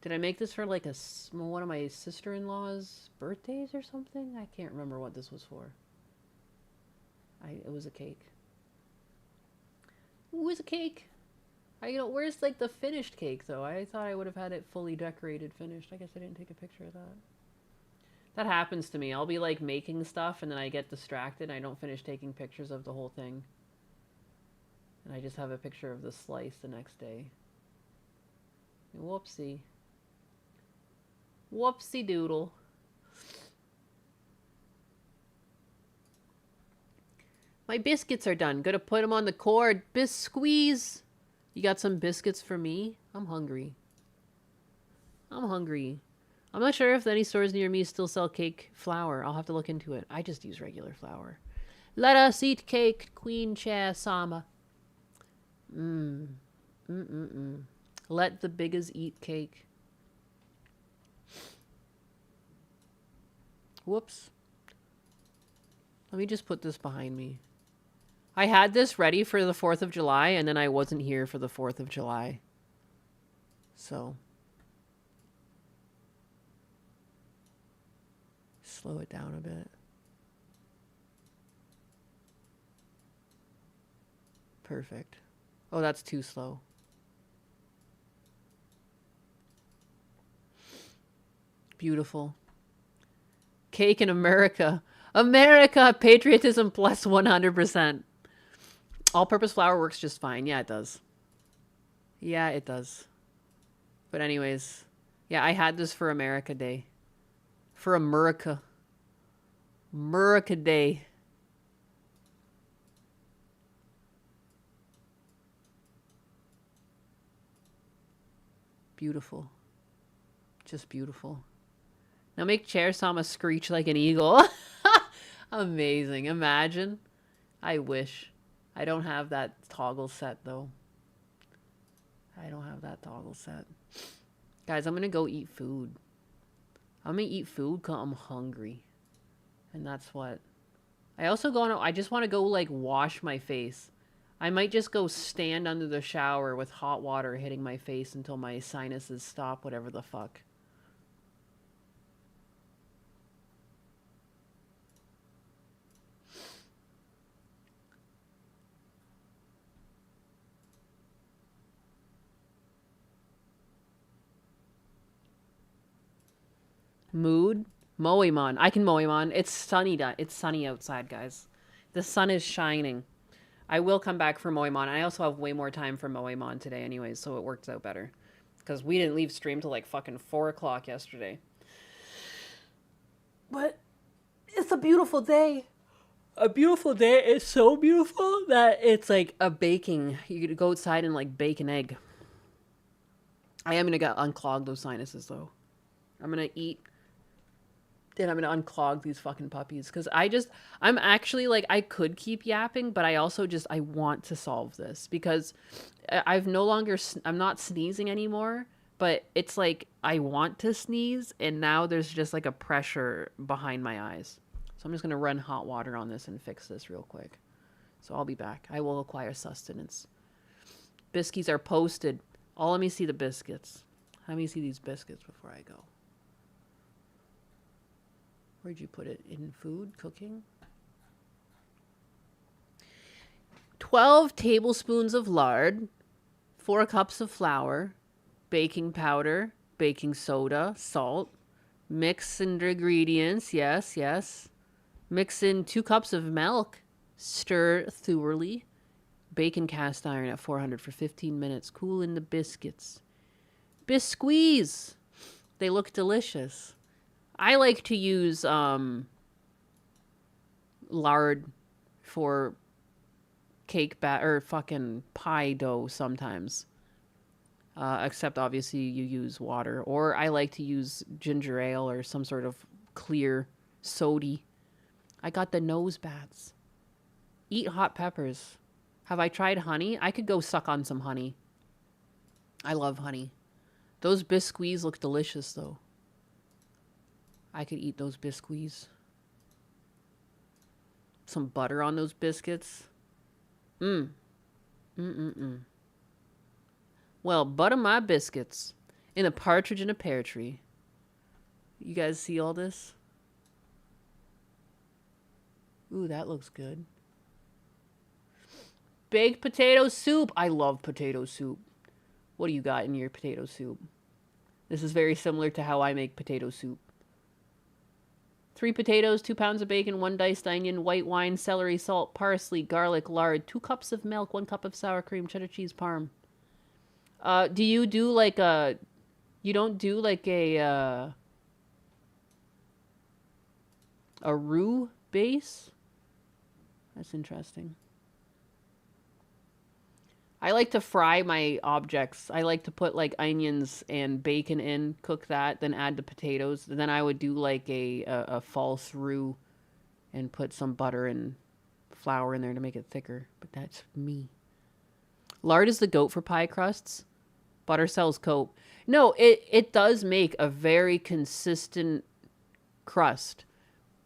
Did I make this for like one of my sister-in-law's birthdays or something? I can't remember what this was for. It was a cake. It was a cake. Where's like the finished cake though? I thought I would have had it fully decorated, finished. I guess I didn't take a picture of that. That happens to me. I'll be like making stuff and then I get distracted. I don't finish taking pictures of the whole thing. And I just have a picture of the slice the next day. Whoopsie. Whoopsie doodle. My biscuits are done. Gonna put them on the cord. Squeeze. You got some biscuits for me? I'm hungry. I'm hungry. I'm not sure if any stores near me still sell cake flour. I'll have to look into it. I just use regular flour. Let us eat cake, Queen Cha Sama. Let the biggas eat cake. Whoops. Let me just put this behind me. I had this ready for the 4th of July, and then I wasn't here for the 4th of July. So. Slow it down a bit. Perfect. Oh, that's too slow. Beautiful. Cake in America. America! Patriotism plus 100%. All-purpose flour works just fine. Yeah, it does. Yeah, it does. But anyways. Yeah, I had this for America Day. For America. America Day. Beautiful. Just beautiful. Now make Chair Sama screech like an eagle. Amazing. Imagine. I wish. I don't have that toggle set though. I don't have that toggle set. Guys, I'm gonna go eat food. I'm gonna eat food because I'm hungry. And that's what. I just want to go like wash my face. I might just go stand under the shower with hot water hitting my face until my sinuses stop, whatever the fuck. Mood? Moemon. I can Moemon. It's sunny. It's sunny outside, guys. The sun is shining. I will come back for Moemon. I also have way more time for Moemon today anyways, so it works out better. Because we didn't leave stream till like fucking 4 o'clock yesterday. But it's a beautiful day. A beautiful day. It's so beautiful that it's like a baking. You could go outside and like bake an egg. I am going to unclog those sinuses though. I'm going to eat. Then I'm going to unclog these fucking puppies. Because I'm actually like, I could keep yapping, but I also I want to solve this. Because I'm not sneezing anymore. But it's like, I want to sneeze. And now there's just like a pressure behind my eyes. So I'm just going to run hot water on this and fix this real quick. So I'll be back. I will acquire sustenance. Biscuits are posted. Let me see the biscuits. Let me see these biscuits before I go. Where'd you put it? In food? Cooking? 12 tablespoons of lard, 4 cups of flour, baking powder, baking soda, salt. Mix in the ingredients. Yes, yes. Mix in 2 cups of milk. Stir thoroughly. Bake in cast iron at 400 for 15 minutes. Cool in the biscuits. Biscuits. They look delicious. I like to use lard for cake or fucking pie dough sometimes. Except obviously you use water. Or I like to use ginger ale or some sort of clear sody. I got the nose bats. Eat hot peppers. Have I tried honey? I could go suck on some honey. I love honey. Those biscuits look delicious, though. I could eat those biscuits. Some butter on those biscuits. Well, butter my biscuits in a partridge in a pear tree. You guys see all this? Ooh, that looks good. Baked potato soup. I love potato soup. What do you got in your potato soup? This is very similar to how I make potato soup. 3 potatoes, 2 pounds of bacon, 1 diced onion, white wine, celery, salt, parsley, garlic, lard, 2 cups of milk, 1 cup of sour cream, cheddar cheese, parm. Do you do like a... You don't do like a roux base? That's interesting. I like to fry my objects. I like to put like onions and bacon in, cook that, then add the potatoes. Then I would do like a false roux and put some butter and flour in there to make it thicker. But that's me. Lard is the goat for pie crusts. Butter sells coat. No, it does make a very consistent crust.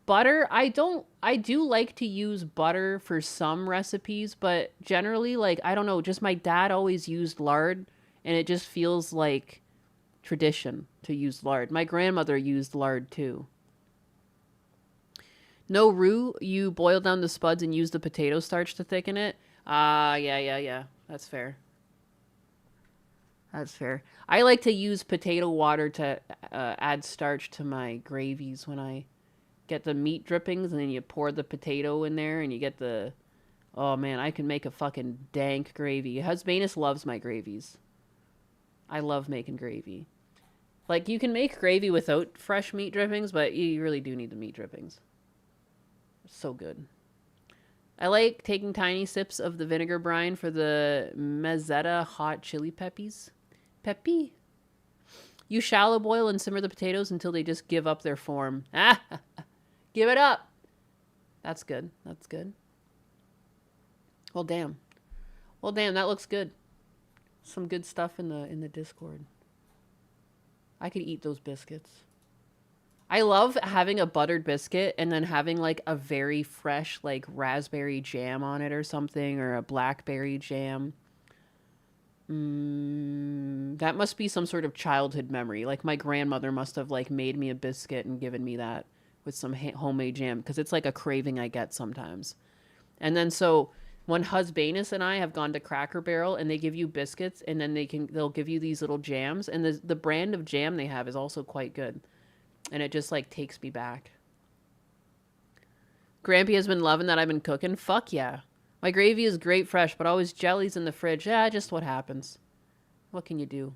Butter, I do like to use butter for some recipes, but generally, like, I don't know, just my dad always used lard, and it just feels like tradition to use lard. My grandmother used lard too. No roux, you boil down the spuds and use the potato starch to thicken it. Yeah. That's fair. That's fair. I like to use potato water to add starch to my gravies when I get the meat drippings, and then you pour the potato in there and you get the... Oh man, I can make a fucking dank gravy. Husbanus loves my gravies. I love making gravy. Like, you can make gravy without fresh meat drippings, but you really do need the meat drippings. So good. I like taking tiny sips of the vinegar brine for the Mezzetta hot chili peppies. Peppy. You shallow boil and simmer the potatoes until they just give up their form. Ah! Give it up. That's good. That's good. Well, damn. Well, damn, that looks good. Some good stuff in the Discord. I could eat those biscuits. I love having a buttered biscuit and then having like a very fresh like raspberry jam on it or something, or a blackberry jam. That must be some sort of childhood memory. Like, my grandmother must have like made me a biscuit and given me that with some homemade jam, because it's like a craving I get sometimes. And then so when Husbanus and I have gone to Cracker Barrel and they give you biscuits, and then they'll give you these little jams, and the brand of jam they have is also quite good. And it just like takes me back. Grampy has been loving that I've been cooking. Fuck yeah. My gravy is great fresh, but always jellies in the fridge. Yeah, just what happens. What can you do?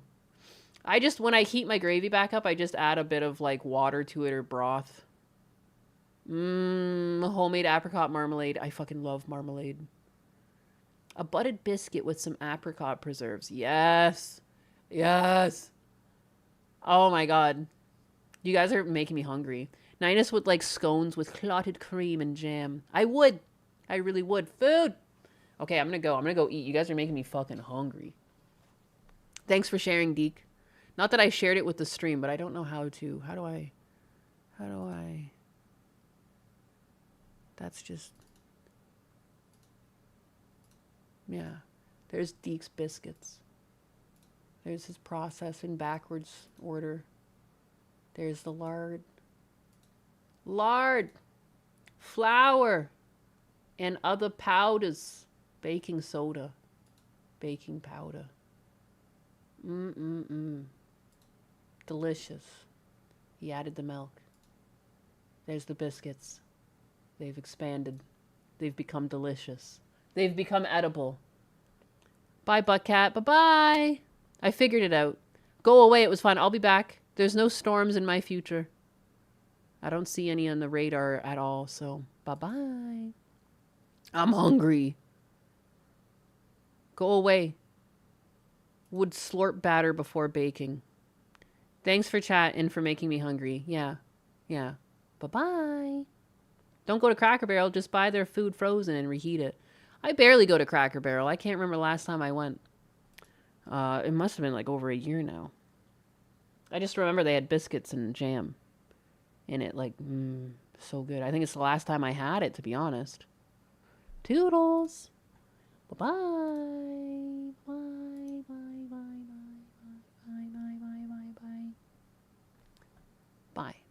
When I heat my gravy back up, I just add a bit of like water to it or broth. Homemade apricot marmalade. I fucking love marmalade. A buttered biscuit with some apricot preserves. Yes. Yes. Oh my god. You guys are making me hungry. Ninus would like scones with clotted cream and jam. I would. I really would. Food. Okay, I'm gonna go. I'm gonna go eat. You guys are making me fucking hungry. Thanks for sharing, Deke. Not that I shared it with the stream, but I don't know how to. How do I... That's just... Yeah. There's Deke's biscuits. There's his process in backwards order. There's the lard. Lard! Flour! And other powders. Baking soda. Baking powder. Delicious. He added the milk. There's the biscuits. They've expanded. They've become delicious. They've become edible. Bye, Buttcat. Bye-bye. I figured it out. Go away. It was fun. I'll be back. There's no storms in my future. I don't see any on the radar at all, so bye-bye. I'm hungry. Go away. Would slurp batter before baking. Thanks for chat and for making me hungry. Yeah. Yeah. Bye-bye. Don't go to Cracker Barrel. Just buy their food frozen and reheat it. I barely go to Cracker Barrel. I can't remember last time I went. It must have been like over a year now. I just remember they had biscuits and jam in it. Like, so good. I think it's the last time I had it, to be honest. Toodles. Bye-bye. Bye, bye, bye, bye, bye, bye, bye, bye, bye, bye. Bye.